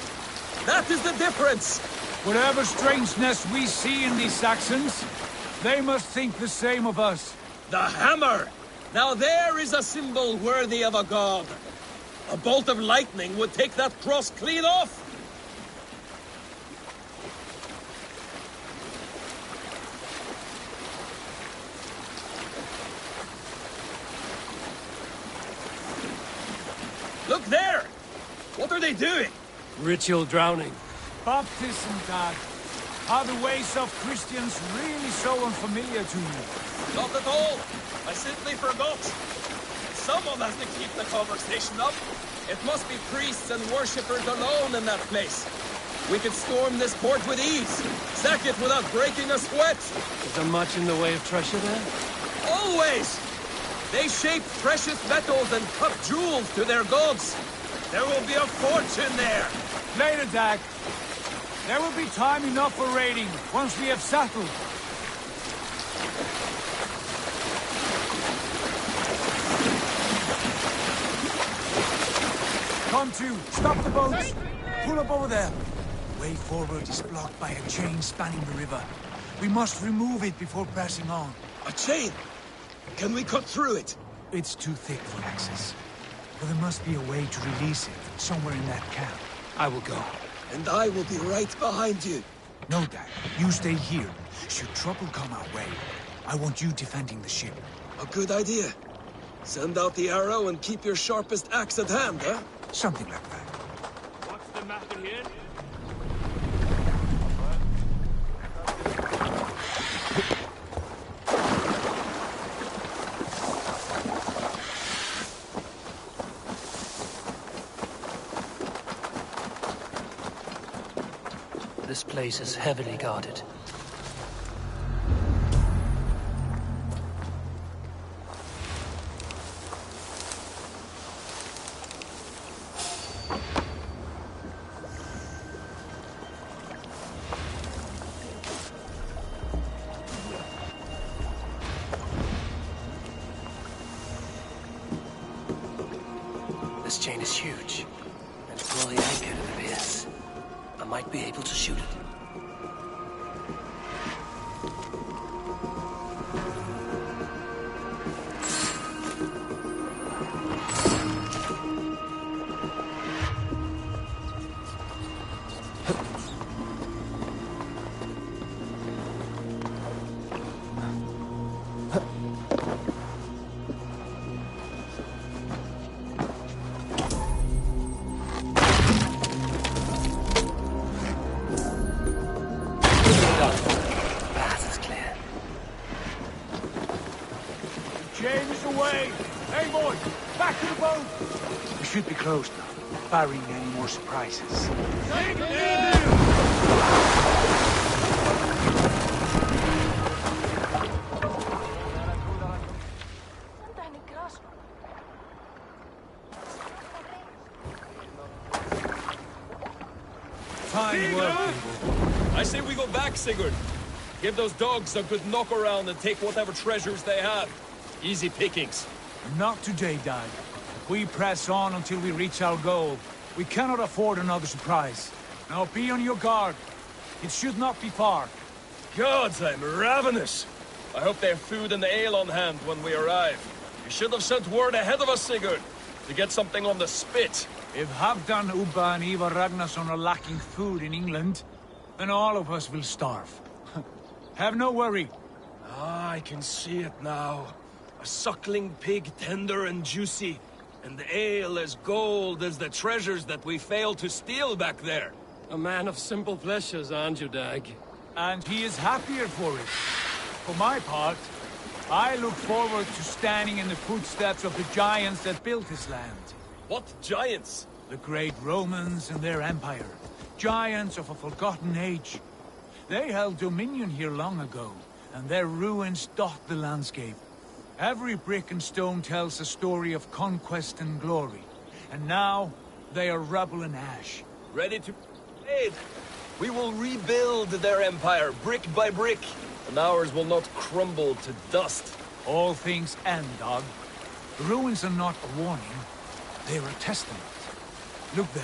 That is the difference. Whatever strangeness we see in these Saxons, they must think the same of us. The hammer! Now there is a symbol worthy of a god. A bolt of lightning would take that cross clean off. Look there! What are they doing? Ritual drowning. Baptism, Dad. Are the ways of Christians really so unfamiliar to you? Not at all. I simply forgot. Someone has to keep the conversation up. It must be priests and worshippers alone in that place. We could storm this port with ease. Sack it without breaking a sweat. Is there much in the way of treasure there? Always! They shape precious metals and cut jewels to their gods. There will be a fortune there. Later, Dag. There will be time enough for raiding, once we have settled. Come to, stop the boats. Pull up over there. The way forward is blocked by a chain spanning the river. We must remove it before pressing on. A chain? Can we cut through it? It's too thick for access. But there must be a way to release it, somewhere in that camp. I will go. And I will be right behind you. No, Dad. You stay here. Should trouble come our way, I want you defending the ship. A good idea. Send out the arrow and keep your sharpest axe at hand, huh? Something like that. What's the matter here? This place is heavily guarded. This chain is huge, and it's more the anchor than the pierce. I might be able to shoot it. Should be close now, barring any more surprises. Fine work, people. I say we go back, Sigurd. Give those dogs a good knock around and take whatever treasures they have. Easy pickings. Not today, Dad. We press on until we reach our goal. We cannot afford another surprise. Now be on your guard. It should not be far. Gods, I'm ravenous. I hope they have food and ale on hand when we arrive. You should have sent word ahead of us, Sigurd, to get something on the spit. If Halfdan, Ubba and Ivar Ragnarsson are lacking food in England, then all of us will starve. Have no worry. Ah, I can see it now. A suckling pig, tender and juicy. And the ale as gold as the treasures that we failed to steal back there. A man of simple pleasures, aren't you, Dag? And he is happier for it. For my part, I look forward to standing in the footsteps of the giants that built this land. What giants? The great Romans and their empire. Giants of a forgotten age. They held dominion here long ago, and their ruins dot the landscape. Every brick and stone tells a story of conquest and glory. And now, they are rubble and ash. Ready to aid. We will rebuild their empire, brick by brick, and ours will not crumble to dust. All things end, dog. The ruins are not a warning, they are a testament. Look there,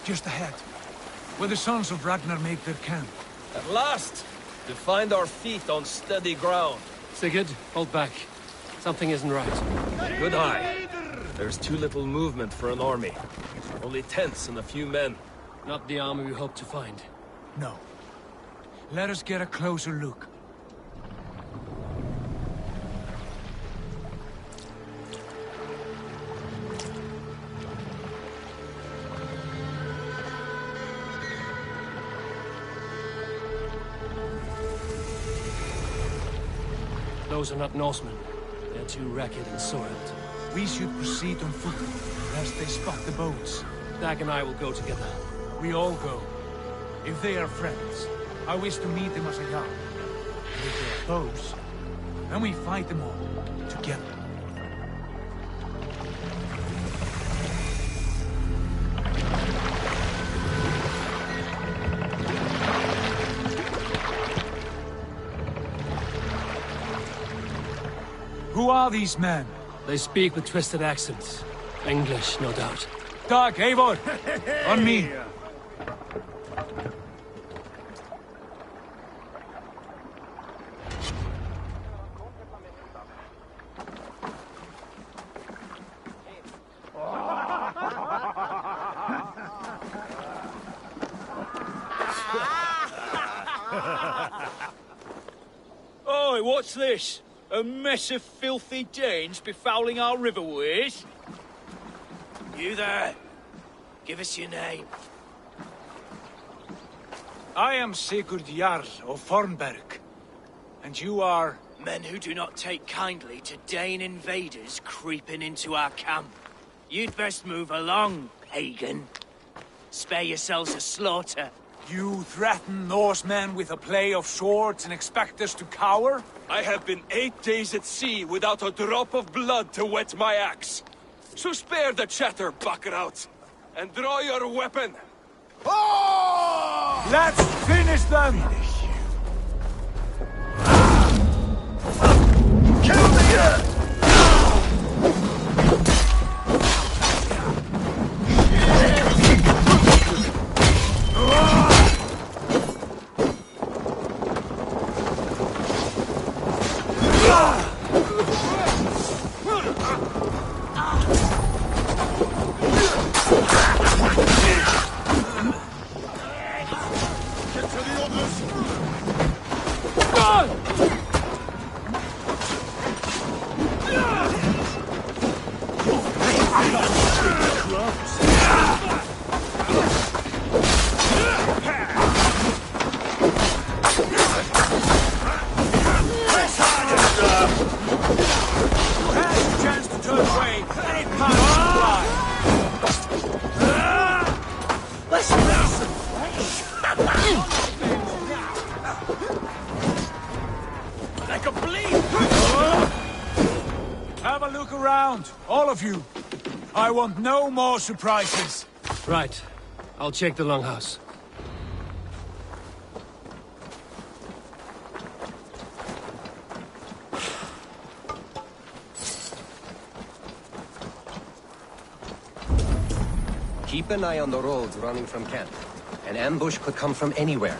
just ahead, where the sons of Ragnar make their camp. At last, to find our feet on steady ground. Sigurd, hold back. Something isn't right. Good eye. There's too little movement for an army. Only tents and a few men. Not the army we hope to find. No. Let us get a closer look. Those are not Norsemen. They're too ragged and soiled. We should proceed on foot, lest they spot the boats. Dag and I will go together. We all go. If they are friends, I wish to meet them as a yard. And if they are foes, then we fight them all, together. Who are these men? They speak with twisted accents. English, no doubt. Dag, Eivor! On me! Oi, what's this? A mess of filthy Danes befouling our riverways? You there? Give us your name. I am Sigurd Jarl of Fornberg. And you are? Men who do not take kindly to Dane invaders creeping into our camp. You'd best move along, pagan. Spare yourselves a slaughter. You threaten Norsemen with a play of swords and expect us to cower? I have been 8 days at sea without a drop of blood to wet my axe. So spare the chatter, buckerout, and draw your weapon. Oh! Let's finish them! Kill me! Have a look around, all of you. I want no more surprises. Right. I'll check the longhouse. Keep an eye on the roads running from camp. An ambush could come from anywhere.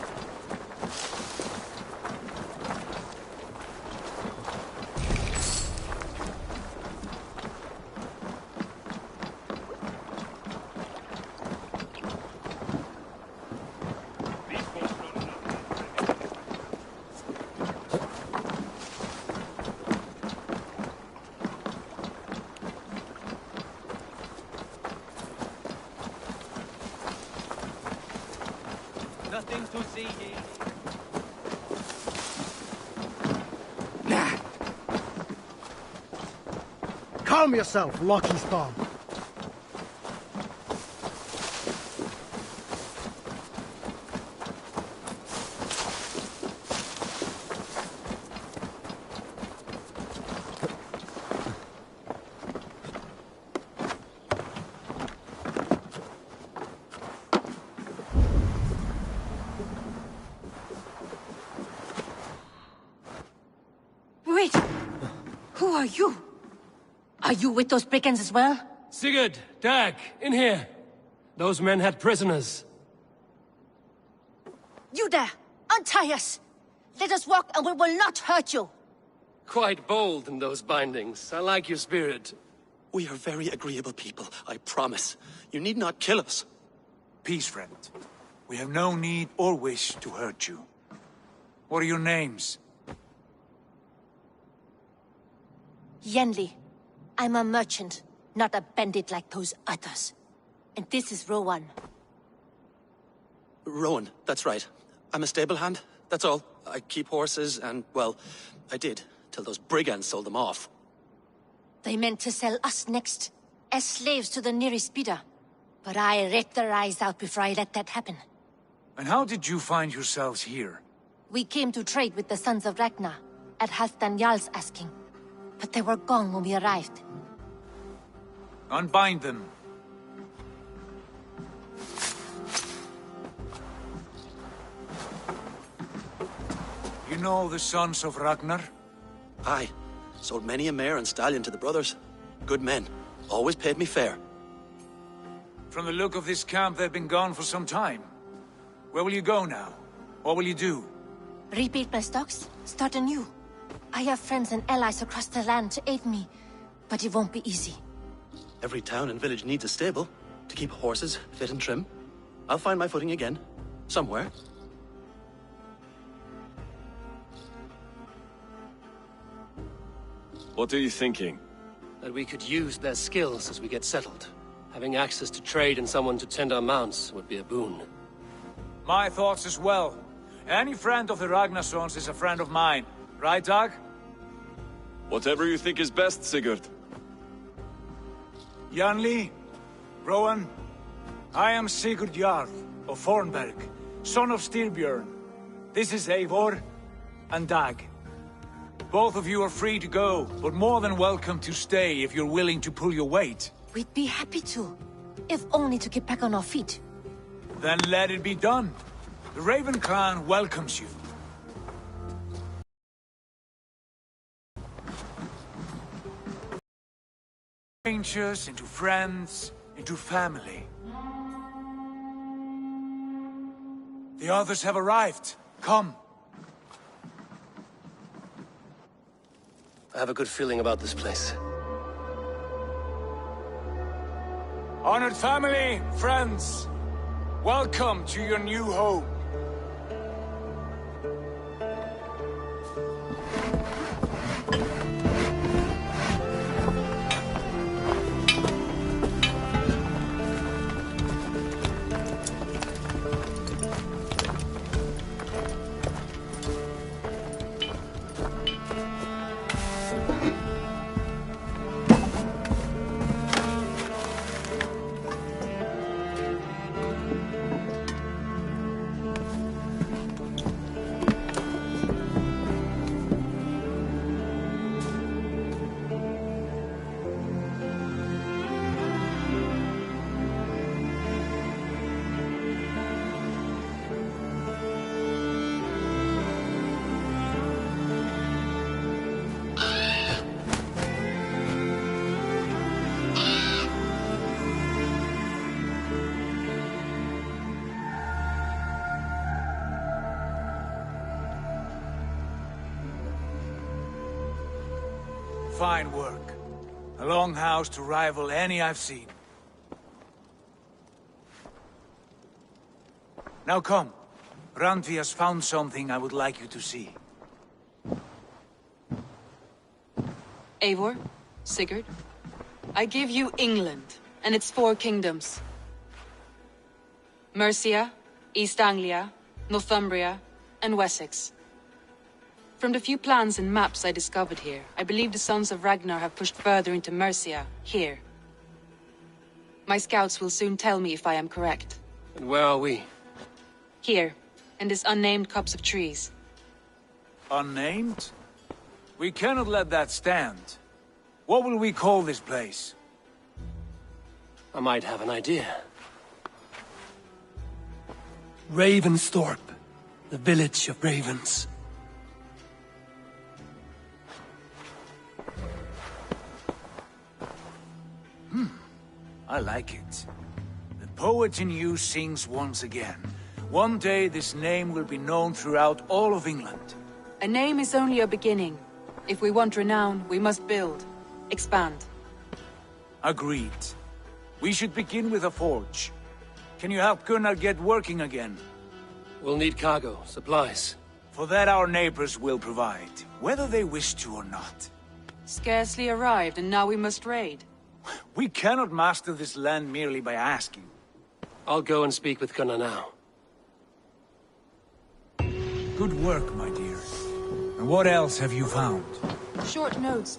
Nothing to see here. Calm yourself, Lucky Storm. Wait! Who are you? Are you with those brigands as well? Sigurd, Dag, in here. Those men had prisoners. You there! Untie us! Let us walk and we will not hurt you! Quite bold in those bindings. I like your spirit. We are very agreeable people, I promise. You need not kill us. Peace, friend. We have no need or wish to hurt you. What are your names? Yenli. I'm a merchant, not a bandit like those others. And this is Rowan. Rowan, that's right. I'm a stable hand, that's all. I keep horses and, well, I did, till those brigands sold them off. They meant to sell us next, as slaves to the nearest bidder. But I ripped their eyes out before I let that happen. And how did you find yourselves here? We came to trade with the Sons of Ragnar, at Halfdan Jarl's asking. But they were gone when we arrived. Unbind them. You know the Sons of Ragnar? Aye. Sold many a mare and stallion to the brothers. Good men. Always paid me fair. From the look of this camp, they've been gone for some time. Where will you go now? What will you do? Rebuild my stocks, start anew. I have friends and allies across the land to aid me, but it won't be easy. Every town and village needs a stable to keep horses fit and trim. I'll find my footing again. Somewhere. What are you thinking? That we could use their skills as we get settled. Having access to trade and someone to tend our mounts would be a boon. My thoughts as well. Any friend of the Ragnarsons is a friend of mine. Right, Dag? Whatever you think is best, Sigurd. Janli, Rowan, I am Sigurd Jarl of Fornberg, son of Styrbjörn. This is Eivor and Dag. Both of you are free to go, but more than welcome to stay if you're willing to pull your weight. We'd be happy to, if only to get back on our feet. Then let it be done. The Raven clan welcomes you. Strangers into friends, into family. The others have arrived. Come. I have a good feeling about this place. Honored family, friends, welcome to your new home. Fine work. A longhouse to rival any I've seen. Now come. Randvi has found something I would like you to see. Eivor, Sigurd, I give you England and its 4 kingdoms. Mercia, East Anglia, Northumbria, and Wessex. From the few plans and maps I discovered here, I believe the Sons of Ragnar have pushed further into Mercia, here. My scouts will soon tell me if I am correct. And where are we? Here, in this unnamed copse of trees. Unnamed? We cannot let that stand. What will we call this place? I might have an idea. Ravensthorpe, the village of ravens. I like it. The poet in you sings once again. One day this name will be known throughout all of England. A name is only a beginning. If we want renown, we must build. Expand. Agreed. We should begin with a forge. Can you help Gunnar get working again? We'll need cargo, supplies. For that our neighbors will provide, whether they wish to or not. Scarcely arrived, and now we must raid. We cannot master this land merely by asking. I'll go and speak with Gunnar now. Good work, my dear. And what else have you found? Short notes,